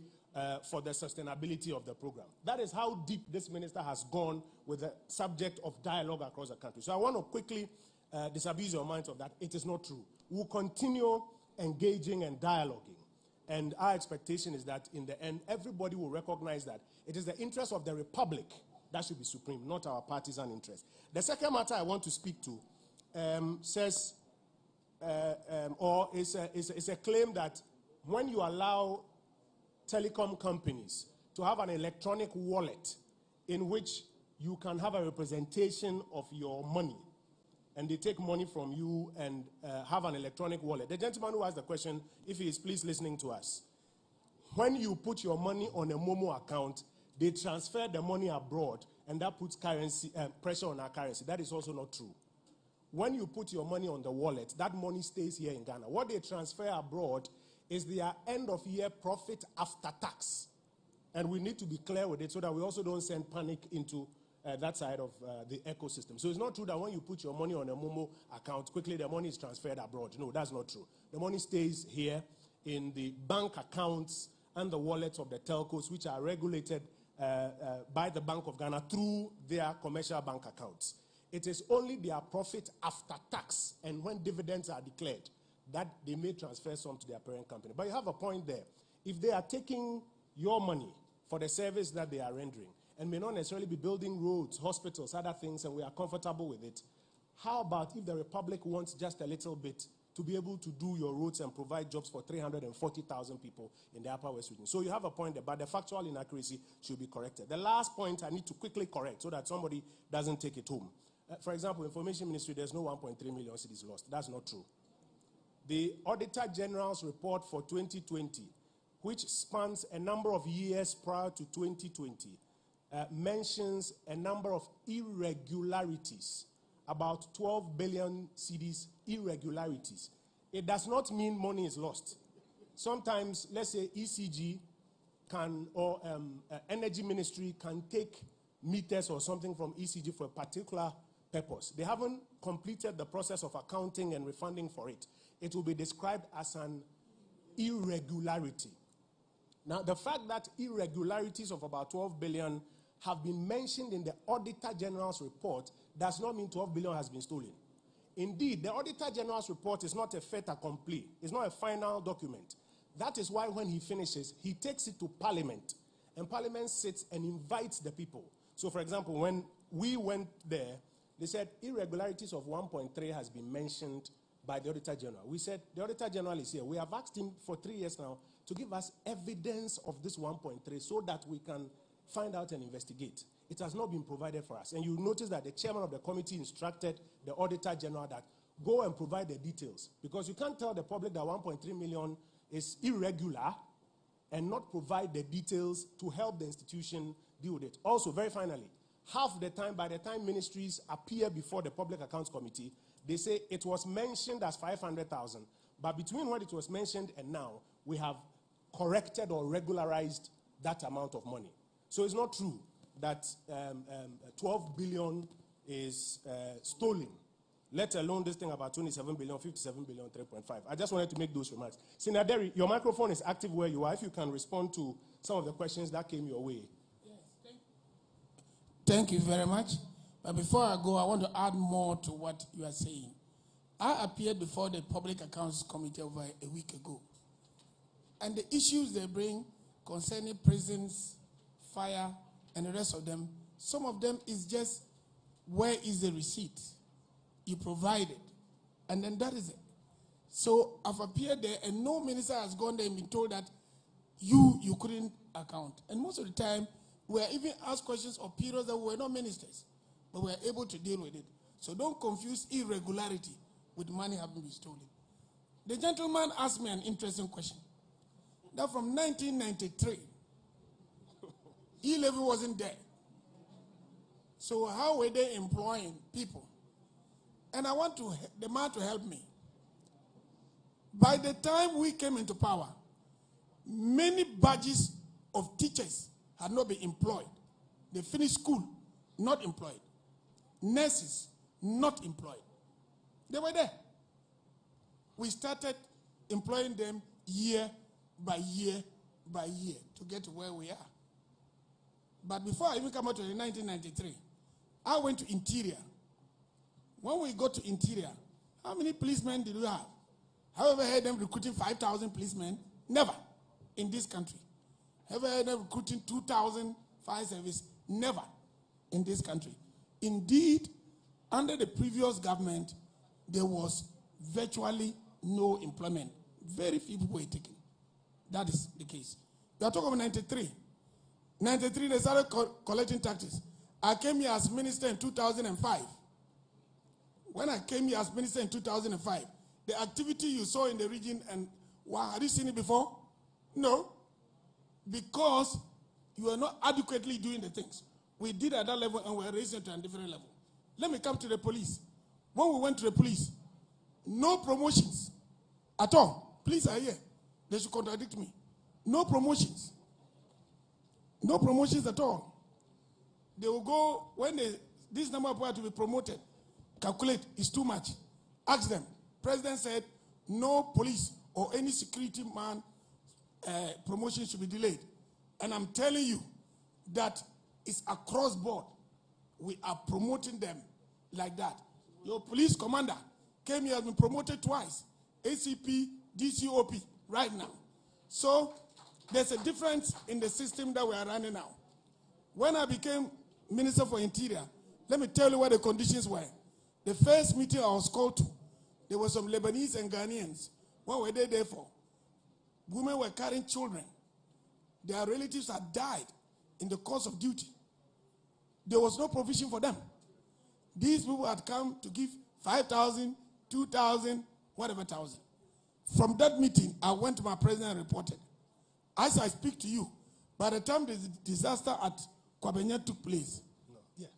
for the sustainability of the program. That is how deep this minister has gone with the subject of dialogue across the country. So I want to quickly disabuse your minds of that. It is not true. We'll continue engaging and dialoguing. And our expectation is that in the end, everybody will recognize that it is the interest of the Republic that should be supreme, not our partisan interest. The second matter I want to speak to is a claim that when you allow telecom companies to have an electronic wallet in which you can have a representation of your money, and they take money from you and have an electronic wallet. The gentleman who asked the question, if he is please listening to us, when you put your money on a Momo account, they transfer the money abroad, and that puts pressure on our currency. That is also not true. When you put your money on the wallet, that money stays here in Ghana. What they transfer abroad is their end of year profit after tax. And we need to be clear with it so that we also don't send panic into that side of the ecosystem. So it's not true that when you put your money on a Momo account, quickly the money is transferred abroad. No, that's not true. The money stays here in the bank accounts and the wallets of the telcos, which are regulated by the Bank of Ghana through their commercial bank accounts. It is only their profit after tax and when dividends are declared that they may transfer some to their parent company. But you have a point there. If they are taking your money for the service that they are rendering and may not necessarily be building roads, hospitals, other things, and we are comfortable with it, how about if the Republic wants just a little bit to be able to do your roads and provide jobs for 340,000 people in the Upper West region? So you have a point there, but the factual inaccuracy should be corrected. The last point I need to quickly correct so that somebody doesn't take it home. For example, Information Ministry, there's no 1.3 million cedis lost. That's not true. The Auditor General's report for 2020, which spans a number of years prior to 2020, mentions a number of irregularities, about 12 billion cedis irregularities. It does not mean money is lost. Sometimes, let's say ECG can, or Energy Ministry can take meters or something from ECG for a particular purpose. They haven't completed the process of accounting and refunding for it. It will be described as an irregularity. Now, the fact that irregularities of about 12 billion have been mentioned in the Auditor General's report does not mean 12 billion has been stolen. Indeed, the Auditor General's report is not a fait accompli. It's not a final document. That is why when he finishes, he takes it to Parliament, and Parliament sits and invites the people. So, for example, when we went there, they said irregularities of 1.3 has been mentioned by the Auditor General. We said, the Auditor General is here. We have asked him for 3 years now to give us evidence of this 1.3 so that we can find out and investigate. It has not been provided for us. And you notice that the chairman of the committee instructed the Auditor General that go and provide the details. Because you can't tell the public that 1.3 million is irregular and not provide the details to help the institution deal with it. Also, very finally, half the time, by the time ministries appear before the Public Accounts Committee, they say it was mentioned as 500,000. But between when it was mentioned and now, we have corrected or regularized that amount of money. So it's not true that 12 billion is stolen, let alone this thing about 27 billion, 57 billion, 3.5. I just wanted to make those remarks. Senator Derry, your microphone is active where you are. If you can respond to some of the questions that came your way. Yes, thank you very much. But before I go, I want to add more to what you are saying. I appeared before the Public Accounts Committee over a week ago. And the issues they bring concerning prisons, fire, and the rest of them, some of them is just, where is the receipt? You provide it. And then that is it. So I've appeared there, and no minister has gone there and been told that you couldn't account. And most of the time, we are even asked questions of periods that were not ministers, but we are able to deal with it. So don't confuse irregularity with money having been stolen. The gentleman asked me an interesting question. That from 1993, E-levy wasn't there. So how were they employing people? And I want the man to help me. By the time we came into power, many batches of teachers had not been employed. They finished school, not employed. Nurses, not employed. They were there. We started employing them year by year by year to get to where we are. But before I even come out to the 1993, I went to Interior. When we got to Interior, how many policemen did we have? Have you ever heard them recruiting 5,000 policemen? Never in this country. Have you heard them recruiting 2,000 fire service? Never in this country. Indeed, under the previous government, there was virtually no employment. Very few people were taken. That is the case. We are talking about 93. 93, they started collecting taxes. I came here as minister in 2005. When I came here as minister in 2005, the activity you saw in the region, and wow, have you seen it before? No. Because you are not adequately doing the things. We did at that level and we're raising it to a different level. Let me come to the police. When we went to the police, no promotions at all. Police are here. They should contradict me. No promotions. No promotions at all. They will go, when this number of people are to be promoted, calculate, it's too much. Ask them. President said, no police or any security man promotion should be delayed. And I'm telling you that it's across board. We are promoting them like that. Your police commander came here, has been promoted twice. ACP, DCOP, right now. So there's a difference in the system that we are running now. When I became Minister for Interior, let me tell you what the conditions were. The first meeting I was called to, there were some Lebanese and Ghanaians. What were they there for? Women were carrying children. Their relatives had died in the course of duty. There was no provision for them. These people had come to give 5,000, 2,000, whatever thousand. From that meeting, I went to my president and reported. As I speak to you, by the time the disaster at Kwabenya took place,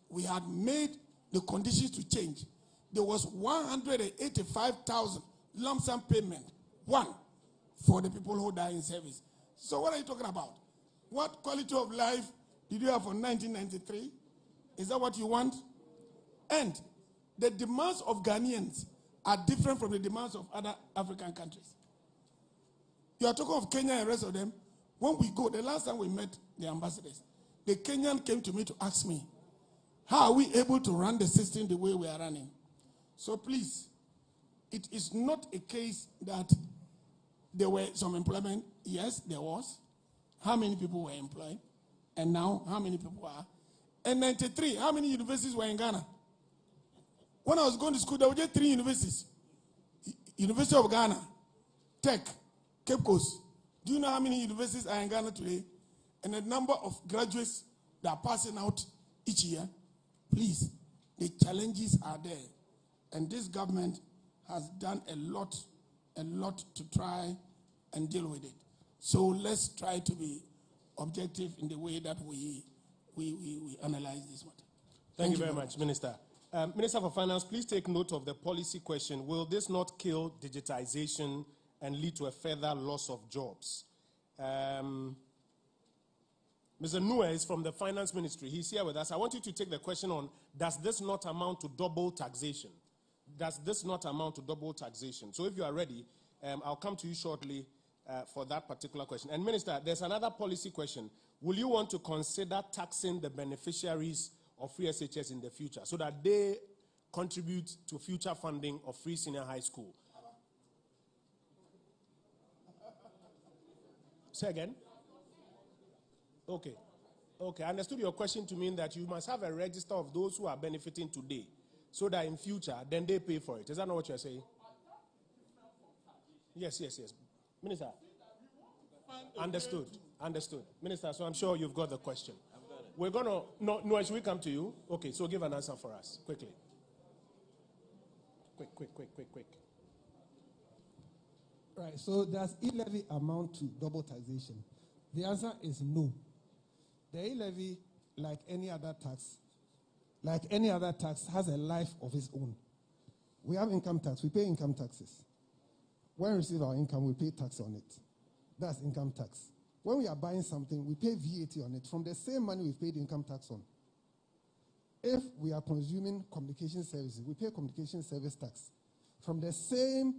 we had made the conditions to change. There was 185,000 lump sum payment, one, for the people who die in service. So what are you talking about? What quality of life did you have from 1993? Is that what you want? And the demands of Ghanaians are different from the demands of other African countries. You are talking of Kenya and the rest of them. When we go, the last time we met the ambassadors, the Kenyan came to me to ask me, how are we able to run the system the way we are running? So please, it is not a case that there were some employment. Yes, there was. How many people were employed? And now, how many people are? And 93, how many universities were in Ghana? When I was going to school, there were just 3 universities. University of Ghana, Tech, Cape Coast. Do you know how many universities are in Ghana today? And the number of graduates that are passing out each year? Please, the challenges are there. And this government has done a lot to try and deal with it. So let's try to be objective in the way that we analyze this matter. Thank you very much, Minister. Minister for Finance, please take note of the policy question. Will this not kill digitization and lead to a further loss of jobs? Mr. Nua is from the Finance Ministry. He's here with us. I want you to take the question on, does this not amount to double taxation? Does this not amount to double taxation? So if you are ready, I'll come to you shortly for that particular question. And Minister, there's another policy question. Will you want to consider taxing the beneficiaries of free SHS in the future so that they contribute to future funding of free senior high school? Say again? Okay. Okay, I understood your question to mean that you must have a register of those who are benefiting today so that in future, then they pay for it. Is that not what you're saying? Yes. Minister. Understood. Minister, so I'm sure you've got the question. We're going to, no, should we come to you? Okay, so give an answer for us, quickly. Quick. Right, so does E-levy amount to double taxation? The answer is no. The E-levy, like any other tax, has a life of its own. We have income tax, we pay income taxes. When we receive our income, we pay tax on it. That's income tax. When we are buying something, we pay VAT on it from the same money we've paid income tax on. If we are consuming communication services, we pay communication service tax from the same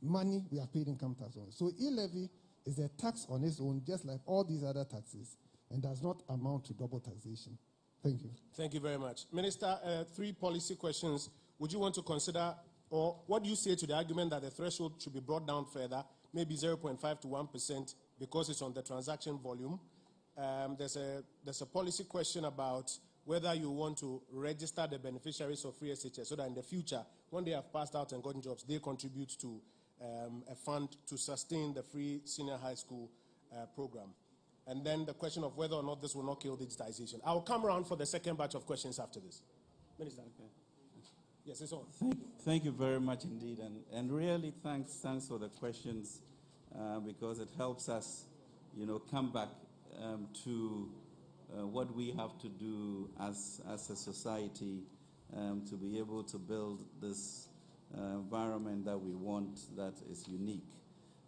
money we have paid income tax on. So E-levy is a tax on its own, just like all these other taxes, and does not amount to double taxation. Thank you. Thank you very much. Minister, 3 policy questions. Would you want to consider, or what do you say to the argument that the threshold should be brought down further, maybe 0.5 to 1%, because it's on the transaction volume? There's a policy question about whether you want to register the beneficiaries of free SHS so that in the future, when they have passed out and gotten jobs, they contribute to a fund to sustain the free senior high school program. and then the question of whether or not this will not kill digitization. I'll come around for the second batch of questions after this. Minister. Okay. Yes, it's on. Thank you very much indeed, and really thanks for the questions because it helps us, come back to what we have to do as a society to be able to build this environment that we want that is unique.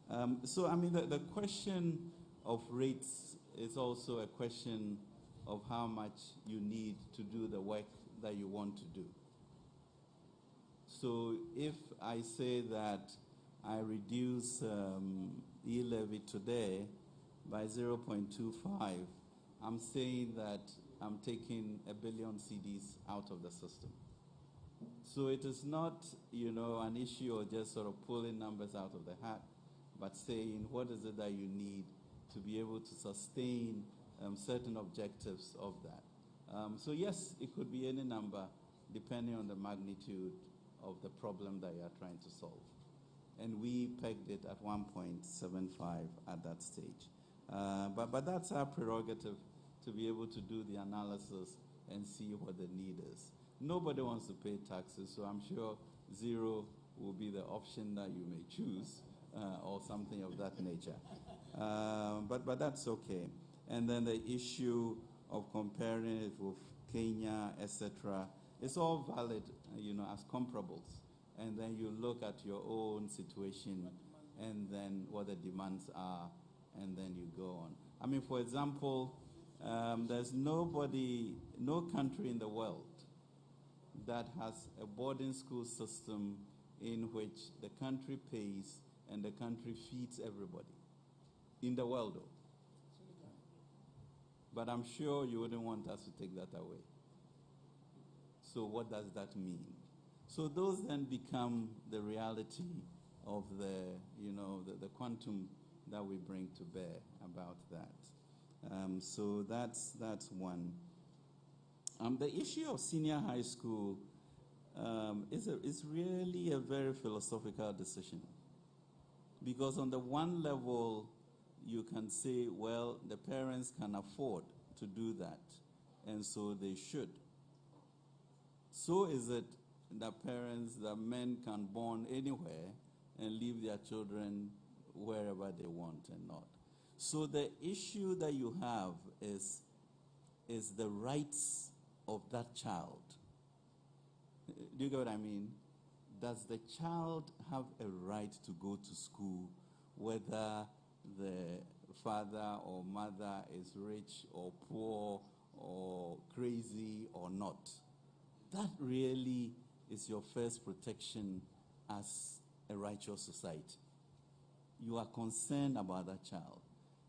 The question of rates is also a question of how much you need to do the work that you want to do. So if I say that I reduce E-levy today by 0.25, I'm saying that I'm taking 1 billion cedis out of the system. So it is not, an issue of just sort of pulling numbers out of the hat, but saying what is it that you need to be able to sustain certain objectives of that. So yes, it could be any number depending on the magnitude of the problem that you are trying to solve. And we pegged it at 1.75 at that stage. But that's our prerogative to be able to do the analysis and see what the need is. Nobody wants to pay taxes, so I'm sure 0 will be the option that you may choose or something of that nature. But that's okay. And then the issue of comparing it with Kenya, etc., it's all valid, as comparables. And then you look at your own situation and then what the demands are, and then you go on. For example, there's no country in the world that has a boarding school system in which the country pays and the country feeds everybody. In the world, though. But I'm sure you wouldn't want us to take that away. So what does that mean? So those then become the reality of the quantum that we bring to bear about that. So that's one. The issue of senior high school is really a very philosophical decision. Because on the one level, you can say, well, the parents can afford to do that, and so they should. So is it that men can born anywhere and leave their children wherever they want and not. So the issue that you have is the rights of that child. Do you get what I mean? Does the child have a right to go to school whether the father or mother is rich or poor or crazy or not? That really is your first protection as a righteous society. You are concerned about that child.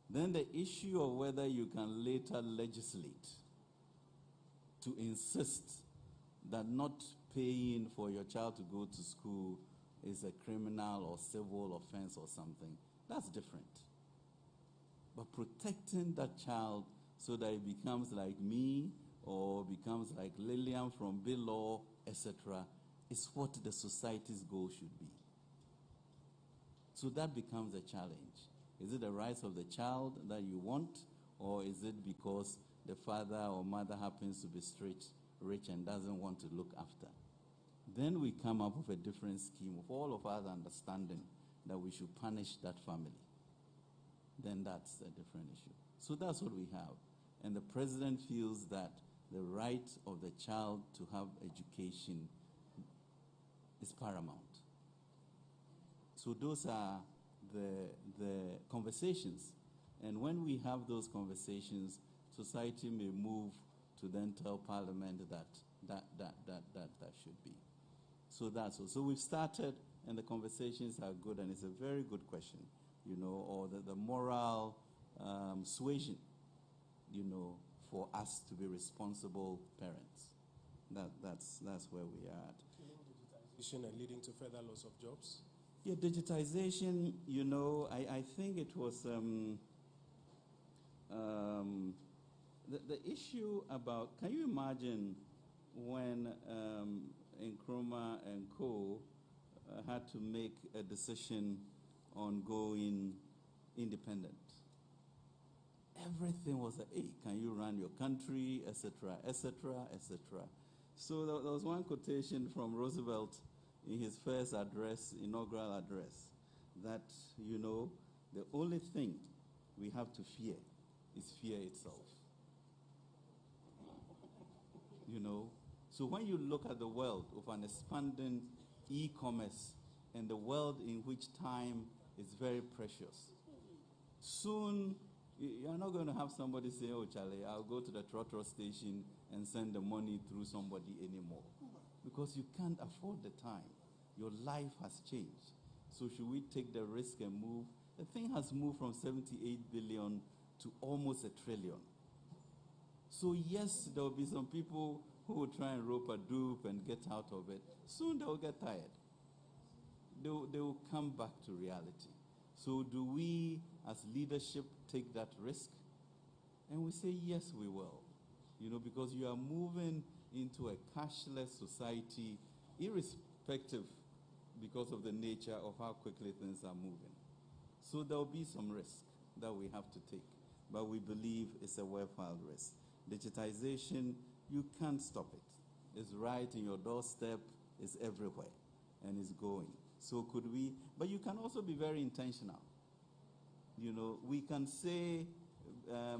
Then the issue of whether you can later legislate to insist that not paying for your child to go to school is a criminal or civil offense or something, that's different. But protecting that child so that it becomes like me or becomes like Lillian from Bill, etc., is what the society's goal should be. So that becomes a challenge. Is it the rights of the child that you want, or is it because the father or mother happens to be rich and doesn't want to look after? Then we come up with a different scheme of all of us understanding that we should punish that family. Then that's a different issue. So that's what we have. And the president feels that the right of the child to have education is paramount. So those are the conversations. And when we have those conversations, society may move to then tell Parliament that should be. So that's all. So we've started, and the conversations are good, and it's a very good question, or the moral suasion, for us to be responsible parents. That's where we are at. Digitization and leading to further loss of jobs? Yeah, digitization, I think it was the issue about, can you imagine when Nkrumah and co. had to make a decision on going independent? everything was like, hey, can you run your country, etc., etc., etc. So there was one quotation from Roosevelt in his first address, inaugural address, that, you know, the only thing we have to fear is fear itself. You know, so when you look at the world of an expanding e-commerce and the world in which time is very precious, soon you're not going to have somebody say, oh, Charlie, I'll go to the trotro station and send the money through somebody anymore. Because you can't afford the time. Your life has changed. So should we take the risk and move? The thing has moved from 78 billion to almost $1 trillion. So yes, there will be some people who will try and rope a dupe and get out of it. Soon they will get tired. They will come back to reality. So do we, as leadership, take that risk? And we say, yes, we will. You know, because you are moving into a cashless society, irrespective, because of the nature of how quickly things are moving. So there will be some risk that we have to take. But we believe it's a worthwhile risk. Digitization, you can't stop it. It's right in your doorstep, it's everywhere, and it's going. So could we, but you can also be very intentional. You know, we can say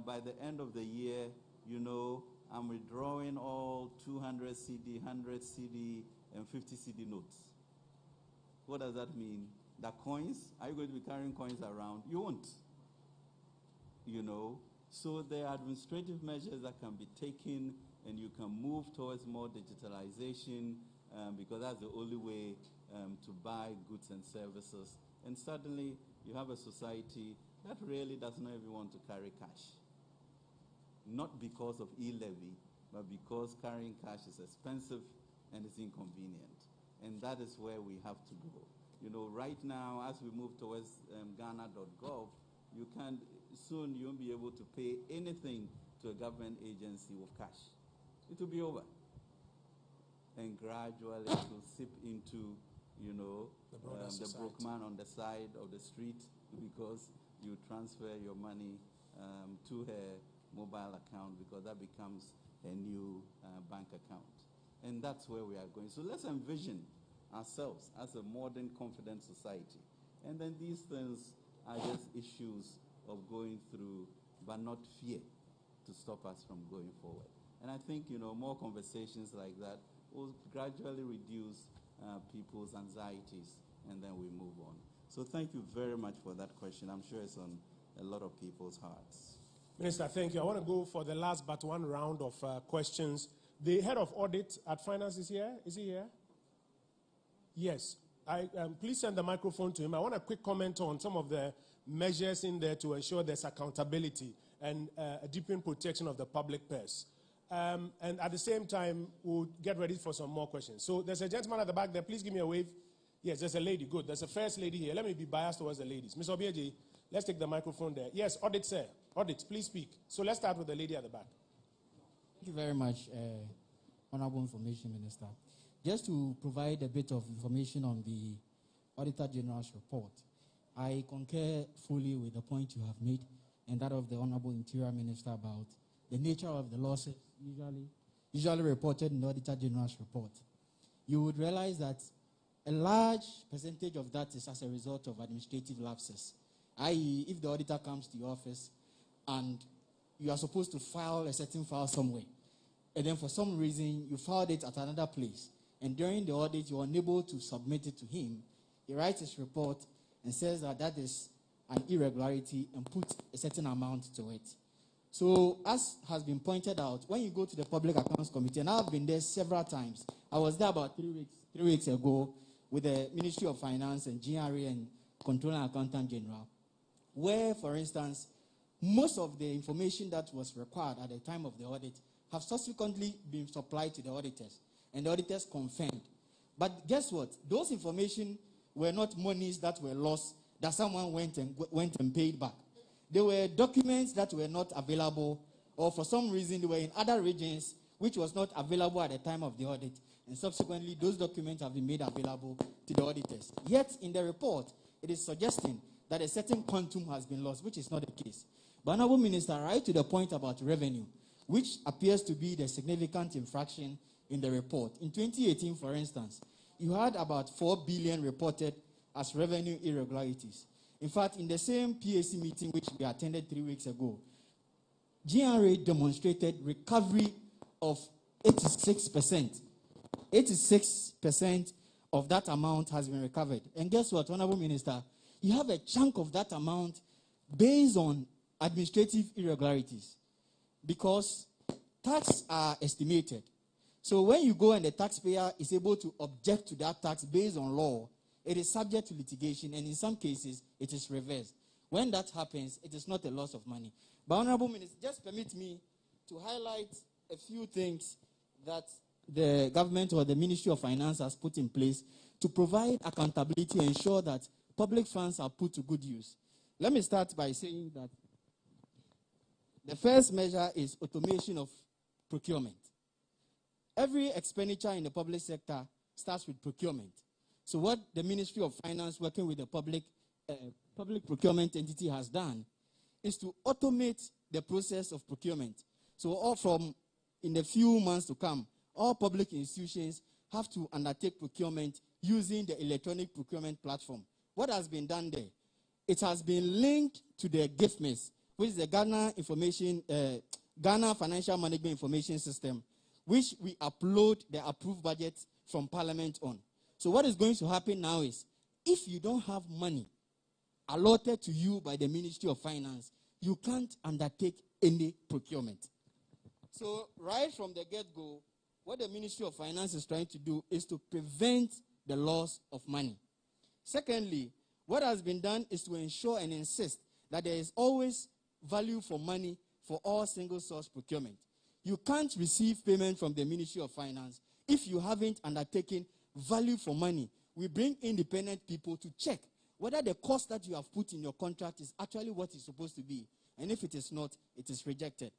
by the end of the year, you know, I'm withdrawing all 200 CD, 100 CD, and 50 CD notes. What does that mean? The coins, are you going to be carrying coins around? You won't. You know, so there are administrative measures that can be taken, and you can move towards more digitalization, because that's the only way to buy goods and services. And suddenly, you have a society that really does not even want to carry cash. Not because of E-levy, but because carrying cash is expensive and it's inconvenient. And that is where we have to go. You know, right now, as we move towards Ghana.gov, you can't, soon you won't be able to pay anything to a government agency with cash. It will be over. And gradually it will seep into, you know, the broke man on the side of the street, because you transfer your money to her mobile account, because that becomes a new bank account. And that's where we are going. So let's envision ourselves as a modern, confident society. And then these things are just issues of going through, but not fear to stop us from going forward. And I think, you know, more conversations like that will gradually reduce people's anxieties, and then we move on. So thank you very much for that question. I'm sure it's on a lot of people's hearts. Minister, thank you. I want to go for the last but one round of questions. The head of audit at finance is here. Is he here? Yes. Please send the microphone to him. I want a quick comment on some of the measures in there to ensure there's accountability and a deepened protection of the public purse. And at the same time, we'll get ready for some more questions. So there's a gentleman at the back there. Please give me a wave. Yes, there's a lady. Good. There's a first lady here. Let me be biased towards the ladies. Ms. Obieji, let's take the microphone there. Yes, audit, sir. Audit, please speak. So let's start with the lady at the back. Thank you very much, Honorable Information Minister. Just to provide a bit of information on the Auditor General's report, I concur fully with the point you have made and that of the Honorable Interior Minister about the nature of the losses usually reported in the Auditor General's report. You would realize that a large percentage of that is as a result of administrative lapses, i.e., if the auditor comes to your office and you are supposed to file a certain file somewhere, and then for some reason you filed it at another place, and during the audit you are unable to submit it to him, he writes his report and says that that is an irregularity and puts a certain amount to it. So, as has been pointed out, when you go to the Public Accounts Committee, and I've been there several times, I was there about 3 weeks ago with the Ministry of Finance and GRA and Controller and Accountant General, where, for instance, most of the information that was required at the time of the audit have subsequently been supplied to the auditors, and the auditors confirmed. But guess what? Those information were not monies that were lost that someone went and paid back. They were documents that were not available, or for some reason they were in other regions which was not available at the time of the audit, and subsequently those documents have been made available to the auditors. Yet in the report, it is suggesting that a certain quantum has been lost, which is not the case. But Honorable Minister, right to the point about revenue, which appears to be the significant infraction in the report. In 2018, for instance, you had about 4 billion reported as revenue irregularities. In fact, in the same PAC meeting which we attended 3 weeks ago, GRA demonstrated recovery of 86%. 86% of that amount has been recovered. And guess what, Honorable Minister? You have a chunk of that amount based on administrative irregularities because tax are estimated. So when you go and the taxpayer is able to object to that tax based on law, it is subject to litigation, and in some cases, it is reversed. When that happens, it is not a loss of money. But Honorable Minister, just permit me to highlight a few things that the government or the Ministry of Finance has put in place to provide accountability and ensure that public funds are put to good use. Let me start by saying that the first measure is automation of procurement. Every expenditure in the public sector starts with procurement. So what the Ministry of Finance, working with the public procurement entity, has done is to automate the process of procurement. So all from in the few months to come, all public institutions have to undertake procurement using the electronic procurement platform. What has been done there? It has been linked to the GIFMIS, which is the Ghana Financial Management Information System, which we upload the approved budget from Parliament on. So what is going to happen now is, if you don't have money allotted to you by the Ministry of Finance, you can't undertake any procurement. So right from the get-go, what the Ministry of Finance is trying to do is to prevent the loss of money. Secondly, what has been done is to ensure and insist that there is always value for money for all single-source procurement. You can't receive payment from the Ministry of Finance if you haven't undertaken value for money. We bring independent people to check whether the cost that you have put in your contract is actually what it's supposed to be. And if it is not, it is rejected.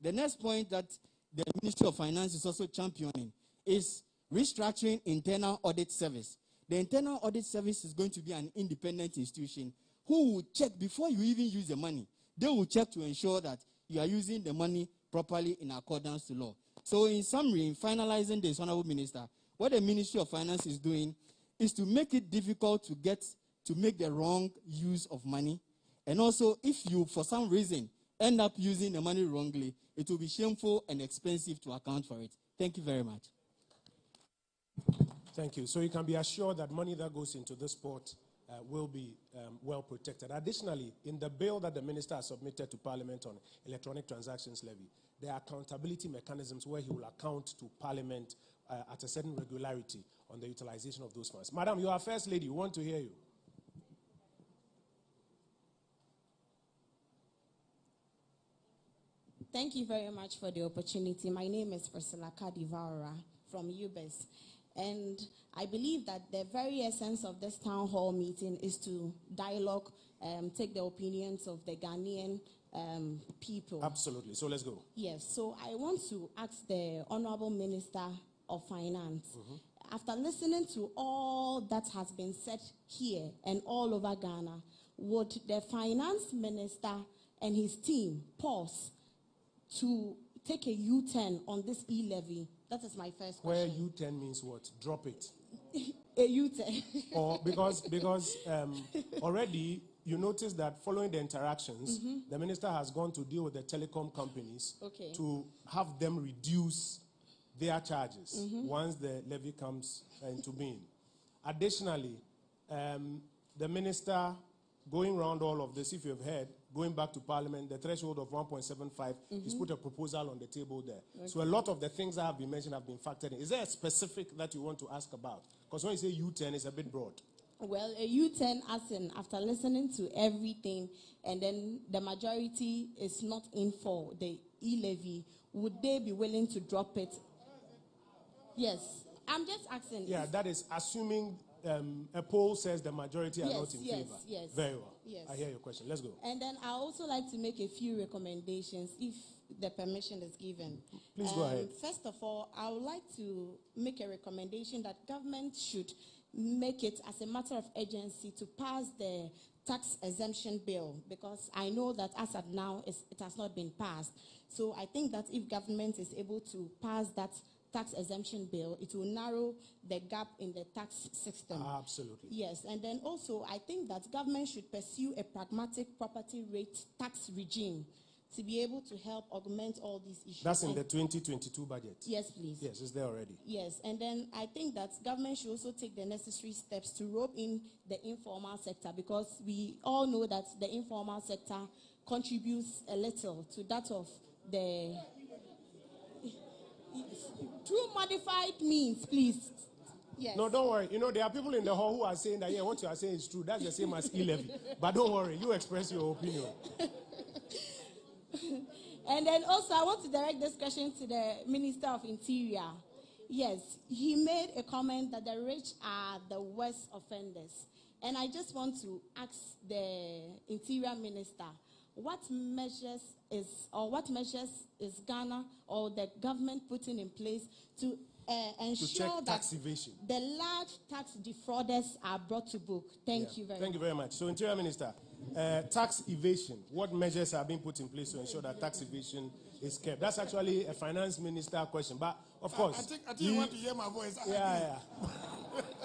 The next point that the Ministry of Finance is also championing is restructuring internal audit service. The internal audit service is going to be an independent institution who will check before you even use the money. They will check to ensure that you are using the money properly in accordance to law. So in summary, in finalizing this, Honorable Minister, what the Ministry of Finance is doing is to make it difficult to make the wrong use of money. And also, if you, for some reason, end up using the money wrongly, it will be shameful and expensive to account for it. Thank you very much. Thank you. So you can be assured that money that goes into this pot will be well protected. Additionally, in the bill that the minister has submitted to Parliament on electronic transactions levy, there are accountability mechanisms where he will account to Parliament at a certain regularity on the utilization of those funds. Madam, you are First Lady. We want to hear you. Thank you very much for the opportunity. My name is Priscilla Kadivara from UBES. And I believe that the very essence of this town hall meeting is to dialogue, take the opinions of the Ghanaian people. Absolutely. So let's go. Yes. So I want to ask the Honorable Minister of Finance, after listening to all that has been said here and all over Ghana, would the Finance Minister and his team pause to take a U-turn on this E-levy? That is my first question. Where U-turn means what? Drop it. A U-turn. Or because already you notice that following the interactions, the minister has gone to deal with the telecom companies to have them reduce their charges once the levy comes into being. Additionally, the minister, going around all of this, if you've heard, going back to Parliament, the threshold of 1.75, he's put a proposal on the table there. Okay. So a lot of the things that have been mentioned have been factored in. Is there a specific that you want to ask about? Because when you say U-turn, it's a bit broad. Well, a U-turn as in after listening to everything, and then the majority is not in for the E-levy, would they be willing to drop it? Yes. I'm just asking. Yeah, that is assuming a poll says the majority are not in favor. Yes. Very well. Yes. I hear your question. Let's go. And then I also like to make a few recommendations if the permission is given. Please go ahead. First of all, I would like to make a recommendation that government should make it as a matter of urgency to pass the tax exemption bill, because I know that as of now it has not been passed. So I think that if government is able to pass that tax exemption bill, it will narrow the gap in the tax system. Absolutely. Yes, and then also I think that government should pursue a pragmatic property rate tax regime to be able to help augment all these issues. That's in the 2022 budget? Yes, please. Yes, it's there already. Yes, and then I think that government should also take the necessary steps to rope in the informal sector, because we all know that the informal sector contributes a little to that of the... Through modified means, please. Yes. No, don't worry. You know, there are people in the hall who are saying that, yeah, what you are saying is true. That's the same as E-levy. But don't worry, you express your opinion. And then also, I want to direct this question to the Minister of Interior. Yes, he made a comment that the rich are the worst offenders. And I just want to ask the Interior Minister, what measures is Ghana or the government putting in place to ensure that the large tax defrauders are brought to book? Thank you very much. Thank you very much. So, Interior Minister, tax evasion, what measures are being put in place to ensure that tax evasion is kept? That's actually a finance minister question, but of course... I think you want to hear my voice. Yeah.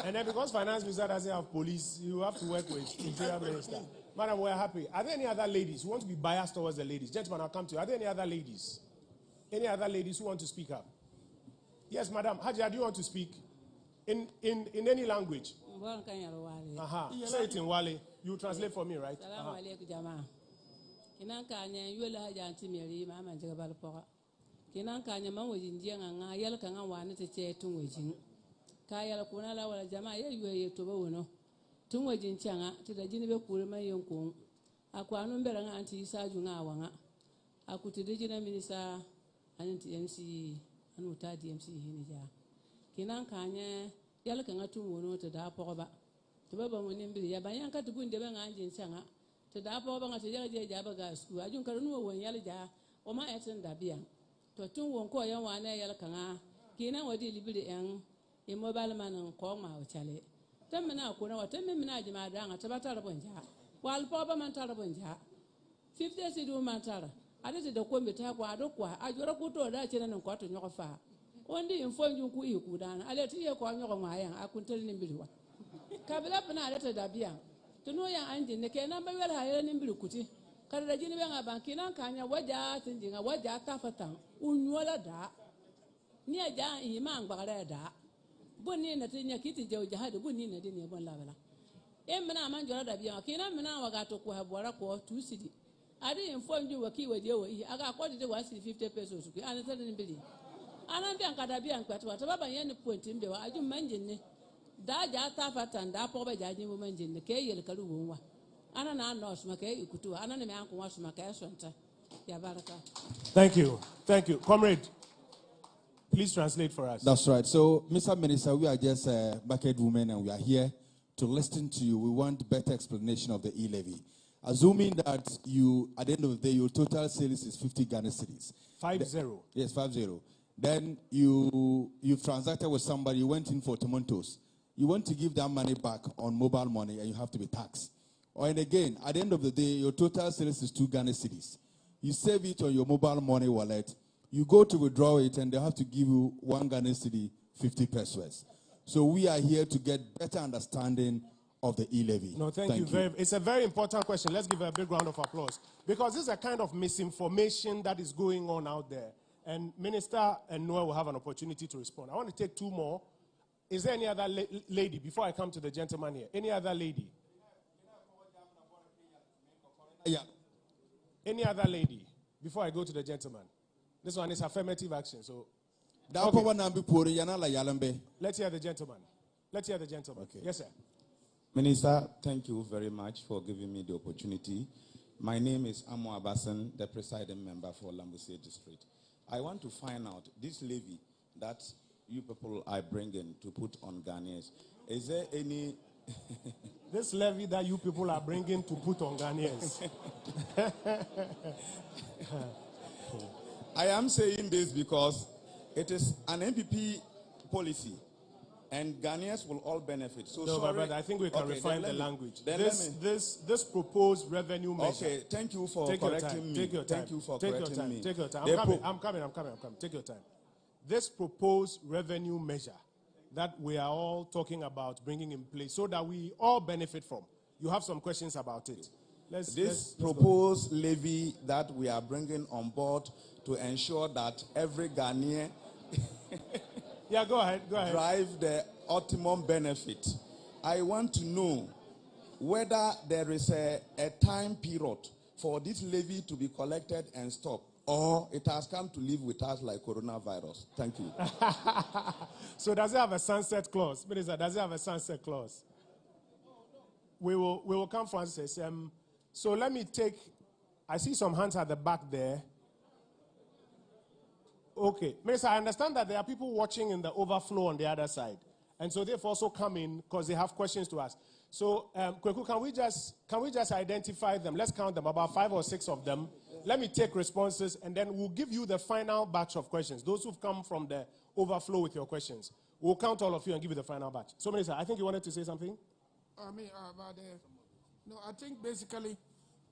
And then because finance minister doesn't have police, you have to work with Interior Minister. Madam, we're happy. Are there any other ladies who want to be biased towards the ladies? Gentlemen, I'll come to you. Are there any other ladies? Any other ladies who want to speak up? Yes, Madam. Haja, do you want to speak? In any language? Say it in Wale. You translate for me, right? Tungwe jinchanga tidajini bekulema yonkong akwanu mberanga anti isaju nga wanga akutidijina minisa anti MC anu ta DMC hinija kinan kanye yalka nga tunwono te da poba to baba ngoni mbiri ya banyanka tugunde be nga jinchanga te da poba nga te jaje jaba ga sku ajun karunu won yalja o ma etin da biya to tunwon ko yan wane yalka nga kinan wadi libiri en e mobile man ko ma o chale Temina kuna wa temina jima danga tabata bonja wal poba man tara bonja 50 sidu man tara adete de kombe ta kwa adokwa ajora kuto da chena nan kwato nyoko fa ondi infonju ku iku dana aleti ye ko nyoko mayan akuntel ni mbiliwa kabila bana adete da biya tuno ya anje ne ke nan ba wel hayere ni mbili kuti kada da jini benga banki nan kanya waja tinjinga waja tafatan unyola da ni aja imang bagara da bonni na tinya kiti jaw jahade bonni na dini bon labala mena man jora da biya kina mena waga to ko habora ko tusidi adi infonju waki waje wo aga ko de 150 pesos ku ana tan ni bili ana bi an kada biya kwatu wata baba yan point mbe wa aju manjin ne da ja ta fatan da po ba jaji mu manjin ne ke yel kalu wonwa ana na no suma ke ikutu ana ne me an ko wa suma ke sonta ya baraka. Thank you comrade. Please translate for us. That's right. So, Mr. Minister, we are just market women and we are here to listen to you. We want better explanation of the E-levy. Assuming that you, at the end of the day, your total sales is 50 Ghana cedis. 50. Yes, 50. Then you've transacted with somebody, you went in for tomatoes. You want to give that money back on mobile money and you have to be taxed. And again, at the end of the day, your total sales is 2 Ghana cedis. You save it on your mobile money wallet. You go to withdraw it, and they have to give you 1 Ghana cedi, 50 pesos. So we are here to get better understanding of the E-levy. No, thank you. It's a very important question. Let's give a big round of applause. Because this is a kind of misinformation that is going on out there. And Minister and Noah will have an opportunity to respond. I want to take 2 more. Is there any other lady, before I come to the gentleman here? Any other lady? Yeah. Any other lady, before I go to the gentleman? This one is affirmative action, so... Okay. Let's hear the gentleman. Okay. Yes, sir. Minister, thank you very much for giving me the opportunity. My name is Amo Abasan, the presiding member for Lambuse District. I want to find out this levy that you people are bringing to put on Ghanaians. Is there any... This levy that you people are bringing to put on Ghanaians. I am saying this because it is an MPP policy and Ghanaians will all benefit. So no, sorry. but I think we can refine the language. This proposed revenue measure. Okay, thank you for correcting me. Take your time. Thank you for Take correcting your time. me. Take your time. I'm coming. Take your time. This proposed revenue measure that we are all talking about bringing in place so that we all benefit from. You have some questions about it. This proposed levy that we are bringing on board to ensure that every Ghanaian yeah, go ahead. drive the optimum benefit. I want to know whether there is a time period for this levy to be collected and stopped, or it has come to live with us like coronavirus. Thank you. So does it have a sunset clause? Minister, does it have a sunset clause? We will come, Francis. So let me take, I see some hands at the back there. Okay. Minister, I understand that there are people watching in the overflow on the other side. And so they've also come in because they have questions to ask. So, Kweku, can we just identify them? Let's count them, about 5 or 6 of them. Let me take responses, and then we'll give you the final batch of questions. Those who've come from the overflow with your questions. We'll count all of you and give you the final batch. So, Minister, I think you wanted to say something? No, I think basically,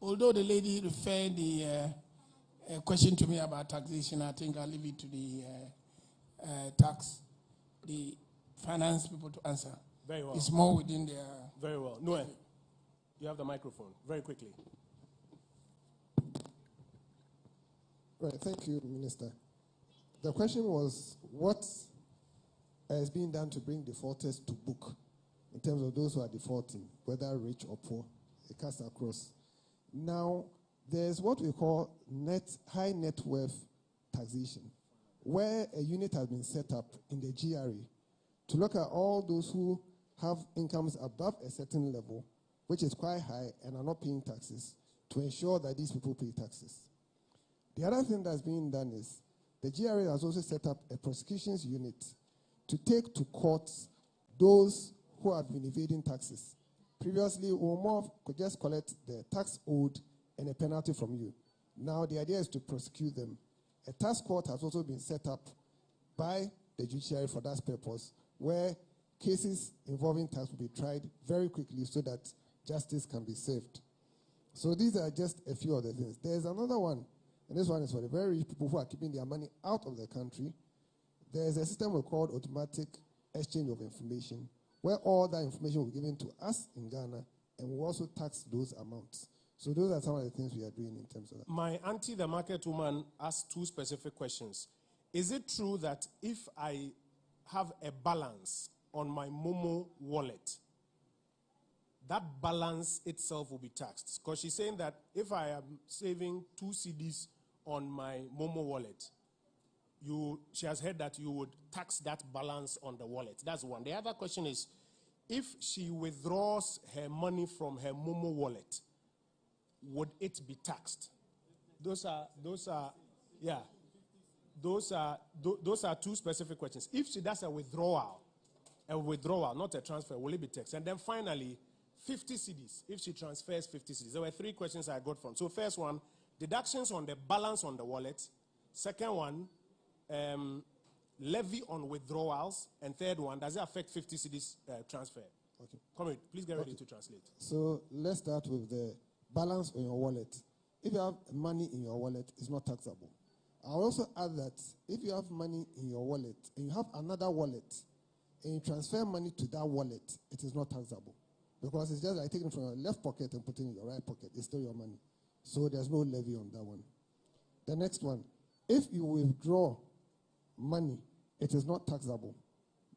although the lady referred the question to me about taxation, I think I'll leave it to the finance people to answer. Very well. It's more within their... Very well. Noel, you have the microphone. Very quickly. Right, thank you, Minister. The question was, what is being done to bring defaulters to book in terms of those who are defaulting, whether rich or poor, it cuts across. Now, there's what we call high net worth taxation, where a unit has been set up in the GRA to look at all those who have incomes above a certain level, which is quite high, and are not paying taxes, to ensure that these people pay taxes. The other thing that's being done is the GRA has also set up a prosecutions unit to take to court those who have been evading taxes. Previously, UMOF could just collect the tax owed and a penalty from you. Now, the idea is to prosecute them. A tax court has also been set up by the judiciary for that purpose, where cases involving tax will be tried very quickly so that justice can be served. So these are just a few of the things. There's another one, and this one is for the very rich people who are keeping their money out of the country. There's a system we call automatic exchange of information, where all that information will be given to us in Ghana, and we'll also tax those amounts. So those are some of the things we are doing in terms of that. My auntie, the market woman, asked 2 specific questions. Is it true that if I have a balance on my Momo wallet, that balance itself will be taxed? Because she's saying that if I am saving 2 cedis on my Momo wallet, she has heard that you would tax that balance on the wallet. That's one. The other question is, if she withdraws her money from her Momo wallet, would it be taxed? Those are 2 specific questions. If she does a withdrawal, not a transfer, will it be taxed? And then finally, 50 cedis, if she transfers 50 cedis. There were 3 questions I got from. So first one, deductions on the balance on the wallet. Second one, levy on withdrawals. And third one, does it affect 50 cedis transfer? Okay. Come in, please get ready to translate. So let's start with the balance on your wallet. If you have money in your wallet, it's not taxable. I'll also add that if you have money in your wallet and you have another wallet and you transfer money to that wallet, it is not taxable. Because it's just like taking it from your left pocket and putting it in your right pocket. It's still your money. So there's no levy on that one. The next one, if you withdraw money, it is not taxable.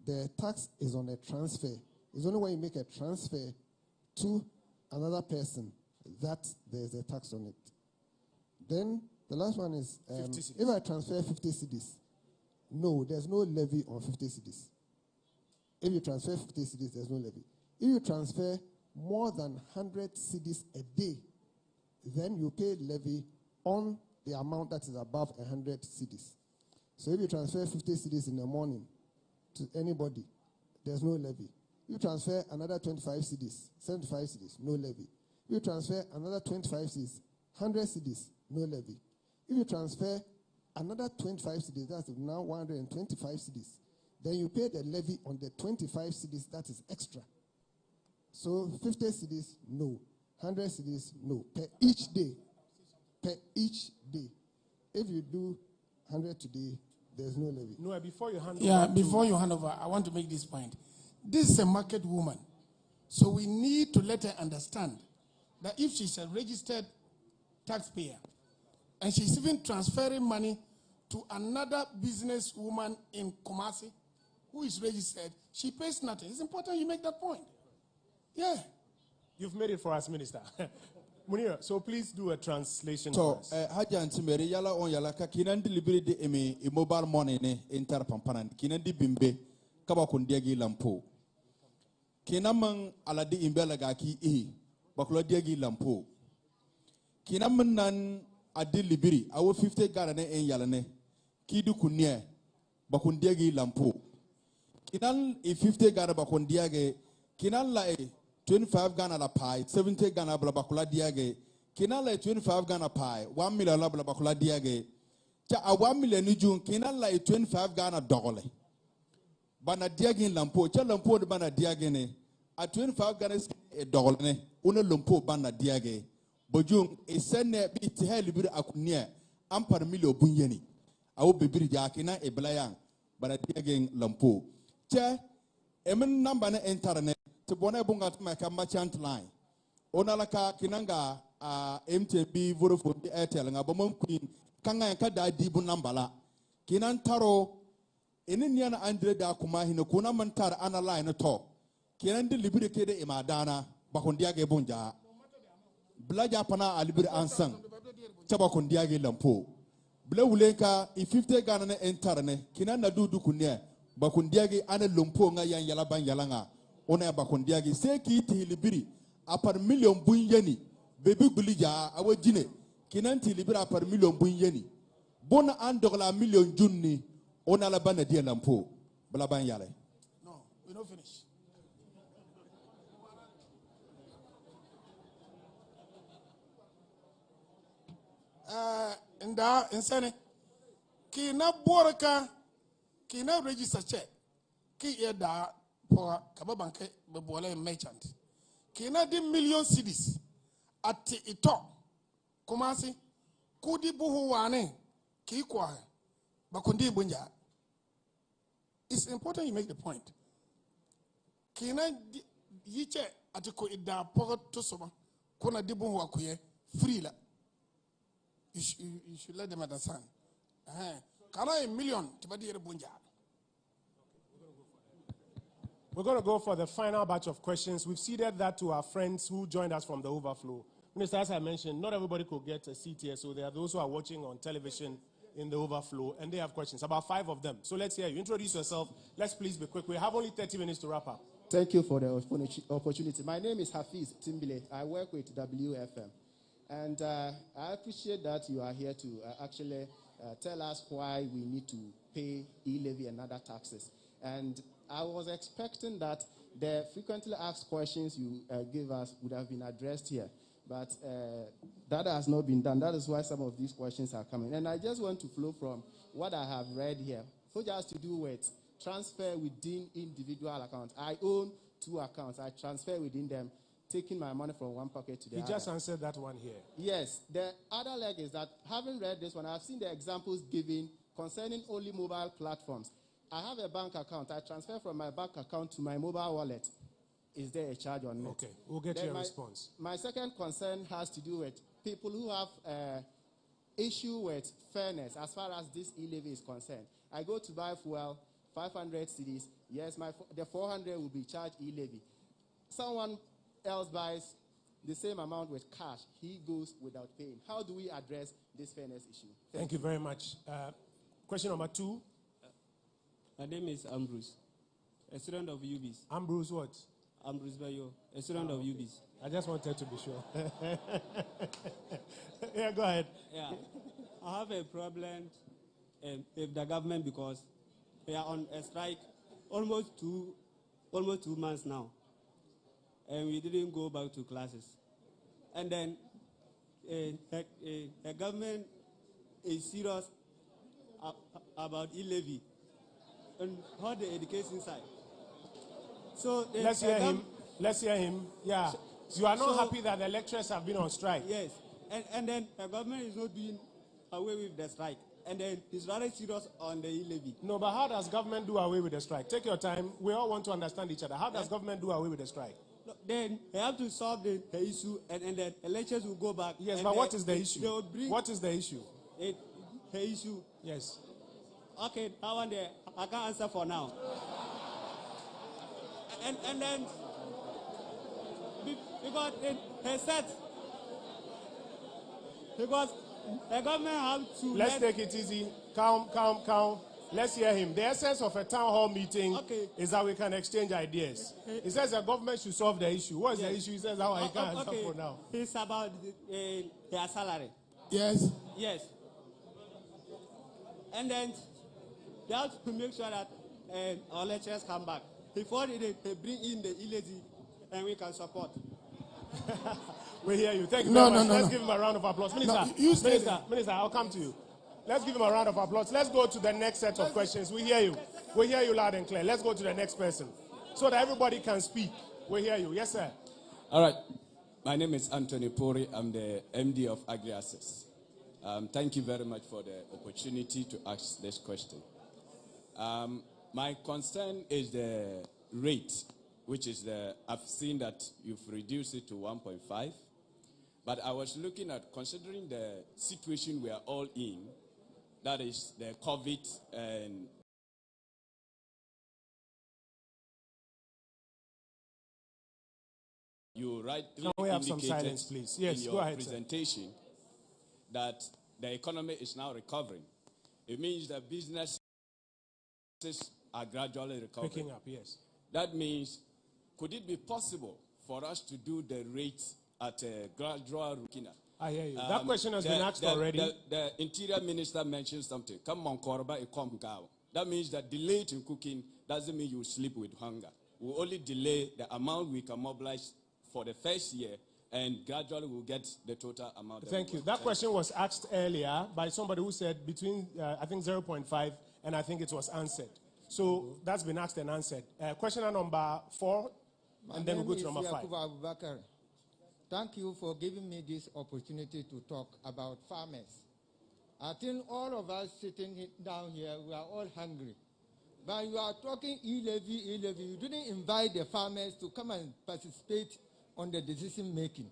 The tax is on a transfer. It's only when you make a transfer to another person that there's a tax on it. Then the last one is, if I transfer 50 cedis, no, there's no levy on 50 cedis. If you transfer 50 cedis, there's no levy. If you transfer more than 100 cedis a day, then you pay levy on the amount that is above 100 cedis. So if you transfer 50 cedis in the morning to anybody, there's no levy. If you transfer another 25 cedis, 75 cedis, no levy. If you transfer another 25 cedis, 100 cedis, no levy. If you transfer another 25 cedis, that's now 125 cedis, Then you pay the levy on the 25 cedis that is extra. So 50 cedis, no. 100 cedis, no. Per each day. Per each day. If you do 100 today, there's no levy. No, before you hand over. Yeah, before you hand over, I want to make this point. This is a market woman. So we need to let her understand that if she's a registered taxpayer and she's even transferring money to another businesswoman in Kumasi who is registered, she pays nothing. It's important you make that point. Yeah. You've made it for us, Minister. Munir, so please do a translation so, for us. Haja Antimeri yala on yala ka kinan delivery de emi mobile money ne inter pampanan kinan di bimbe kaba kundiagi lampo. Kinamang aladi imbela gaki bakula diagi lampo. Kinamang nan adi libiri awo 50 Ghana ne en yala ne kidu kunye bakundiagi lampo. Kinan 50 Ghana bakundiage kinan la 25 Ghana la pie 70 Ghana bla bakula diage kinan la 25 Ghana pie 1 million la bla bakula diage cha a 1 million ni jun kinan la 25 Ghana dogole. Bana diagin lampo cha lampo de bana diagene a 25 Ghana e dogolne una lampo bana diage bojung e senne bi ti helibir akunia ampar milio bunyeni awo bibiri jakina e blayan bana diagin lampo cha emen namba na internet to bona bunga to merchant line onalaka kinanga MTB Vodafone Airtel nga bomon queen kanga ka da dibu namba la kinan taro eninia na andre da kuma hino kuna mantar ana line to kinan di libire kede imadana bakondia ge bonja blaja pana alibir ansan chaba kondia ge lampo bla wulenka i 50 Ghana na entarne kinan na dudu kunya bakondia ge ana lompo nga yan yala ban yala nga ona bakondia ge se ki ti libiri apar million bunyeni bebi bulija awajine kinan ti libiri apar million bunyeni bona andogla million junni on a la bande de lampo blaban yale. No, we don't finish. In Sene, Kina Boraka, Kina register check, Ki da for Kababanke, Bebola merchant. Kina di million cities at ito, Kumasi, Kudi Buhu Wane, Kikwa. It's important you make the point. Kina yiche atiko ida pogot to soma kona dibu wakuye free la. You should let them understand. Kana a million tibadi bunja. We're going to go for the final batch of questions. We've ceded that to our friends who joined us from the overflow. Minister, as I mentioned, not everybody could get a seat here, so there are those who are watching on television in the overflow, and they have questions, about 5 of them. So let's hear you. Introduce yourself. Let's please be quick. We have only 30 minutes to wrap up. Thank you for the opportunity. My name is Hafiz Timbile. I work with WFM. And I appreciate that you are here to actually tell us why we need to pay E-levy and other taxes. And I was expecting that the frequently asked questions you give us would have been addressed here. But that has not been done. That is why some of these questions are coming. And I just want to flow from what I have read here, which has to do with transfer within individual accounts. I own 2 accounts. I transfer within them, taking my money from one pocket to the other. You just answered that one here. Yes. The other leg is that, having read this one, I've seen the examples given concerning only mobile platforms. I have a bank account. I transfer from my bank account to my mobile wallet. Is there a charge on it? Okay, we'll get your response. My second concern has to do with people who have issue with fairness as far as this E-levy is concerned. I go to buy fuel, 500 cedis. Yes, the 400 will be charged E-levy. Someone else buys the same amount with cash. He goes without paying. How do we address this fairness issue? Thank you very much. Question number 2. My name is Ambrose, a student of UBS. Ambrose what? Ambrose Bayo, a student of UBS. I just wanted to be sure. Yeah, go ahead. Yeah, I have a problem with the government because we are on a strike almost two months now, and we didn't go back to classes. And then the government is serious about E-levy. on the education side. So let's hear him. Let's hear him. Yeah. You are not happy that the lecturers have been on strike. Yes. And then the government is not doing away with the strike. And then it's rather serious on the E-levy. No, but how does government do away with the strike? Take your time. We all want to understand each other. How does government do away with the strike? No, then they have to solve the issue, and then the lecturers will go back. Yes, but what is the issue? What is the issue? The issue. Yes. Okay, that one there, I can't answer for now. And then, because he said, because the government have to... Let's take it easy. Calm. Let's hear him. The essence of a town hall meeting is that we can exchange ideas. He says the government should solve the issue. What is the issue? He says how I can't answer for now. It's about their salary. Yes. Yes. And then they have to make sure that our lecturers come back before they bring in the E-levy, and we can support. We hear you. Thank you very much. Let's give him a round of applause. Minister, I'll come to you. Let's give him a round of applause. Let's go to the next set of questions. We hear you. We hear you loud and clear. Let's go to the next person so that everybody can speak. We hear you. Yes, sir. All right. My name is Anthony Pori. I'm the MD of Agri-Access. Thank you very much for the opportunity to ask this question. My concern is the rate, which is I've seen that you've reduced it to 1.5. But I was looking at, considering the situation we are all in, that is the COVID and you rightly Can we have some indicated silence, please? Yes, in your go ahead, presentation that the economy is now recovering. It means that businesses are gradually recovering. Picking up, yes. That means, could it be possible for us to do the rate at a gradual routine? I hear you. That question has been asked already. The Interior Minister mentioned something. Come on, Korba, come go. That means that delayed in cooking doesn't mean you sleep with hunger. We only delay the amount we can mobilize for the first year, and gradually we'll get the total amount. Thank you. That question was asked earlier by somebody who said between, I think, 0.5, and I think it was answered. So that's been asked and answered. Questioner number 4, and then we'll go to number 5. Thank you for giving me this opportunity to talk about farmers. I think all of us sitting down here, we are all hungry. But you are talking E-levy. You didn't invite the farmers to come and participate on the decision making.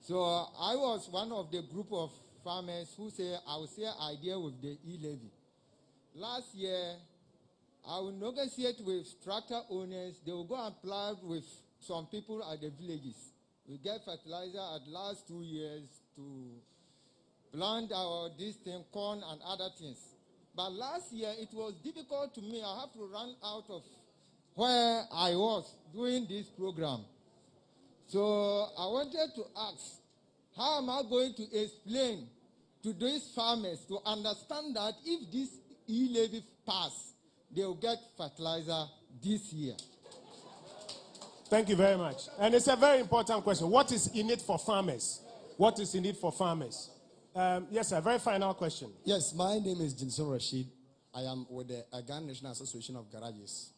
So I was one of the group of farmers who say I will share idea with the E-levy. Last year, I will negotiate with tractor owners. They will go and plow with some people at the villages. We get fertilizer at last 2 years to plant our corn and other things. But last year, it was difficult to me. I have to run out of where I was doing this program. So I wanted to ask, how am I going to explain to these farmers to understand that if this E-levy pass, they will get fertilizer this year? Thank you very much. And it's a very important question. What is in it for farmers? What is in it for farmers? Yes, sir. Very final question. Yes, my name is Jinson Rashid. I am with the Ghana National Association of Garages.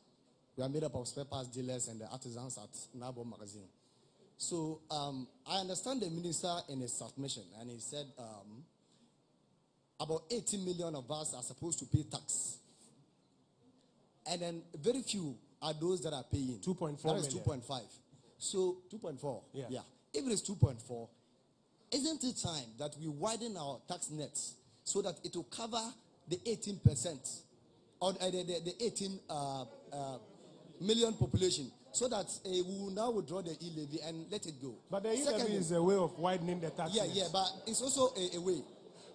We are made up of spare parts dealers and the artisans at NABCO magazine. So I understand the minister in his submission, and he said about 18 million of us are supposed to pay tax. And then very few are those that are paying. 2.4 That is 2.5. So 2.4. Yeah. If it is 2.4, isn't it time that we widen our tax nets so that it will cover the 18% or the 18 million population, so that we will now withdraw the E-levy and let it go? But the E-levy is a way of widening the tax nets. Yeah, but it's also a way.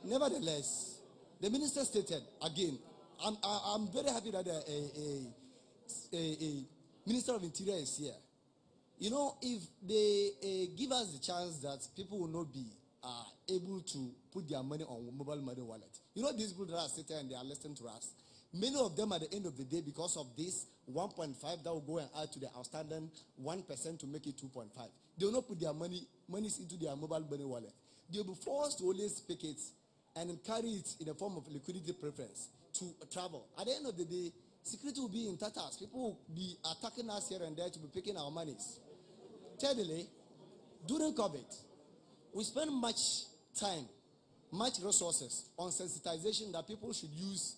Nevertheless, the minister stated again, I'm very happy that a Minister of Interior is here. You know, if they give us the chance that people will not be able to put their money on mobile money wallet. You know, these people that are sitting and they are listening to us, many of them at the end of the day, because of this 1.5 that will go and add to the outstanding 1% to make it 2.5, they will not put their monies into their mobile money wallet. They will be forced to always pick it and carry it in a form of liquidity preference to travel. At the end of the day, Security will be in tatters. People will be attacking us here and there to be picking our monies. Thirdly, during COVID, we spend much time, much resources on sensitization that people should use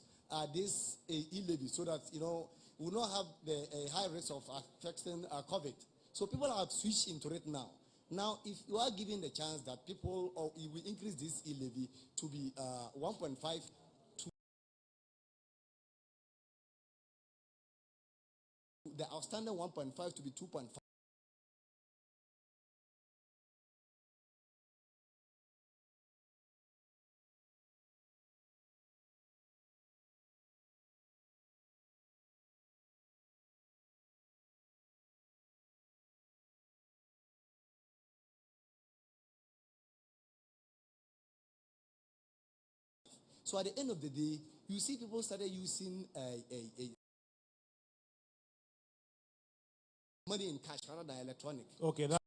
this E-levy so that, we will not have the high risk of affecting COVID. So people have switched into it now. Now, if you are given the chance that people, or we increase this E-levy to be 1.5 to the outstanding 1.5 to be 2.5. So at the end of the day, you see people started using money in cash rather than electronic. Okay. That